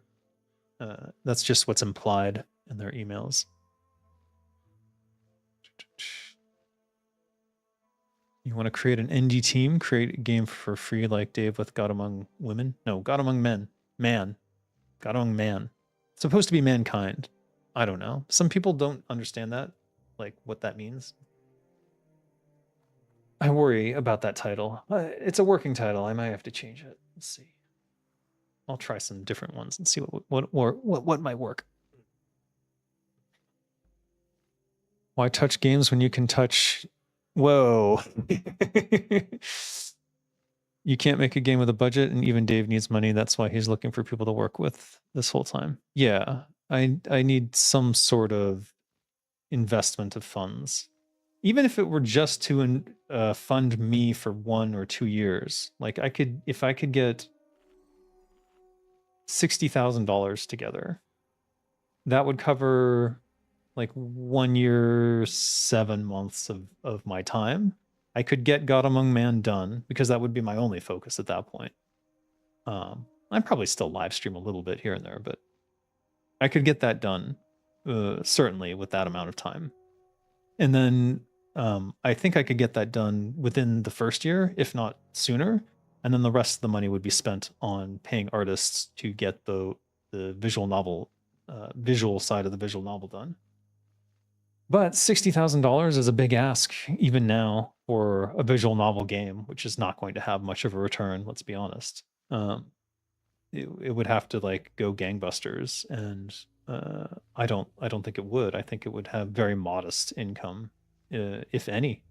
That's just what's implied in their emails. You want to create an indie team? Create a game for free like Dave with God Among Women? No, God Among Men. Man. God Among Man. It's supposed to be mankind. I don't know. Some people don't understand that, like what that means. I worry about that title. It's a working title. I might have to change it. Let's see. I'll try some different ones and see what might work. Why touch games when you can touch? Whoa. You can't make a game with a budget, and even Dave needs money. That's why he's looking for people to work with this whole time. Yeah. I need some sort of investment of funds. Even if it were just to fund me for 1 or 2 years. Like if I could get $60,000 together, that would cover like 1 year, 7 months of my time. I could get God Among Man done because that would be my only focus at that point. I'd probably still live stream a little bit here and there, but I could get that done, certainly with that amount of time. And then I think I could get that done within the first year, if not sooner. And then the rest of the money would be spent on paying artists to get the visual novel, visual side of the visual novel done. But $60,000 is a big ask, even now, for a visual novel game, which is not going to have much of a return, let's be honest. It would have to like go gangbusters, and I don't think it would. I think it would have very modest income, if any.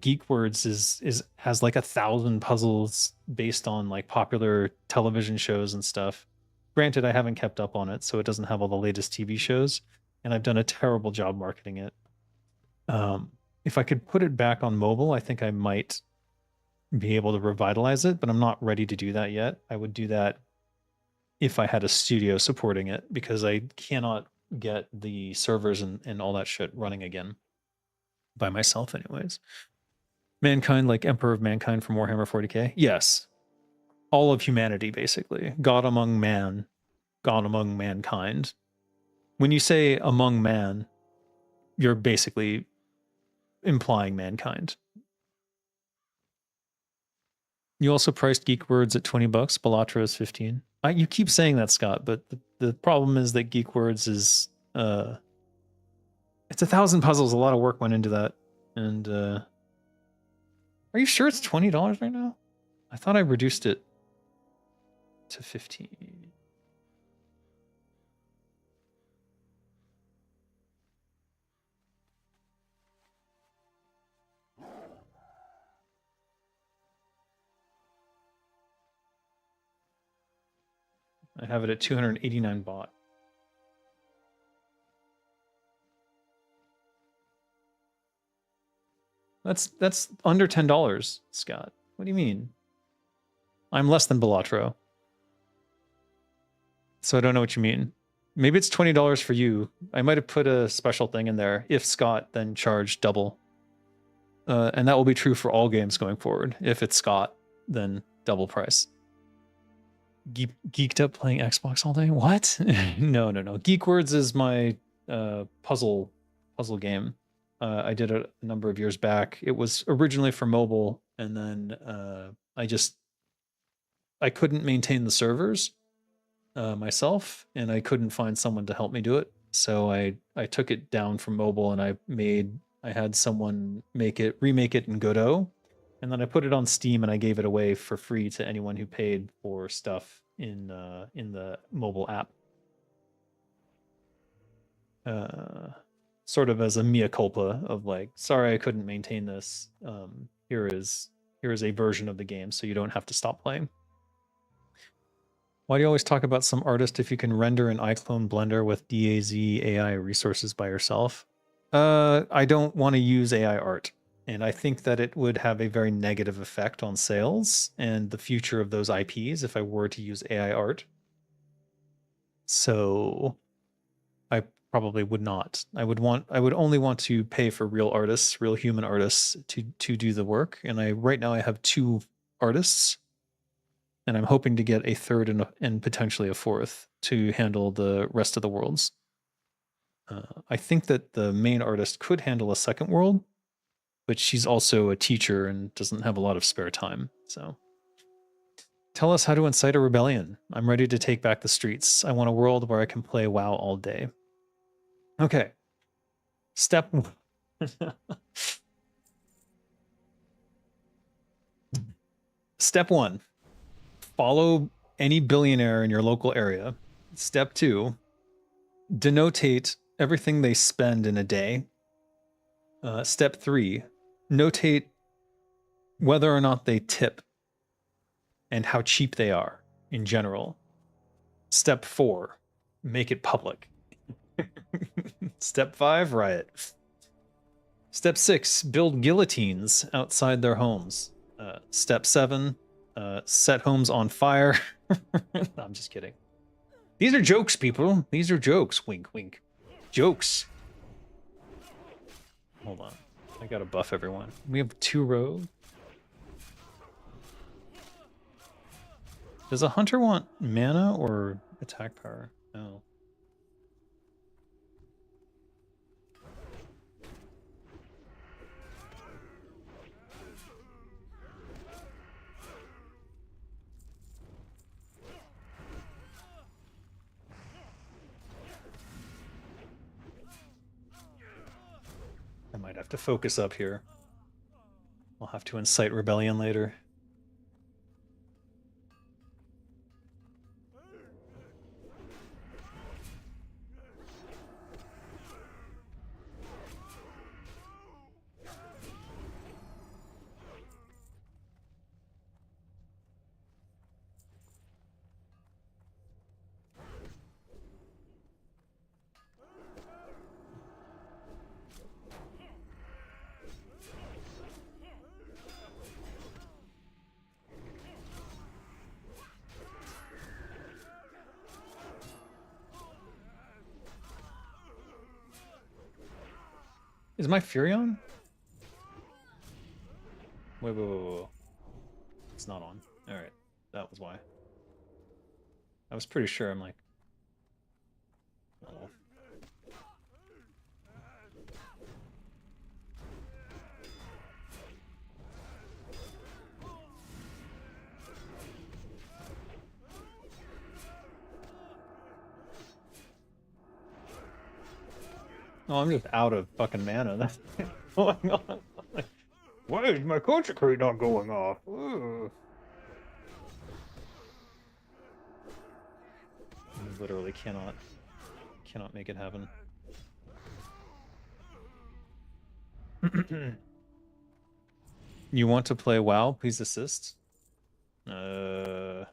Geek Words is has like 1,000 puzzles based on like popular television shows and stuff. Granted, I haven't kept up on it, so it doesn't have all the latest TV shows, and I've done a terrible job marketing it. If I could put it back on mobile, I think I might be able to revitalize it, but I'm not ready to do that yet. I would do that if I had a studio supporting it, because I cannot get the servers and all that shit running again by myself anyways. Mankind, like Emperor of Mankind from Warhammer 40k? Yes. All of humanity, basically. God among man, God among mankind. When you say among man, you're basically implying mankind. You also priced Geek Words at $20. Balatra is 15. You keep saying that, Scott, but the problem is that Geek Words is it's 1,000 puzzles. A lot of work went into that. And are you sure it's $20 right now? I thought I reduced it to 15. I have it at 289 baht. That's under $10, Scott. What do you mean? I'm less than Balatro. So I don't know what you mean. Maybe it's $20 for you. I might have put a special thing in there. If Scott, then charge double. And that will be true for all games going forward. If it's Scott, then double price. Geeked up playing Xbox all day? What? No. Geek Words is my puzzle game. I did it a number of years back. It was originally for mobile, and then I couldn't maintain the servers myself, and I couldn't find someone to help me do it. So I took it down from mobile, and I had someone remake it in Godot, and then I put it on Steam, and I gave it away for free to anyone who paid for stuff in the mobile app. Sort of as a mea culpa of like, sorry, I couldn't maintain this. Here is a version of the game, so you don't have to stop playing. Why do you always talk about some artist if you can render an iClone Blender with DAZ AI resources by yourself? I don't want to use AI art, and I think that it would have a very negative effect on sales and the future of those IPs if I were to use AI art. So I probably would not. I would only want to pay for real artists, real human artists to do the work. And right now I have 2 artists, and I'm hoping to get a third and potentially a fourth to handle the rest of the worlds. I think that the main artist could handle a second world, but she's also a teacher and doesn't have a lot of spare time. So tell us how to incite a rebellion. I'm ready to take back the streets. I want a world where I can play WoW all day. Okay. Step 1. Follow any billionaire in your local area. Step 2. Denotate everything they spend in a day. Step 3. Notate whether or not they tip and how cheap they are in general. Step 4. Make it public. Step 5, riot. Step 6, build guillotines outside their homes. Step 7, set homes on fire. No, I'm just kidding. These are jokes, people. These are jokes. Wink, wink. Jokes. Hold on. I gotta buff everyone. We have 2 rogue. Does a hunter want mana or attack power? No. I might have to focus up here. I'll have to incite rebellion later. Is my Fury on? Wait. It's not on. Alright. That was why. I was pretty sure. I'm like... Oh. Oh, I'm just out of fucking mana. That's going on. Like, why is my culture crate not going off? Ooh. I literally cannot make it happen. You want to play WoW? Please assist. I'm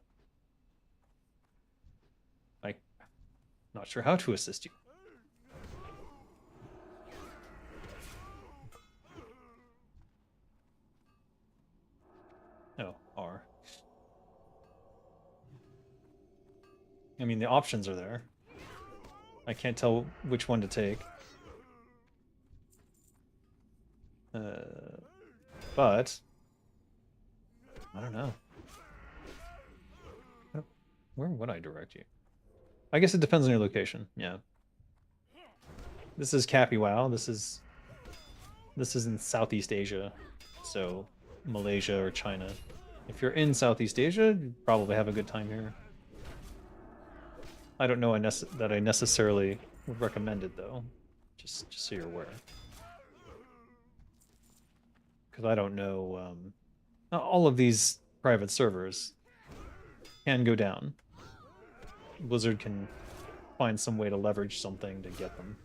not sure how to assist you. Oh, R. I mean, the options are there. I can't tell which one to take. But I don't know. Where would I direct you? I guess it depends on your location. Yeah. This is Cappy WoW. This is in Southeast Asia, so Malaysia or China. If you're in Southeast Asia, you probably have a good time here. I don't know that I necessarily would recommend it though, just so you're aware. Because I don't know, all of these private servers can go down. Blizzard can find some way to leverage something to get them.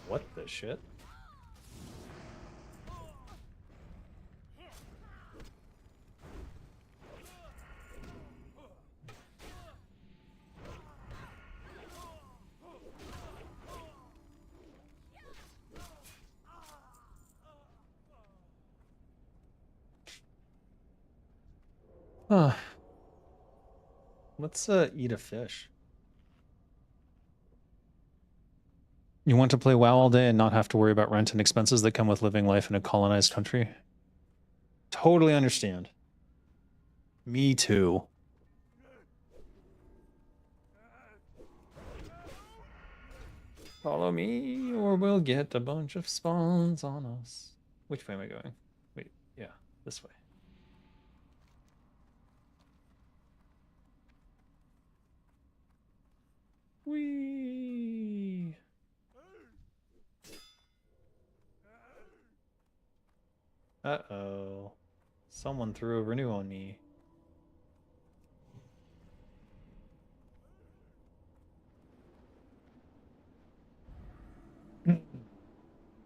What the shit? Let's eat a fish. You want to play WoW all day and not have to worry about rent and expenses that come with living life in a colonized country? Totally understand. Me too. Follow me or we'll get a bunch of spawns on us. Which way am I going? Wait, yeah, this way. Whee! Uh-oh. Someone threw a renew on me.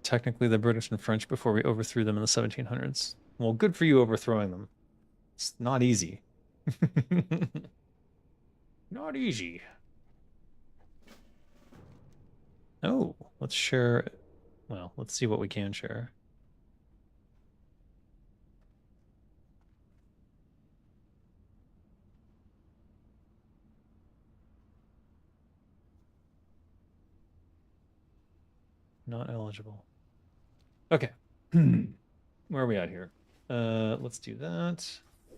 Technically the British and French before we overthrew them in the 1700s. Well, good for you overthrowing them. It's not easy. Not easy. Oh, let's share. Well, let's see what we can share. Not eligible. Okay. Where are we at here? Let's do that.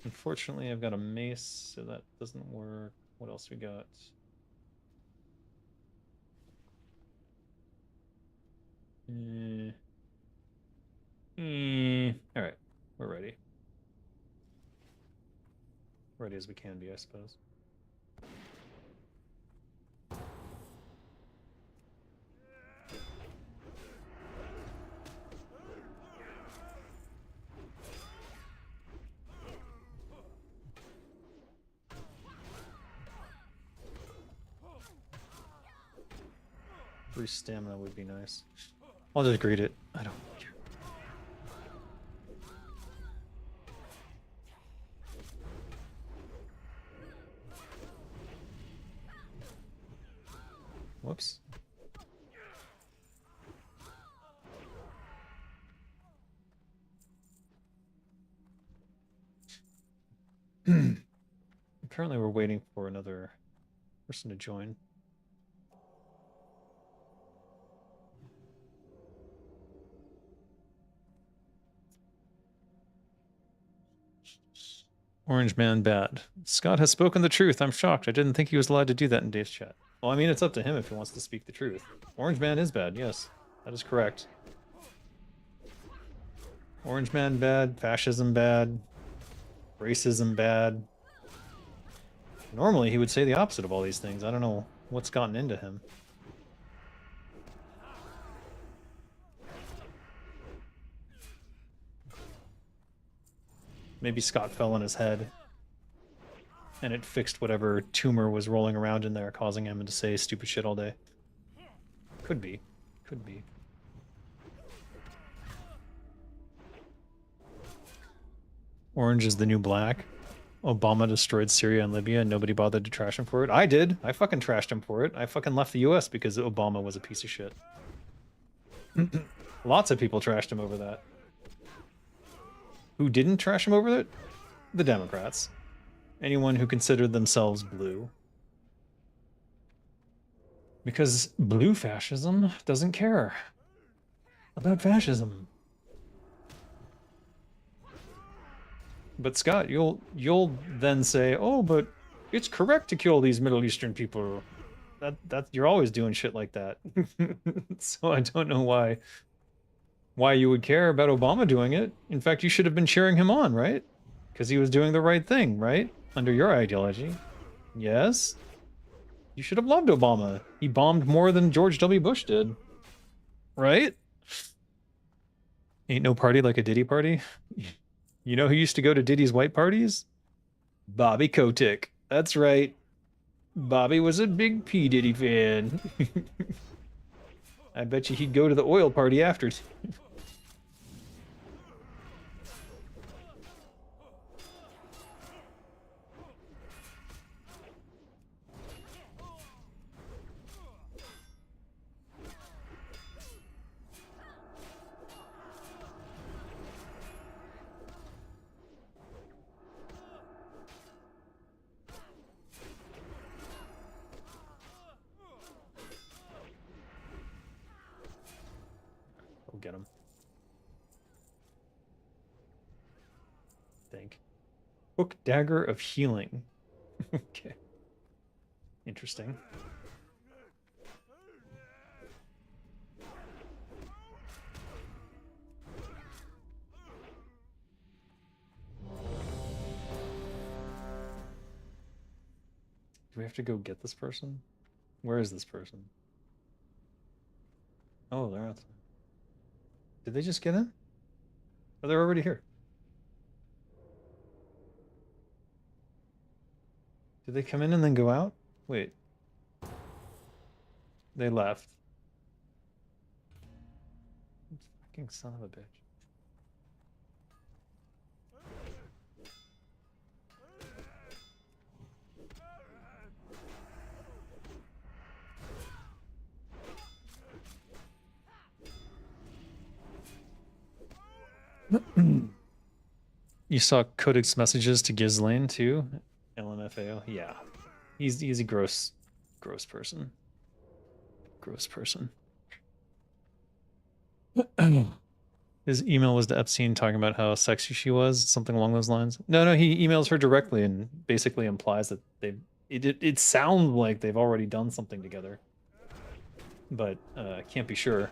Unfortunately, I've got a mace, so that doesn't work. What else we got? All right, we're ready. Ready as we can be, I suppose. Free stamina would be nice. I'll just greet it. I don't care. Whoops. Apparently we're waiting for another person to join. Orange man bad. Scott has spoken the truth. I'm shocked. I didn't think he was allowed to do that in Dave's chat. Well, I mean, it's up to him if he wants to speak the truth. Orange man is bad, yes. That is correct. Orange man bad, fascism bad, racism bad. Normally he would say the opposite of all these things. I don't know what's gotten into him. Maybe Scott fell on his head and it fixed whatever tumor was rolling around in there, causing him to say stupid shit all day. Could be. Could be. Orange is the new black. Obama destroyed Syria and Libya and nobody bothered to trash him for it. I did. I fucking trashed him for it. I fucking left the US because Obama was a piece of shit. Lots of people trashed him over that. Who didn't trash him over it? The Democrats. Anyone who considered themselves blue. Because blue fascism doesn't care about fascism. But Scott, you'll then say, "Oh, but it's correct to kill these Middle Eastern people." That you're always doing shit like that. So I don't know why you would care about Obama doing it. In fact, you should have been cheering him on, right? Because he was doing the right thing, right? Under your ideology. Yes? You should have loved Obama. He bombed more than George W. Bush did. Right? Ain't no party like a Diddy party. You know who used to go to Diddy's white parties? Bobby Kotick. That's right. Bobby was a big P. Diddy fan. I bet you he'd go to the oil party after. Get him. Think. Hook dagger of healing. Okay. Interesting. Do we have to go get this person? Where is this person? Oh, they're outside. Did they just get in? Oh, they're already here. Did they come in and then go out? Wait. They left. Fucking son of a bitch. You saw Kodak's messages to Ghislaine too? LMFAO? Yeah. He's a gross person. Gross person. His email was to Epstein talking about how sexy she was, something along those lines. No, he emails her directly and basically implies that it sounds like they've already done something together. But can't be sure.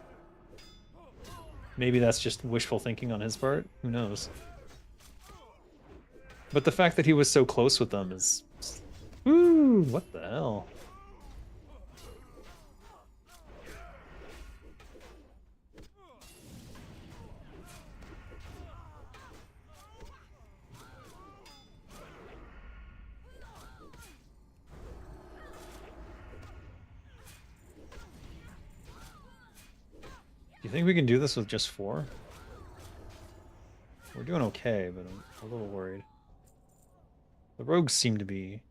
Maybe that's just wishful thinking on his part. Who knows? But the fact that he was so close with them is... Ooh, what the hell? Do you think we can do this with just 4? We're doing okay, but I'm a little worried. The rogues seem to be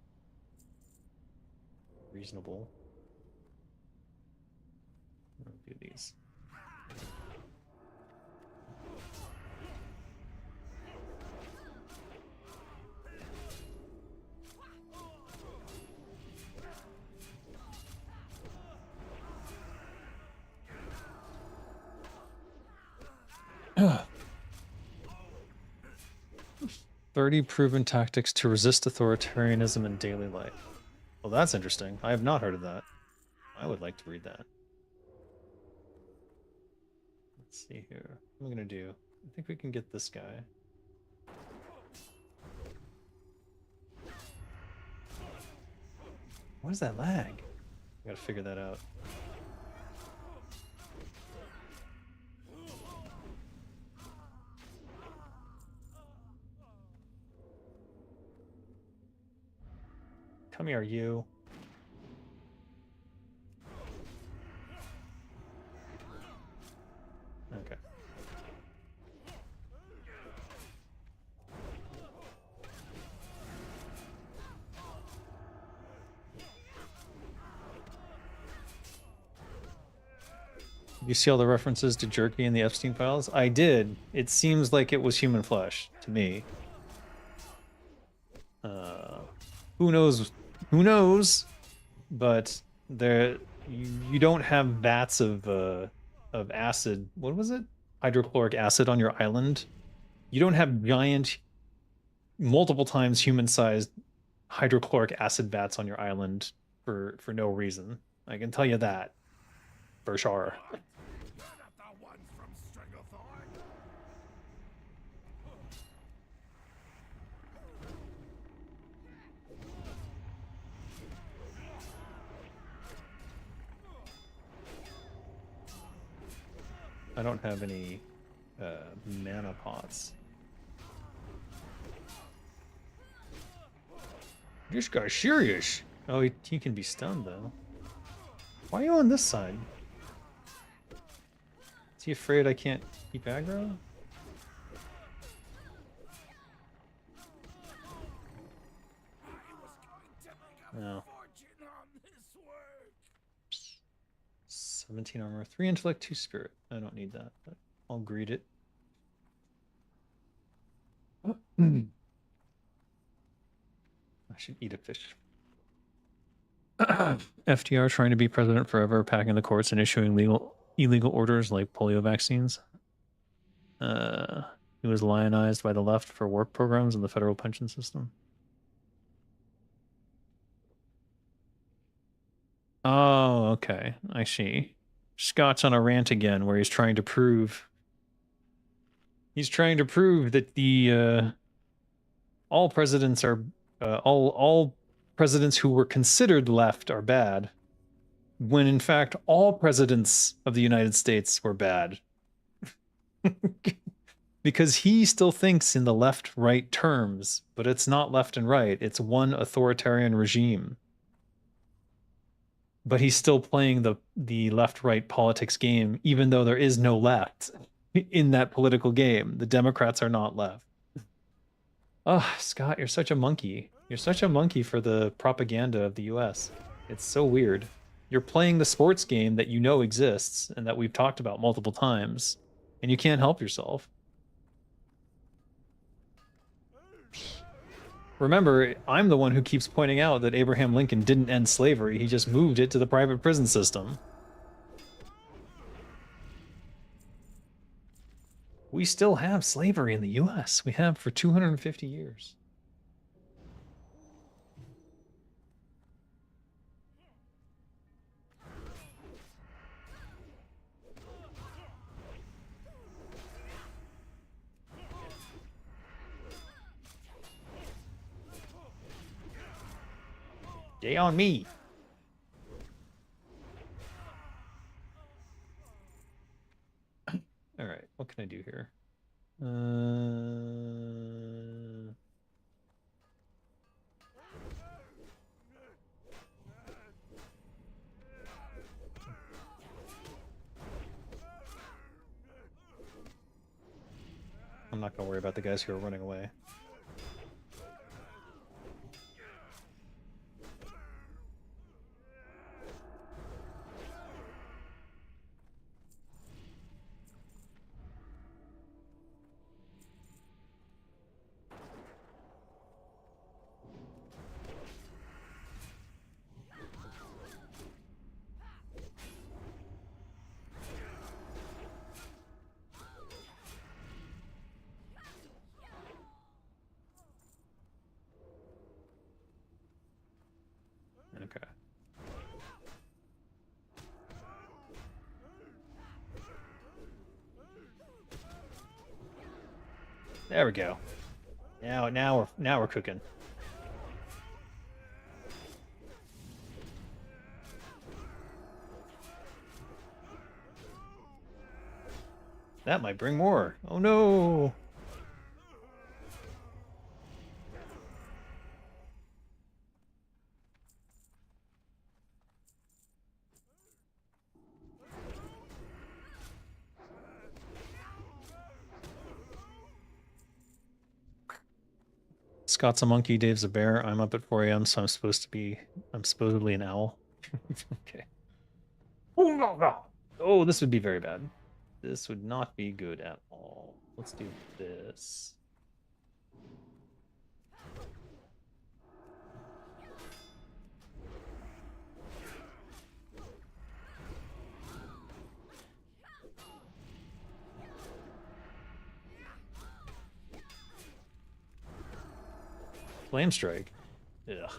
reasonable. I'll do these. 30 proven tactics to resist authoritarianism in daily life. Well, that's interesting. I have not heard of that. I would like to read that. Let's see here. What am I going to do? I think we can get this guy. What is that lag? I gotta figure that out. Come here, you. Okay. You see all the references to jerky in the Epstein files? I did. It seems like it was human flesh to me. Who knows? Who knows? But there, you don't have vats of acid. What was it? Hydrochloric acid on your island. You don't have giant, multiple times human-sized hydrochloric acid vats on your island for no reason. I can tell you that for sure. I don't have any mana pots. This guy's serious. Oh, he can be stunned though. Why are you on this side? Is he afraid I can't keep aggro? No. 17 armor, 3 intellect, 2 spirit. I don't need that, but I'll greet it. I should eat a fish. FDR trying to be president forever, packing the courts and issuing illegal orders like polio vaccines. He was lionized by the left for work programs in the federal pension system. Oh, okay. I see. Scott's on a rant again where he's trying to prove that the all presidents are all presidents who were considered left are bad, when in fact all presidents of the United States were bad. Because he still thinks in the left-right terms, but it's not left and right. It's one authoritarian regime. But he's still playing the left-right politics game, even though there is no left in that political game. The Democrats are not left. Oh, Scott, you're such a monkey. You're such a monkey for the propaganda of the US. It's so weird. You're playing the sports game that you know exists and that we've talked about multiple times, and you can't help yourself. Remember, I'm the one who keeps pointing out that Abraham Lincoln didn't end slavery. He just moved it to the private prison system. We still have slavery in the US. We have for 250 years. Stay on me. All right, what can I do here? I'm not gonna worry about the guys who are running away. Okay. There we go. Now we're cooking. That might bring more. Oh no. Scott's a monkey, Dave's a bear. I'm up at 4 a.m., so I'm supposedly an owl. Okay. Oh, this would be very bad. This would not be good at all. Let's do this. Flame strike. Ugh.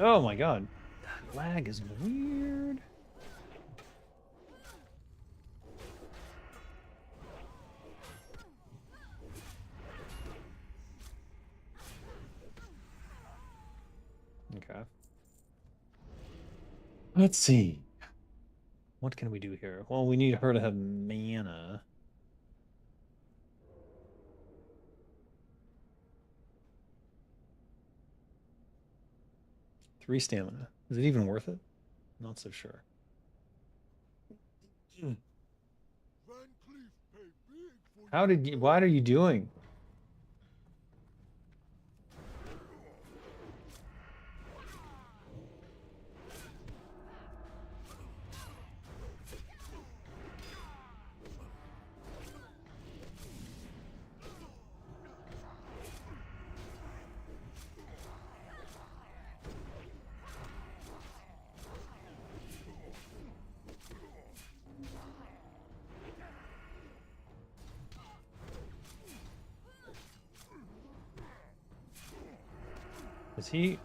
Oh my god. That lag is weird. Okay. Let's see. What can we do here? Well, we need her to have mana. Three stamina. Is it even worth it? Not so sure. How did you, what are you doing? Is he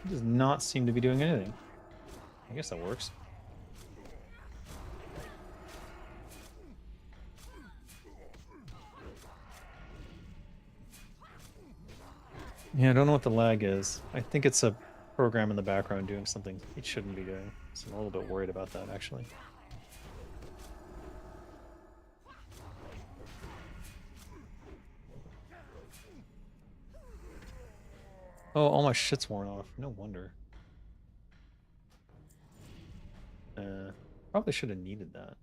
does not seem to be doing anything. I guess that works. Yeah, I don't know what the lag is. I think it's a program in the background doing something it shouldn't be doing. So I'm a little bit worried about that, actually. Oh, all my shit's worn off. No wonder. Probably should have needed that.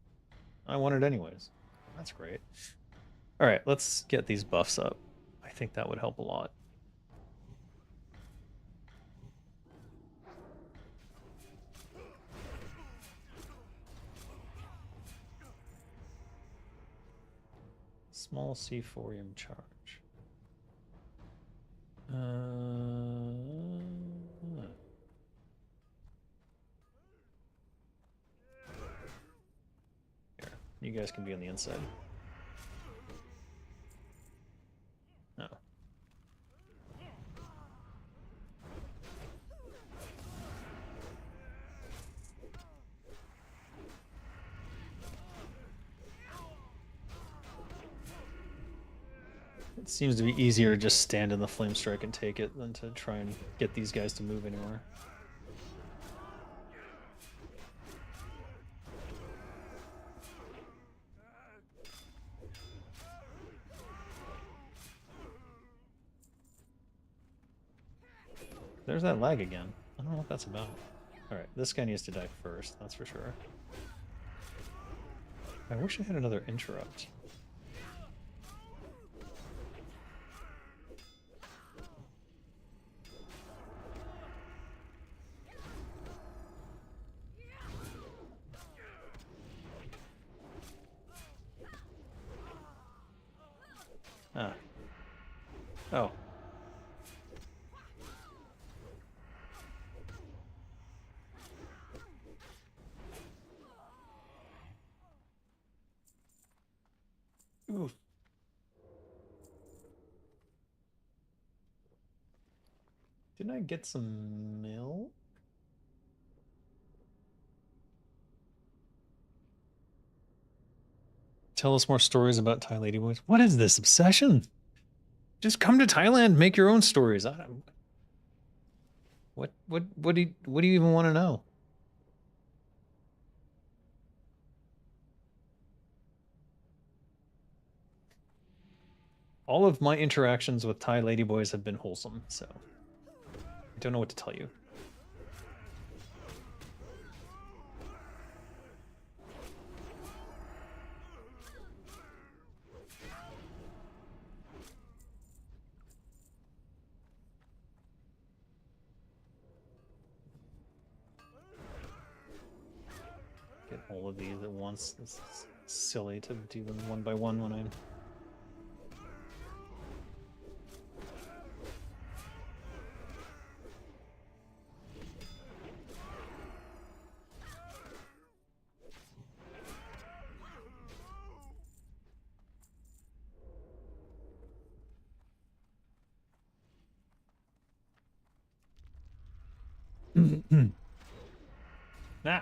I want it anyways. That's great. All right, let's get these buffs up. I think that would help a lot. Small C4 charge. Here, you guys can be on the inside. No. It seems to be easier to just stand in the flame strike and take it than to try and get these guys to move anywhere. There's that lag again. I don't know what that's about. Alright, this guy needs to die first, that's for sure. I wish I had another interrupt. Ah. Oh. Didn't I get some milk? Tell us more stories about Thai ladyboys. What is this obsession? Just come to Thailand, make your own stories. I don't, what do you even want to know? All of my interactions with Thai ladyboys have been wholesome, so I don't know what to tell you. Get all of these at once. It's silly to do them one by one when I'm... Nah.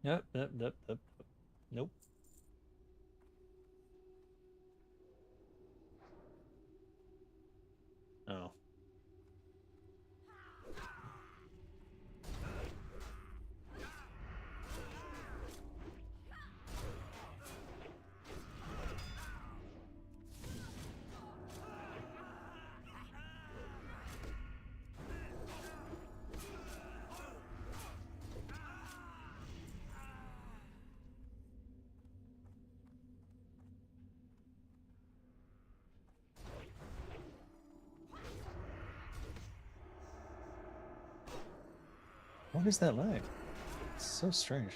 Yep. Nope. Oh. What is that lag? It's so strange.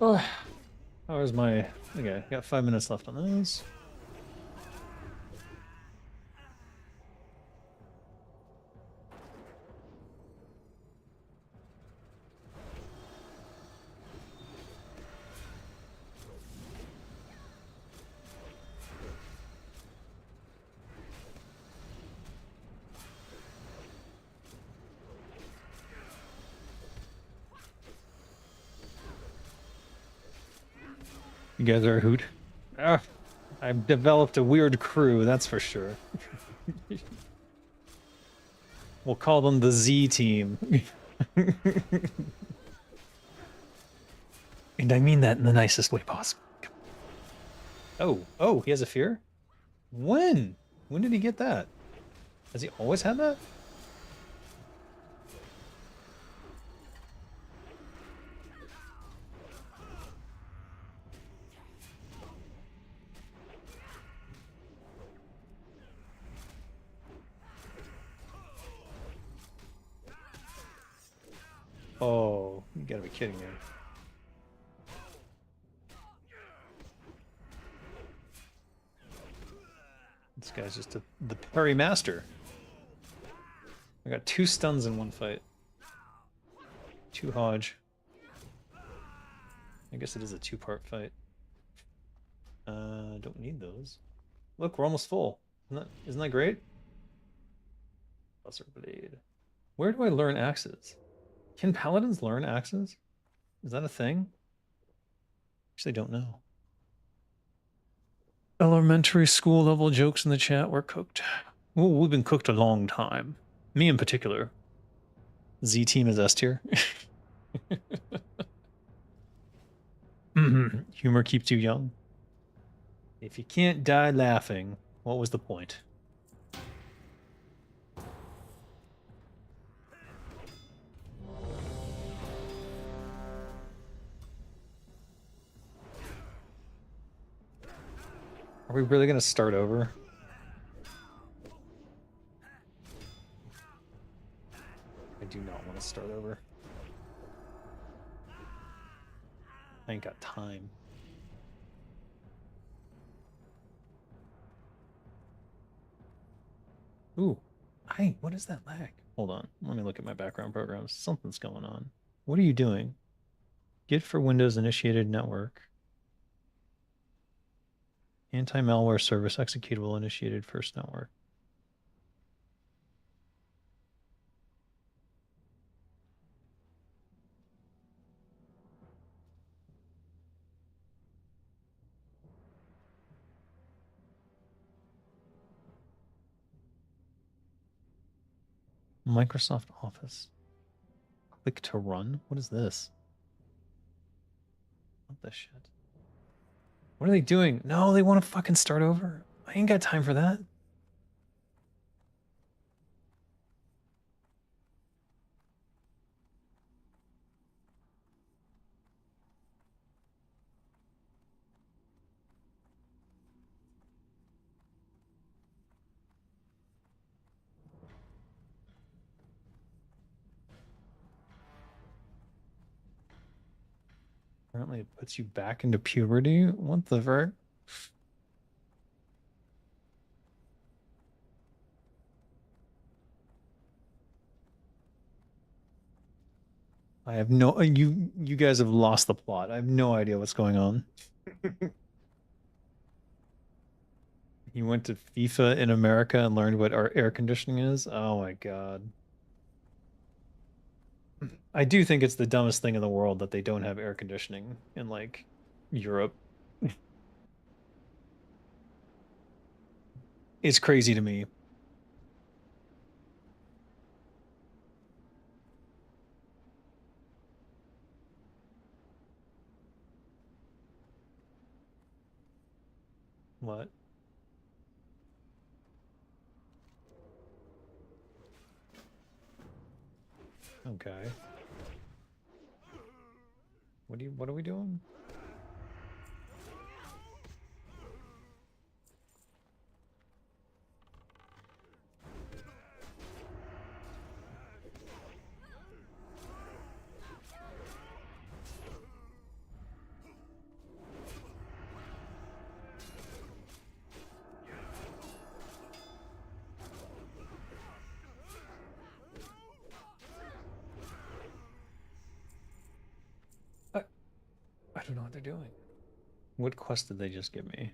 Oh, how is my... Okay, got 5 minutes left on those. You guys are a hoot. I've developed a weird crew, that's for sure. We'll call them the Z team. And I mean that in the nicest way possible. Oh, he has a fear? When? When did he get that? Has he always had that? Oh, you gotta be kidding me. This guy's just the parry master. I got 2 stuns in one fight. 2 Hodge. I guess it is a 2-part fight. Don't need those. Look, we're almost full. Isn't that great? Buster Blade. Where do I learn axes? Can paladins learn axes? Is that a thing? Actually, don't know. Elementary school level jokes in the chat were cooked. Oh, we've been cooked a long time. Me in particular. Z team is S tier. Humor keeps you young. If you can't die laughing, what was the point? Are we really gonna start over? do not want to start over. I ain't got time. Ooh. What is that lag? Hold on. Let me look at my background programs. Something's going on. What are you doing? Git for Windows initiated network. Anti-malware service executable initiated first network. Microsoft Office. Click to run? What is this? What the shit? What are they doing? No, they want to fucking start over. I ain't got time for that. Apparently it puts you back into puberty. What the frick? I have no you guys have lost the plot. I have no idea what's going on. You went to FIFA in America and learned what our air conditioning is? Oh my god. I do think it's the dumbest thing in the world that they don't have air conditioning in like Europe. It's crazy to me. What? Okay. What are we doing? I don't know what they're doing. What quest did they just give me?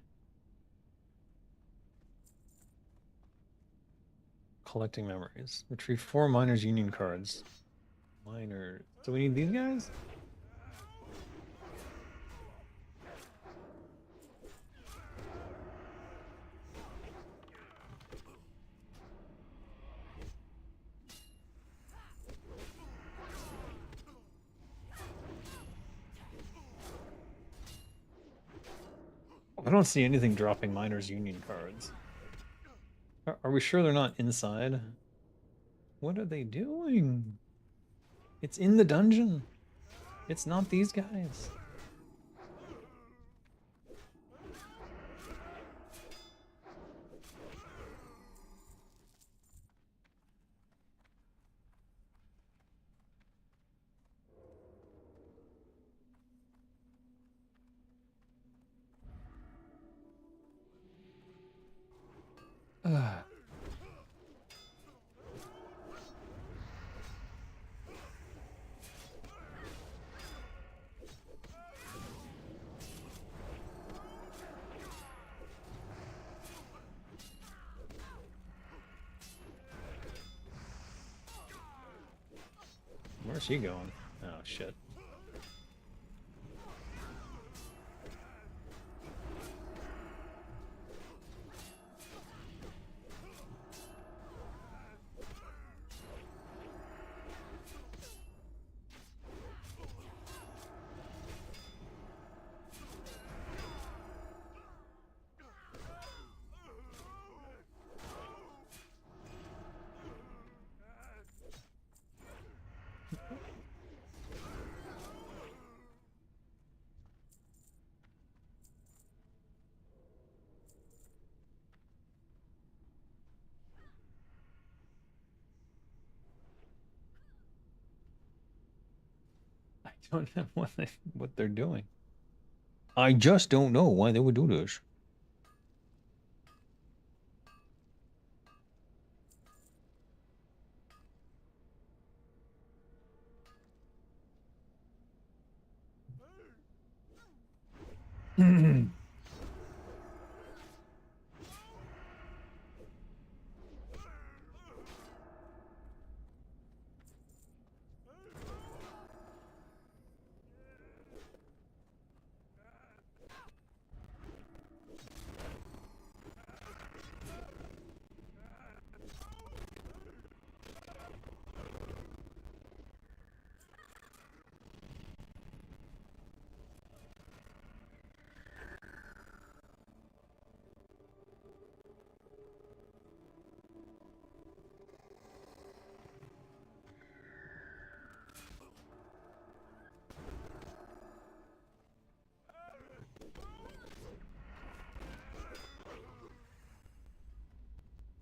Collecting memories. Retrieve 4 miners union cards. Miners. So we need these guys? I don't see anything dropping miners union cards. Are we sure they're not inside? What are they doing? It's in the dungeon. It's not these guys. Ugh. Where's he going? Oh, shit. don't know what they're doing. I just don't know why they would do this.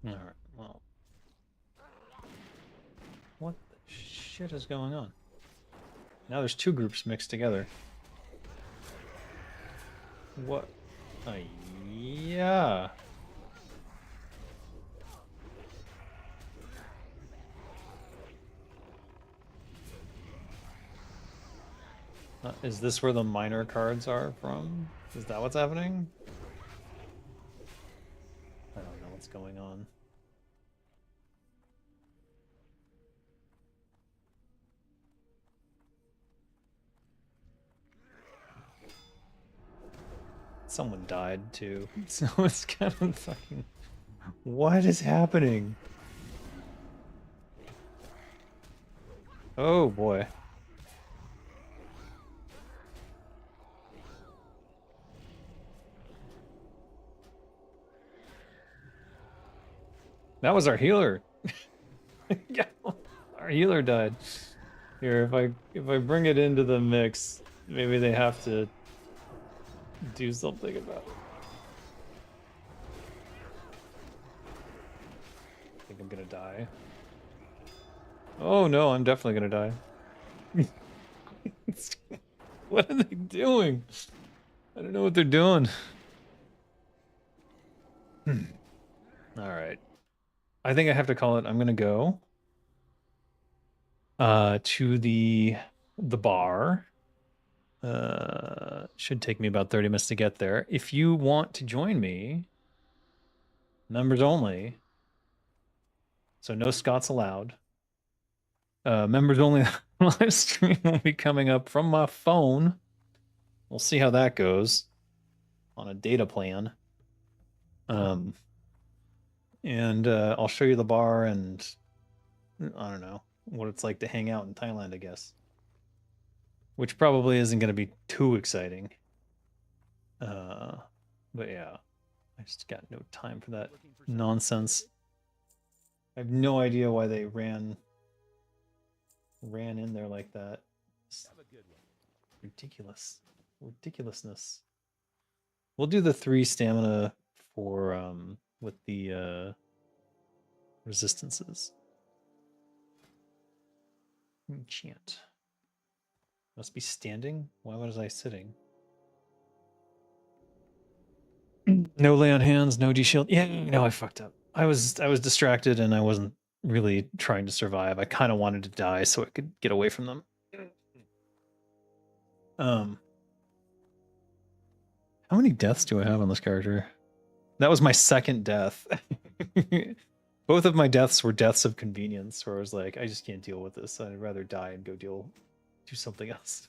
Alright, well. What the shit is going on? Now there's two groups mixed together. What? Yeah. Is this where the minor cards are from? Is that what's happening? I don't know what's going on. Someone died too, so it's kind of fucking... What is happening? Oh boy. That was our healer. Yeah, our healer died. Here, if I bring it into the mix, maybe they have to do something about it. I think I'm gonna die. Oh no, I'm definitely gonna die. What are they doing? I don't know what they're doing. Alright. I think I have to call it. I'm gonna go to the bar. Should take me about 30 minutes to get there. If you want to join me, members only. So no Scots allowed. Members only live stream will be coming up from my phone. We'll see how that goes on a data plan. And I'll show you the bar and I don't know what it's like to hang out in Thailand, I guess. Which probably isn't going to be too exciting. But yeah, I just got no time for that nonsense. I have no idea why they ran in there like that. It's ridiculous. Ridiculousness. We'll do the 3 stamina for with the resistances. Enchant. Must be standing? Why was I sitting? No lay on hands, no D-shield. Yeah, no, I fucked up. I was distracted and I wasn't really trying to survive. I kind of wanted to die so I could get away from them. How many deaths do I have on this character? That was my second death. Both of my deaths were deaths of convenience, where I was like, I just can't deal with this. I'd rather die and go do something else.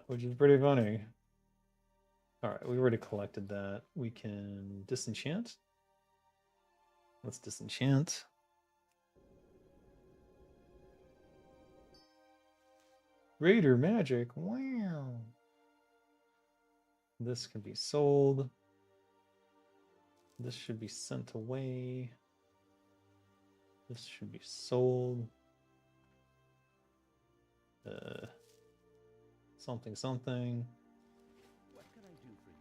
Which is pretty funny. Alright, we already collected that. We can disenchant. Let's disenchant. Raider magic. Wow. This can be sold. This should be sent away. This should be sold. Something. What can I do for you?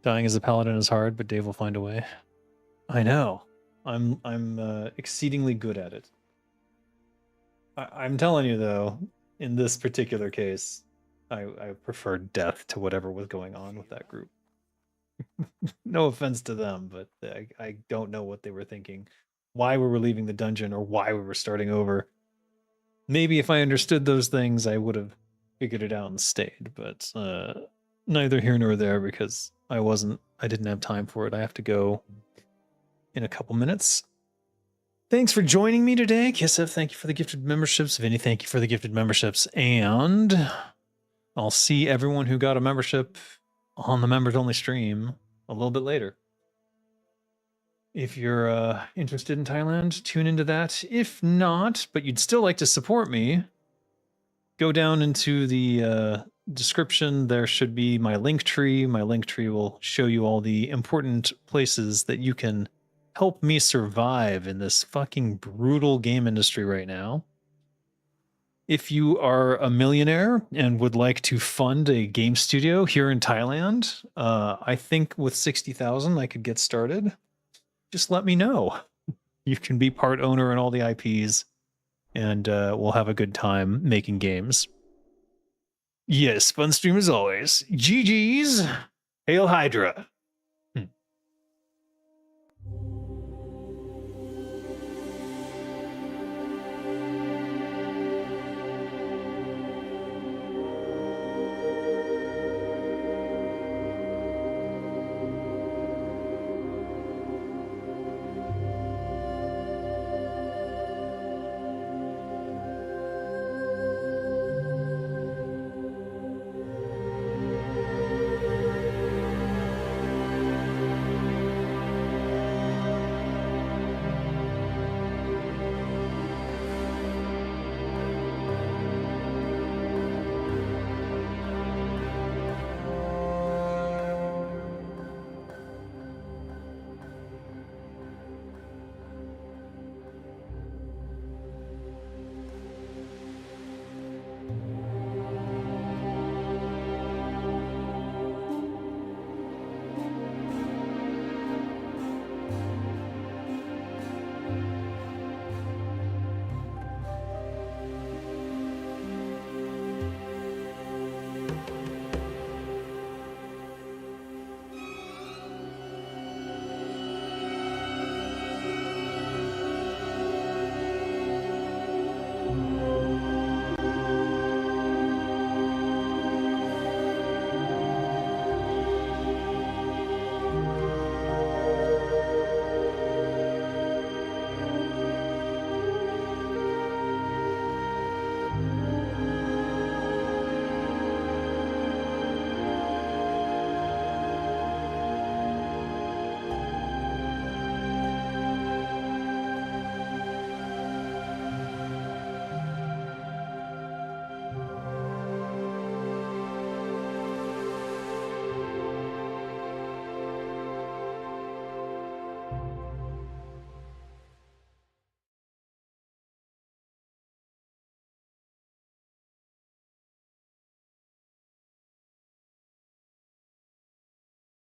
Dying as a paladin is hard, but Dave will find a way. I know. I'm exceedingly good at it. I'm telling you though, in this particular case, I preferred death to whatever was going on with that group. No offense to them, but I don't know what they were thinking, why we were leaving the dungeon or why we were starting over. Maybe if I understood those things, I would have figured it out and stayed, but neither here nor there because I didn't have time for it. I have to go in a couple minutes. Thanks for joining me today. Kisef, thank you for the gifted memberships. Vinny, thank you for the gifted memberships. And I'll see everyone who got a membership on the members only stream a little bit later. If you're interested in Thailand, tune into that. If not, but you'd still like to support me, go down into the description. There should be my link tree. My link tree will show you all the important places that you can help me survive in this fucking brutal game industry right now. If you are a millionaire and would like to fund a game studio here in Thailand, I think with 60,000 I could get started. Just let me know. You can be part owner in all the IPs, and we'll have a good time making games. Yes, fun stream as always. GG's. Hail Hydra.